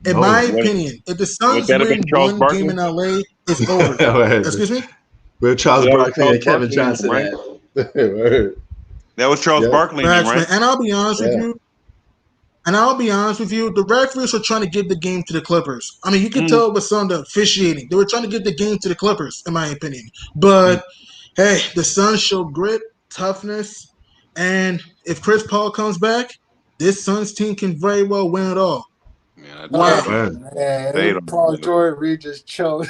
D: In
B: No.
D: my
E: Would
D: opinion, if the
E: would
D: Suns
E: that have been
D: win
E: Charles
D: one game
E: Barkley?
D: in LA, it's over. Excuse me?
B: Where Charles
E: That was
B: Barkley
E: Charles
B: and Kevin
E: Barkley in them,
B: Johnson
E: right?
B: at? Word.
E: That was Charles
B: Yeah.
E: Barkley in them,
D: Facts, man.
E: right?
D: And I'll be honest with
B: Yeah.
D: you. And I'll be honest with you, the referees were trying to give the game to the Clippers. I mean, you could tell with some of the officiating. They were trying to give the game to the Clippers, in my opinion. But, hey, the Suns showed grit, toughness, and if Chris Paul comes back, this Suns team can very well win it all.
E: Man, I
D: Wow.
E: told you.
F: Man,
E: They don't
F: Paul
E: do it.
F: George Reed just choked.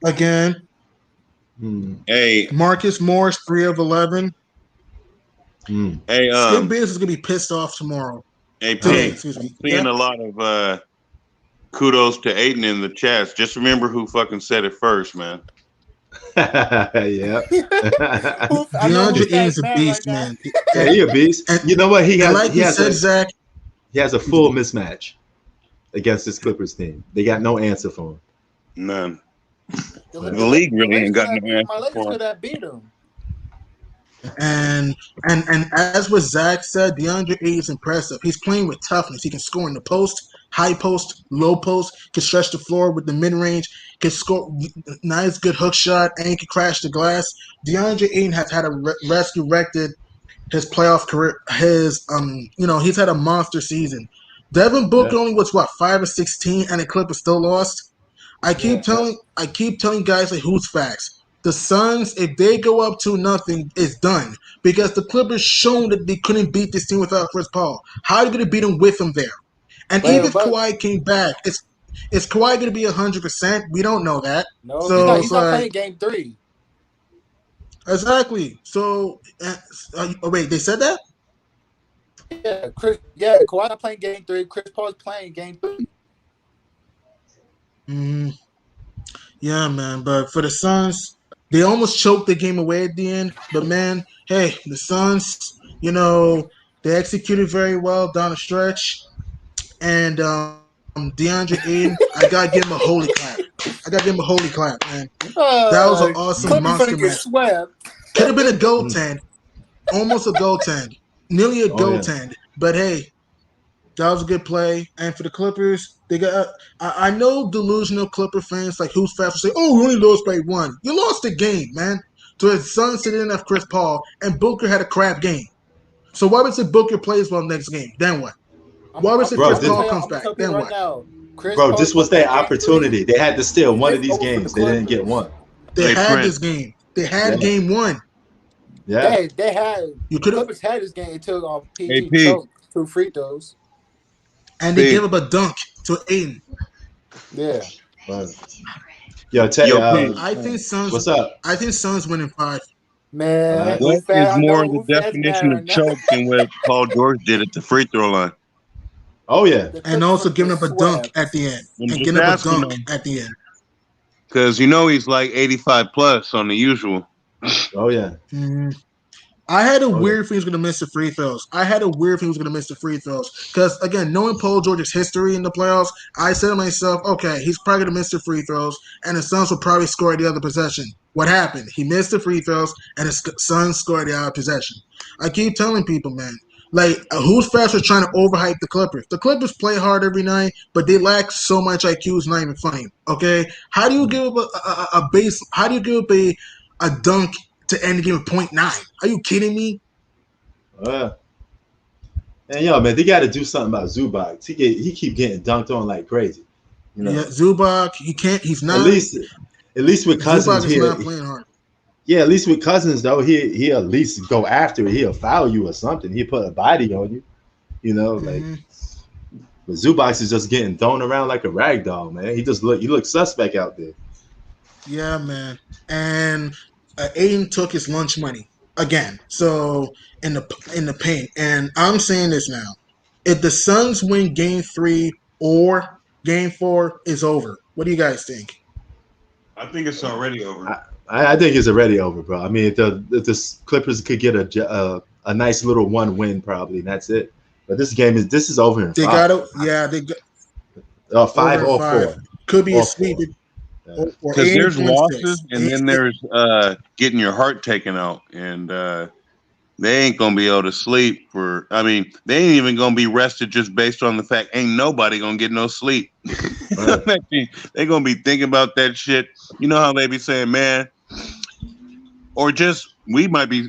D: Again,
E: Hey,
D: Marcus Morris, 3 of 11.
E: hey,
D: Skip Bayless is going to be pissed off tomorrow.
E: hey,
D: Today,
E: Pete,
D: excuse me.
E: I'm seeing a lot of kudos to Aiden in the chats. Just remember who fucking said it first, man.
B: Yeah.
F: I know
D: DeAndre
F: Hoopfacts
D: Ayton's a
F: mad
D: beast,
F: right now.
D: man.
B: Yeah, he a beast.
D: And,
B: You know what? He
D: and
B: has
D: like
B: he
D: you
B: has
D: said,
B: a
D: Zach,
B: he has a full mismatch against this Clippers team. They got no answer for him.
E: None.
F: The
E: The league really ain't got no
F: my
E: answer
F: Lakers
E: for
F: could
E: him.
F: have beat him.
D: And as what Zach said, DeAndre Ayton is impressive. He's playing with toughness. He can score in the post, high post, low post, can stretch the floor with the mid range, can score nice good hook shot, and can crash the glass. DeAndre Ayton has had a resurrected his playoff career. He's had a monster season. Devin Booker only was 5 or 16, and the Clippers still lost. I keep telling guys like Hoopfacts. The Suns, if they go up 2-0, it's done. Because the Clippers shown that they couldn't beat this team without Chris Paul. How are you going to beat them with him there? And even if
F: But
D: Kawhi came back, is Kawhi going to be 100%? We don't know that.
F: no,
D: So
F: he's not playing game 3.
D: Exactly. So, wait, they said that?
F: Kawhi not playing game 3. Chris Paul's playing game 3.
D: Mm, yeah, man. But for the Suns, they almost choked the game away at the end. But man, hey, the Suns, they executed very well down the stretch. And DeAndre Ayton, I gotta give him a holy clap. I gotta give him a holy clap, man. That was an awesome
F: Clippers
D: monster
F: gonna get
D: match.
F: swept.
D: Could have been a goaltend, almost a goaltend, nearly a
B: Oh, yeah.
D: goaltend. But hey, that was a good play. And for the Clippers, they got. I know delusional Clipper fans like Hoopfacts will say, "Oh, we only lost by 1." You lost the game, man. So his son didn't have Chris Paul, and Booker had a crap game. So why would say Booker plays well next game? Then what? Why would say
B: Bro,
D: Chris
B: this-
D: Paul
F: I'm
D: comes
F: gonna
D: back?
F: tell people
D: Then
F: right
D: what?
F: now. Chris
B: Bro,
F: Paul's
B: this was
F: gonna
B: their
F: play game 3.
B: opportunity. They had to steal one of
F: It's
B: these
F: over for
B: games.
F: the
B: They didn't get
F: Clippers.
B: one.
D: They
E: Hey,
D: had
E: Prince.
D: this game. They had
B: Yeah.
D: game 1.
B: Yeah.
F: They had
D: You
F: the
D: could have,
F: Clippers had this game until PG
E: AP.
F: choked 2 free throws.
D: and they
E: Big.
D: gave up a dunk to Aiden.
F: Yeah.
B: Right. Yo, Taye,
E: Yo, Pete.
D: I think Suns.
B: what's up?
D: I think Suns winning 5.
F: Man,
B: What
E: What
F: Hoopfacts,
E: is
F: I
E: more
F: know
E: the
F: Hoopfacts
E: definition
F: mad
E: of
F: right now.
E: choke than what Paul George did at the free throw line?
B: Oh, yeah.
F: The
D: And
F: Clippers
D: also
F: gonna
D: giving
F: get
D: up a dunk
F: swept.
D: at the end.
E: I'm
D: And
E: just
D: giving up a
E: asking
D: dunk
E: him
D: at the end.
E: because he's like 85 plus on the usual.
B: Oh, yeah.
D: Mhm. I had a
B: Oh,
D: weird feeling he was going to miss the free throws. Because, again, knowing Paul George's history in the playoffs, I said to myself, okay, he's probably going to miss the free throws, and the Suns will probably score the other possession. What happened? He missed the free throws, and the Suns scored the other possession. I keep telling people, man, like, who's faster trying to overhype the Clippers? The Clippers play hard every night, but they lack so much IQ, it's not even funny, okay? How do you give up a base? How do you give up a dunk to end the game at 0.9? Are you kidding me?
B: And yo, man, they got to do something about Zubac. He keep getting dunked on like crazy.
D: Yeah, Zubac, he can't. He's not.
B: At least with Cousins
D: Zubac is
B: here.
D: not playing hard.
B: Yeah, at least with Cousins though, he at least go after it. He'll foul you or something. He'll put a body on you. Like.
D: Mhm.
B: But Zubac is just getting thrown around like a rag doll, man. He looks suspect out there.
D: Yeah, man. And Aiden took his lunch money again. So in the paint, and I'm saying this now: if the Suns win Game 3 or Game 4, is over. What do you guys think?
E: I think it's already over.
B: I think it's already over, bro. I mean, if the Clippers could get a nice little 1 win, probably, and that's it. But this is over in
D: They
B: 5.
D: got to, yeah, they got
B: 5
D: over
B: or
D: 5.
B: 4.
D: Could be
B: Or
D: a sweep.
B: 4.
D: Or
E: Because there's
D: 8.6.
E: losses and then there's getting your heart taken out. And they ain't going to be able to sleep they ain't even going to be rested just based on the fact ain't nobody going to get no sleep.
B: Right.
E: They're going to be thinking about that shit. You know how they be saying, man, or just we might be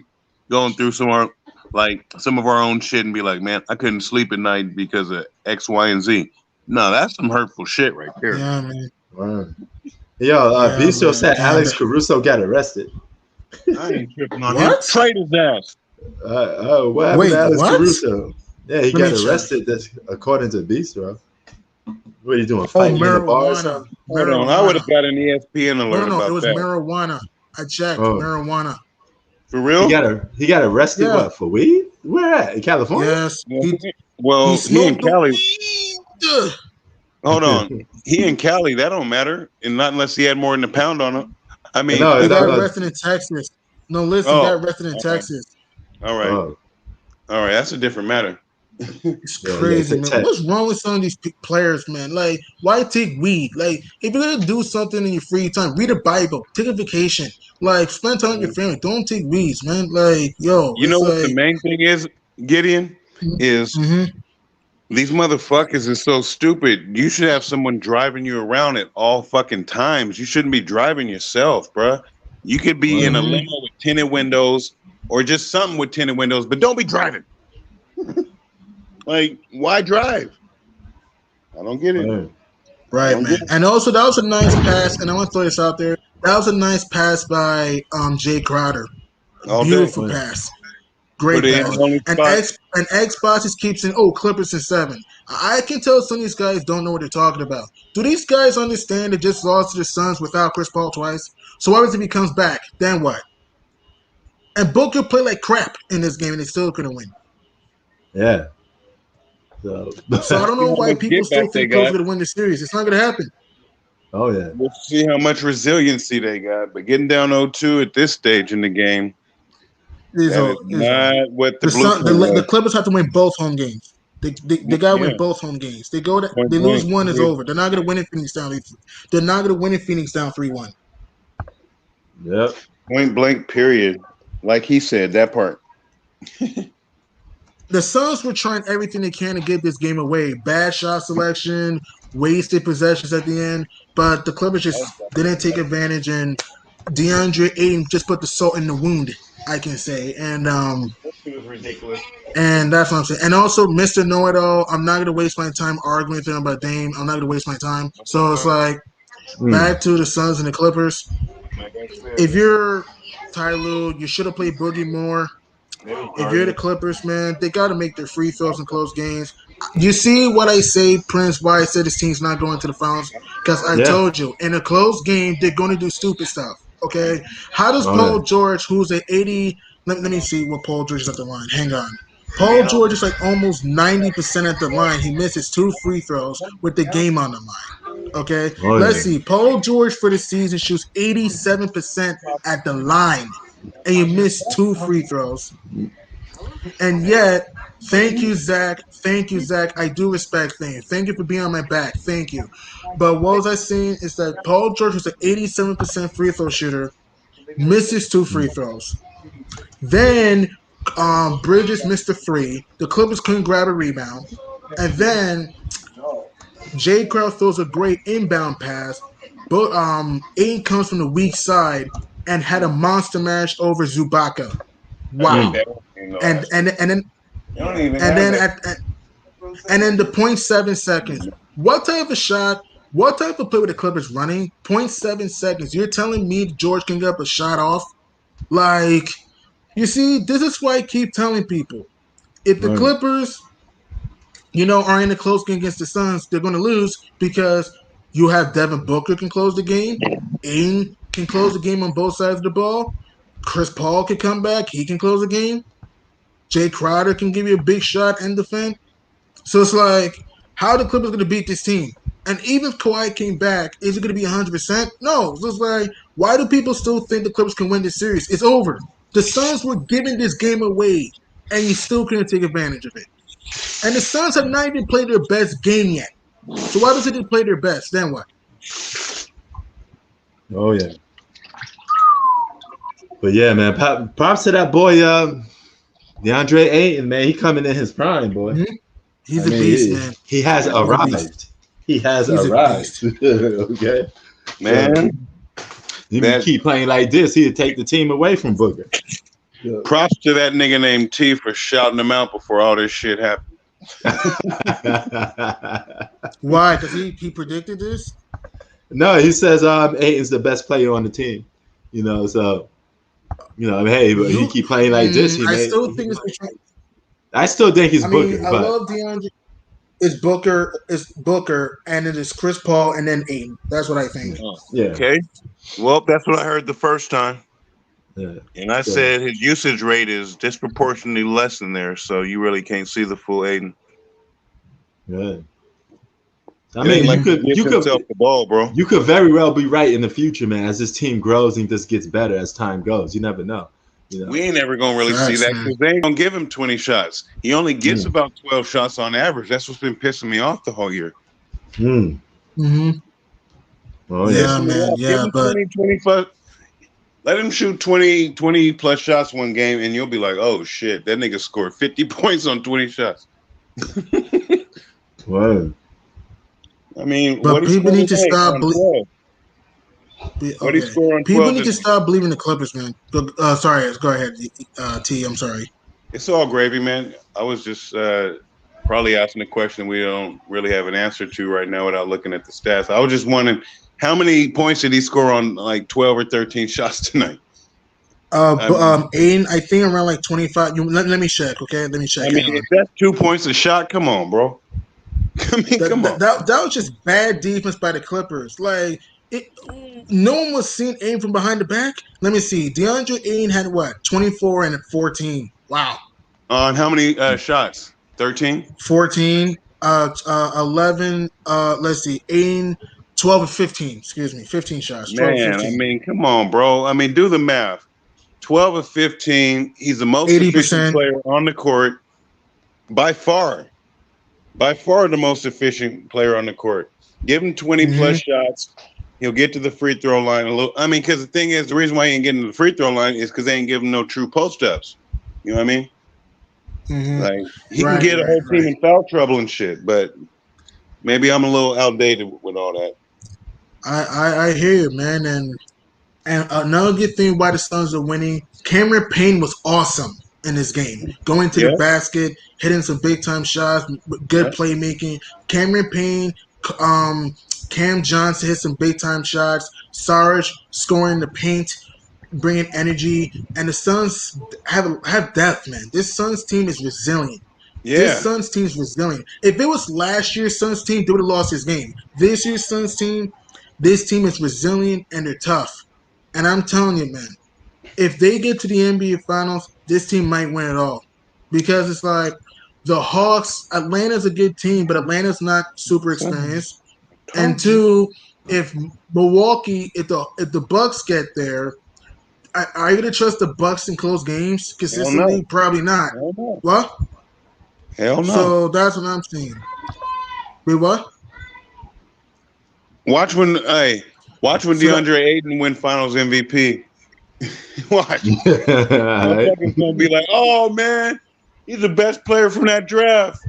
E: going through some of our own shit and be like, man, I couldn't sleep at night because of X, Y, and Z. No, that's some hurtful shit right there.
D: Yeah, man.
B: Right. Yo,
D: Yeah,
B: Bistro
D: man.
B: said
D: Yeah,
B: Alex
D: but-
B: Caruso got arrested.
E: I ain't tripping on him.
D: What?
E: Trade his ass.
B: What happened
D: Wait,
B: to Alex
D: what?
B: Caruso? Yeah, he
D: Let me
B: got
D: check.
B: arrested. That's according to Bistro. What are you doing?
D: Oh,
B: Fighting in the bar or
D: marijuana.
B: something?
E: Hold on. I would have got an ESPN alert
D: No,
E: about
D: it was
E: that.
D: marijuana. I checked.
B: Oh.
D: Marijuana.
E: For real?
B: He got arrested.
D: Yeah.
B: What, for weed? Where at? In California?
D: Yes.
E: Well,
D: He
E: he in
D: smoked the
E: Cali.
D: weed.
E: Hold on. He in Cali. That don't matter. And not unless he had more than a pound on him. I mean,
B: No,
D: He got
B: no.
D: arrested in Texas. No, listen,
E: Oh,
D: got arrested in
E: okay.
D: Texas.
E: all right.
B: Oh,
E: All right. That's a different matter.
D: It's
B: Yeah,
D: crazy,
B: yeah,
D: man. What's wrong with some of these players, man? Like, why take weed? Like, if you're gonna do something in your free time, read a Bible, take a vacation, like, spend time with your family. Don't take weeds, man. Like, yo,
E: You know
D: it's
E: what
D: like,
E: the main thing is, Gideon? Is
D: Mhm.
E: these motherfuckers is so stupid. You should have someone driving you around at all fucking times. You shouldn't be driving yourself, bruh. You could be in a
D: Mhm.
E: limo with tinted windows or just something with tinted windows, but don't be driving. Like, why drive? I don't get it.
D: Right, man. And also, that was a nice pass, and I want to throw this out there. That was a nice pass by Jay Crowder.
E: All day.
D: Beautiful pass. Great
E: Put it in
D: pass.
E: his only spot.
D: And Xbox just keeps saying, "Oh, Clippers in 7." I can tell some of these guys don't know what they're talking about. Do these guys understand they just lost to the Suns without Chris Paul twice? So what if he comes back? Then what? And Booker played like crap in this game, and they still couldn't win.
B: Yeah. So
D: I don't
E: See
D: know
E: how
D: why
E: much
D: people
E: get
D: still
E: back they
D: think Clippers
E: got.
D: are going to win the series. It's not going to happen.
B: oh yeah.
E: We'll see how much resiliency they got. But getting down 0-2 at this stage in the game, that is not what the blueprint was.
D: The Clippers have to win both home games. They got to
E: Yeah.
D: win both home games. They
E: Point
D: lose
E: blank.
D: one, is over. They're not going to win in Phoenix down. They're not going to win in Phoenix down 3-1.
B: Yep.
E: Point blank, period. Like he said, that part.
D: The Suns were trying everything they can to get this game away. Bad shot selection, wasted possessions at the end, but the Clippers just didn't take advantage, and DeAndre Ayton just put the salt in the wound, I can say. And
E: It was ridiculous.
D: and that's what I'm saying. And also, Mr. Know-It-All, I'm not going to waste my time arguing with him about Dame. I'm not going to waste my time. So it's like, back to the Suns and the Clippers.
E: Like I said,
D: If you're Ty Lue, you should have played Boogie more. If you're the Clippers, man, they got to make their free throws in close games. You see what I say, Prince, why I said this team's not going to the finals? Because I
B: Yeah.
D: told you, in a close game, they're going to do stupid stuff, okay? How does
B: Oh,
D: Paul
B: yeah.
D: George, who's at 80 – let me see what Paul George is at the line. Hang on. Paul George is like almost 90% at the line. He misses 2 free throws with the game on the line, okay?
B: Oh,
D: Let's
B: yeah.
D: see. Paul George for the season shoots 87% at the line, and you missed 2 free throws. And yet, thank you, Zach. Thank you, Zach. I do respect things. Thank you for being on my back. Thank you. But what was I saying is that Paul George was an 87% free throw shooter, misses 2 free throws. Then Bridges missed a 3. The Clippers couldn't grab a rebound. And then Jay Crowder throws a great inbound pass, but Ayton comes from the weak side and had a monster match over Zubaka. Wow. And then
E: you don't even
D: and
E: have
D: then
E: that.
D: and then the 0.7 seconds. What type of shot? What type of play were the Clippers running? 0.7 seconds. You're telling me George can get up a shot off? Like, you see, this is why I keep telling people. If the
B: Right.
D: Clippers, are in a close game against the Suns, they're going to lose because you have Devin Booker can close the game. Aiden can close the game on both sides of the ball. Chris Paul can come back. He can close the game. Jay Crowder can give you a big shot and defend. So it's like, how are the Clippers going to beat this team? And even if Kawhi came back, is it going to be 100%? No. So it's like, why do people still think the Clippers can win this series? It's over. The Suns were giving this game away, and you still couldn't take advantage of it. And the Suns have not even played their best game yet. So why does it didn't play their best? Then what?
B: Oh yeah. But yeah, man, props to that boy, DeAndre Ayton, man. He coming in his prime, boy.
D: Mm-hmm. He's a beast, man.
B: He has arrived. He has arrived. Okay,
E: Man.
B: If you keep playing like this, he'll take the team away from Booker.
E: Props to that nigga named T for shouting him out before all this shit happened.
D: Why? Because he predicted this?
B: No, he says Ayton's the best player on the team. So hey, but he keep playing like this.
D: I still think it's between.
B: I still think he's Booker.
D: I love DeAndre. It's Booker, and it is Chris Paul, and then Ayton. That's what I think.
B: Yeah.
E: Okay. Well, that's what I heard the first time.
B: Yeah.
E: And I said his usage rate is disproportionately less than there, so you really can't see the full Ayton.
B: Yeah. I mean, you could
E: the ball, bro.
B: You could very well be right in the future, man. As this team grows and just gets better as time goes, you never know.
E: We ain't ever gonna really see that because they ain't gonna give him 20 shots. He only gets about 12 shots on average. That's what's been pissing me off the whole year.
D: Mm-hmm.
B: Oh
D: yeah, man. Yeah, but
E: 25. Let him shoot 20 plus shots one game, and you'll be like, "Oh shit, that nigga scored 50 points on 20 shots."
B: Wow.
E: I mean,
D: but people need to stop. People need to stop believing the Clippers, man. Sorry, go ahead, T. I'm sorry.
E: It's all gravy, man. I was just probably asking a question we don't really have an answer to right now without looking at the stats. I was just wondering, how many points did he score on like 12 or 13 shots tonight?
D: Aiden, I think around like 25. Let me check, okay? Let me check.
E: I mean, if that's 2 points a shot, come on, bro.
D: Come on. That was just bad defense by the Clippers. Like, No one was seeing Aiden from behind the back. Let me see. DeAndre Aiden had what? 24 and 14. Wow.
E: On how many shots? 13?
D: 14, 11, let's see, Aiden, 12 and 15. Excuse me, 15 shots. 12 and
E: Man, I
D: 15.
E: mean, come on, bro. I mean, do the math. 12 of 15. He's the most
D: 80%.
E: efficient player on the court by far. By far the most efficient player on the court. Give him 20 plus shots. He'll get to the free throw line a little. I mean, because the thing is, the reason why he ain't getting to the free throw line is because they ain't giving no true post ups. You know what I mean? Like he can get a whole team in foul trouble and shit, but maybe I'm a little outdated with all that.
D: I hear you, man. And another good thing why the Suns are winning, Cameron Payne was awesome in this game. Going to the basket, hitting some big time shots, good playmaking. Cameron Payne, Cam Johnson hit some big time shots. Sarge scoring the paint, bringing energy, and the Suns have depth, man. This Suns team is resilient.
E: Yeah.
D: This Suns team is resilient. If it was last year's Suns team, they would have lost this game. This year's Suns team, this team is resilient and they're tough. And I'm telling you, man, if they get to the NBA Finals, this team might win it all. Because it's like the Hawks, Atlanta's a good team, but Atlanta's not super experienced. And two, if Milwaukee, if the Bucks get there, are you gonna trust the Bucks in close games consistently?
E: No.
D: Probably not.
E: No.
D: What?
E: Hell no.
D: So that's what I'm saying. Wait, what?
E: Watch when DeAndre Ayton win Finals MVP. Watch. Motherfuckers gonna be like, "Oh man, he's the best player from that draft."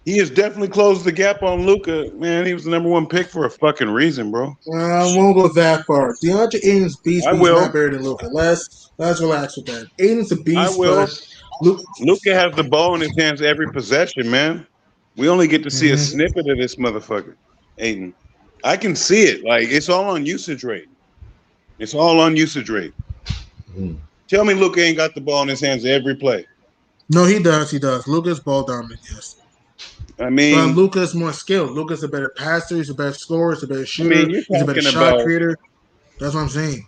E: He has definitely closed the gap on Luka. Man, he was the number one pick for a fucking reason, bro.
D: I won't go that far. DeAndre Ayton's beast, but he's not better than Luka. Let's relax with that. Ayton's a beast.
E: I will.
D: But
E: Luka has the ball in his hands every possession, man. We only get to see a snippet of this motherfucker, Ayton. I can see it. Like, it's all on usage rate. It's all on usage rate. Tell me Luka ain't got the ball in his hands every play.
D: No, he does. He does. Luka's ball dominant, yes.
E: I mean,
D: but Luka's more skilled. Luka's a better passer. He's a better scorer. He's a better shooter. He's a better shot creator. That's what I'm saying.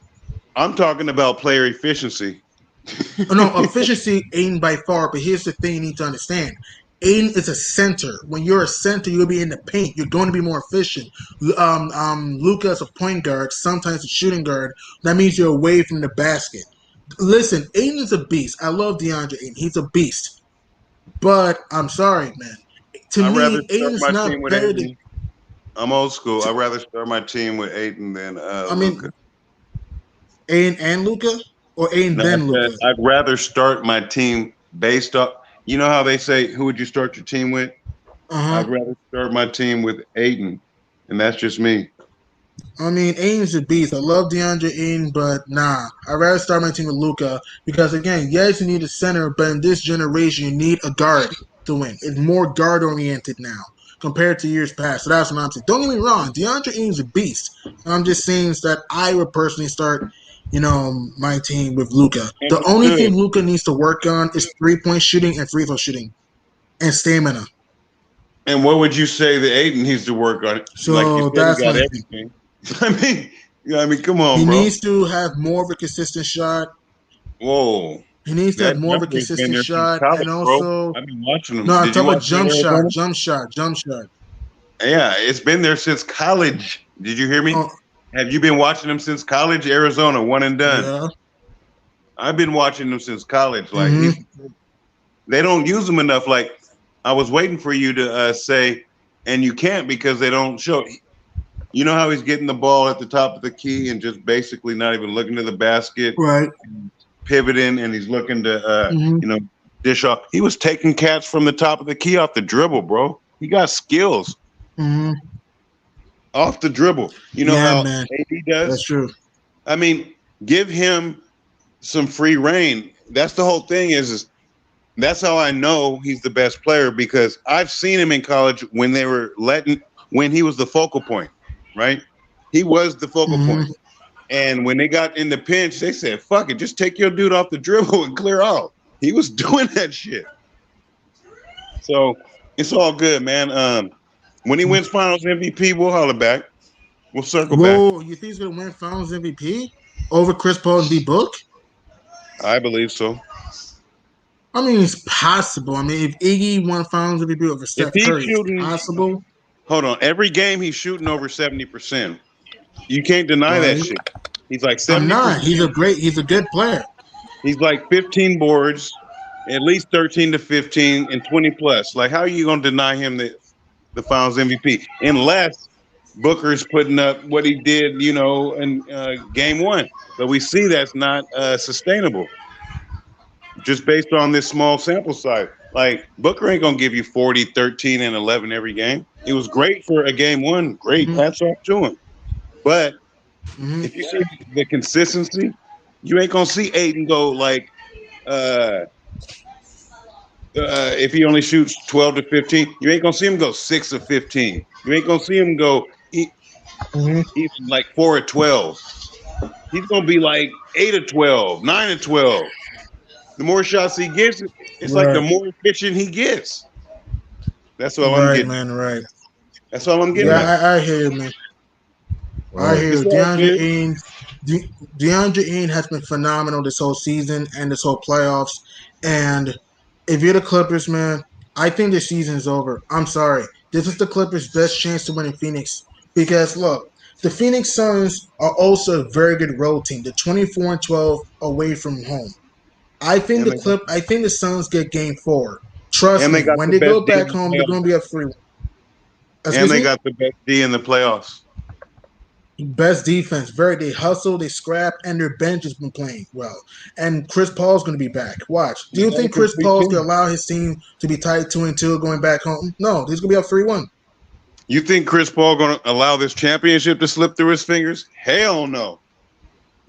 E: I'm talking about player efficiency.
D: No, efficiency ain't by far. But here's the thing you need to understand. Aiden is a center. When you're a center, you'll be in the paint. You're going to be more efficient. Luka is a point guard, sometimes a shooting guard. That means you're away from the basket. Listen, Aiden is a beast. I love DeAndre Ayton. He's a beast. But I'm sorry, man. To me, Aiden's not better than...
E: I'm old school. I'd rather start my team with Aiden than Luka.
D: Aiden and Luka? Or Aiden then Luka?
E: I'd rather start my team based off... You know how they say, who would you start your team with? I'd rather start my team with Aiden, and that's just me.
D: I mean, Aiden's a beast. I love DeAndre Ayton, but nah. I'd rather start my team with Luka because, again, yes, you need a center, but in this generation, you need a guard to win. It's more guard-oriented now compared to years past. So that's what I'm saying. Don't get me wrong. DeAndre Ayton's a beast. I'm just saying that I would personally start my team with Luka. The only thing Luka needs to work on is three-point shooting and free throw shooting and stamina.
E: And what would you say that Aiden needs to work on?
D: So like you said, that's
E: got everything. I mean, come on, bro.
D: He needs to have more of a consistent shot.
E: Whoa.
D: He needs to have more of a consistent shot, and also.
E: I've been watching him.
D: No, I'm talking about jump shot.
E: Yeah, it's been there since college. Did you hear me? Have you been watching him since college? Arizona, one and done.
D: Yeah.
E: I've been watching him since college. Like they don't use him enough. Like I was waiting for you to say, and you can't because they don't show. You know how he's getting the ball at the top of the key and just basically not even looking to the basket,
D: right?
E: Pivoting, and he's looking to dish off. He was taking cats from the top of the key off the dribble, bro. He got skills. Off the dribble. You know how AD does?
D: That's true.
E: I mean, give him some free reign. That's the whole thing is that's how I know he's the best player because I've seen him in college when they were when he was the focal point, right? He was the focal point. And when they got in the pinch, they said, fuck it, just take your dude off the dribble and clear out. He was doing that shit. So it's all good, man. When he wins Finals MVP, we'll holler back. We'll circle back.
D: Whoa, you think he's gonna win Finals MVP over Chris Paul and D Book?
E: I believe so.
D: I mean, it's possible. I mean, if Iggy won Finals MVP over
E: If
D: Steph
E: he's
D: Curry, it's
E: shooting,
D: possible.
E: hold on. Every game he's shooting over 70%. You can't deny that
D: Right?
E: shit. He's like
D: I'm
E: 70%.
D: not. He's a good player.
E: He's like 15 boards, at least 13 to 15, and 20 plus. Like, how are you going to deny him the Finals MVP unless Booker's putting up what he did, in game one? But we see that's not sustainable just based on this small sample size. Like, Booker ain't going to give you 40, 13, and 11 every game. It was great for a game one. Great.
D: Mhm.
E: Hats off to him. But
D: Mhm.
E: if you see the consistency, you ain't going to see Aiden go like, if he only shoots 12 to 15, you ain't gonna see him go 6 of 15. You ain't gonna see him go
D: Mhm.
E: even like 4 of 12. He's gonna be like 8 of 12, 9 of 12. The more shots he gets, it's like the
D: Right.
E: more efficient he gets. That's all I'm
D: Right,
E: getting at.
D: man. Right.
E: That's all I'm getting
D: Yeah,
E: at.
D: I hear you, man. I
B: Right.
D: hear
E: It's
D: you.
E: all good.
D: DeAndre Ayton has been phenomenal this whole season and this whole playoffs. And if you're the Clippers, man, I think the season's over. I'm sorry. This is the Clippers' best chance to win in Phoenix. Because look, the Phoenix Suns are also a very good road team. They're 24-12 away from home.
E: And they,
D: I think the Suns get game 4. Trust
E: and they
D: me,
E: got
D: when
E: the
D: they
E: best
D: go
E: D
D: back
E: in
D: home,
E: the
D: they're
E: playoffs.
D: gonna be up 3.
E: And
D: Excuse
E: they
D: me?
E: got the best D in the playoffs.
D: Best defense. They hustle, they scrap, and their bench has been playing well. And Chris Paul's going to be back. Watch. Do
E: And
D: you
E: that
D: think
E: can
D: Chris
E: speak
D: Paul's
E: too.
D: going to allow his team to be tied 2-2 going back home? No, he's going to be up 3-1.
E: You think Chris Paul gonna allow this championship to slip through his fingers? Hell no.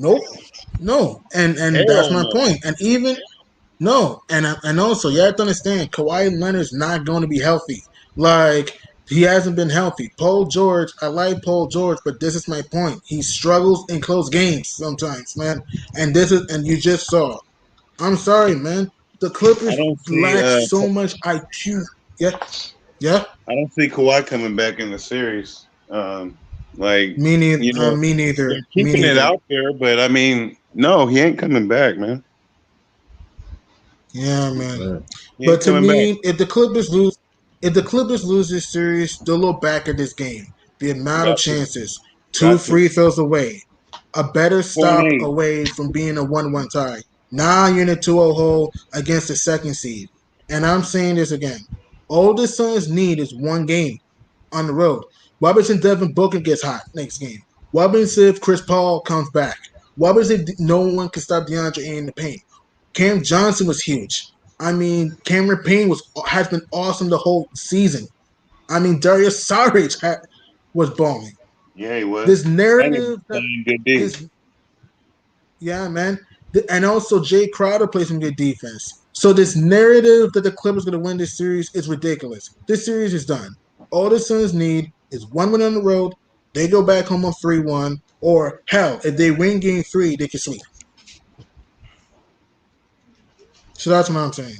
D: Nope. No. And that's
E: Hell
D: my
E: no.
D: point. And even no. And also you have to understand Kawhi Leonard's not going to be healthy. Like he hasn't been healthy. Paul George, I like Paul George, but this is my point. He struggles in close games sometimes, man. And you just saw. I'm sorry, man. The
E: I
D: Clippers
E: don't see
D: lack so much IQ. Yeah, yeah.
E: I don't see Kawhi coming back in the series. Like,
D: Me neither.
E: you know,
D: Me neither.
E: they're
D: Me
E: keeping it
D: neither.
E: out there, but I mean, no, he ain't coming back, man.
D: Yeah, man.
B: Right.
E: He
D: But
E: ain't
D: to
E: coming back.
D: me, if the Clippers lose this series, they'll look back at this game. The amount of
E: Got to,
D: chances, 2
E: got to.
D: free throws away, a better
E: Point
D: stop
E: eight.
D: away from being a 1-1 tie. Now you're in a 2-0 hole against the second seed. And I'm saying this again. All the Suns need is one game on the road. What happens if Devin Booker gets hot next game? What happens if Chris Paul comes back? What happens if no one can stop DeAndre Ayton in the paint? Cam Johnson was huge. I mean, Cameron Payne has been awesome the whole season. I mean, Darius Saric was balling.
E: Yeah, he was.
D: This
E: And he
D: narrative that
E: playing good D.
D: this, yeah, man, and also Jay Crowder plays some good defense. So this narrative that the Clippers going to win this series is ridiculous. This series is done. All the Suns need is one win on the road. They go back home on 3-1, or hell, if they win Game 3, they can sweep. So that's what I'm saying.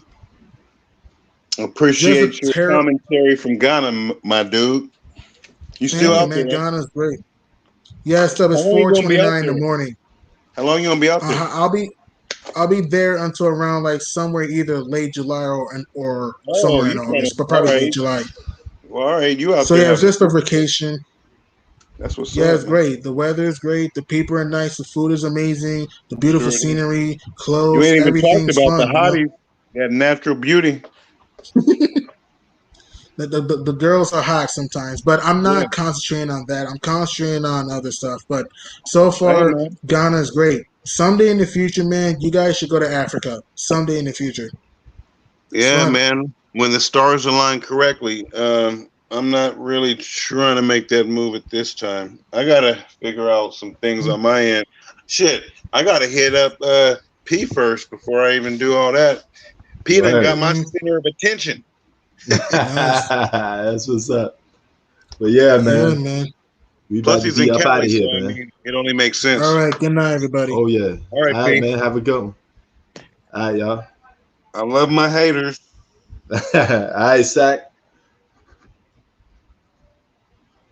D: Just a
E: Appreciate your
D: terrible.
E: commentary from Ghana, my dude. You still
D: Thank you,
E: out there,
D: man.
E: right?
D: Ghana's great. Yeah, stuff
E: How
D: is
E: long you gonna be out
D: 4:29 in the
E: there?
D: morning.
E: How long you gonna be out there?
D: I'll be there until around like somewhere either late July or
E: Oh,
D: somewhere in
E: you trying to?
D: August, but
E: All
D: probably late
E: right.
D: July.
E: Well, all right. You out
D: So
E: there
D: yeah, it's
E: having
D: just a
E: fun?
D: vacation.
E: That's what's
D: Yeah,
E: up,
D: it's
E: man.
D: great. The weather is great. The people are nice. The food is amazing. The beautiful
E: Sure it is.
D: scenery,
E: You
D: clothes,
E: ain't even talked
D: everything's
E: about the
D: fun.
E: hotties, that natural beauty.
D: The girls are hot sometimes, but I'm
E: Yeah.
D: not concentrating on that. I'm concentrating on other stuff. But so
E: Hey,
D: far,
E: man.
D: Ghana is great. Someday in the future, man, you guys should go to Africa. Someday in the future. It's
E: Yeah,
D: fun.
E: man. When the stars align correctly, I'm not really trying to make that move at this time. I gotta figure out some things on my end. Shit, I gotta hit up P first before I even do all that. P done got
B: Right.
E: my center of attention.
D: Nice.
B: That's what's up. But yeah,
D: Yeah,
B: man,
D: man.
B: we
E: Plus,
B: about to
E: he's
B: be
E: in
B: up out
E: Cali,
B: of
E: so
B: here,
E: I
B: man.
E: mean, it only makes
D: All
E: sense.
D: right. Good night, everybody.
B: Oh yeah.
E: All right,
B: All right,
E: P.
B: man. Have a good one. All right, y'all.
E: I love my haters.
B: All right, Sack.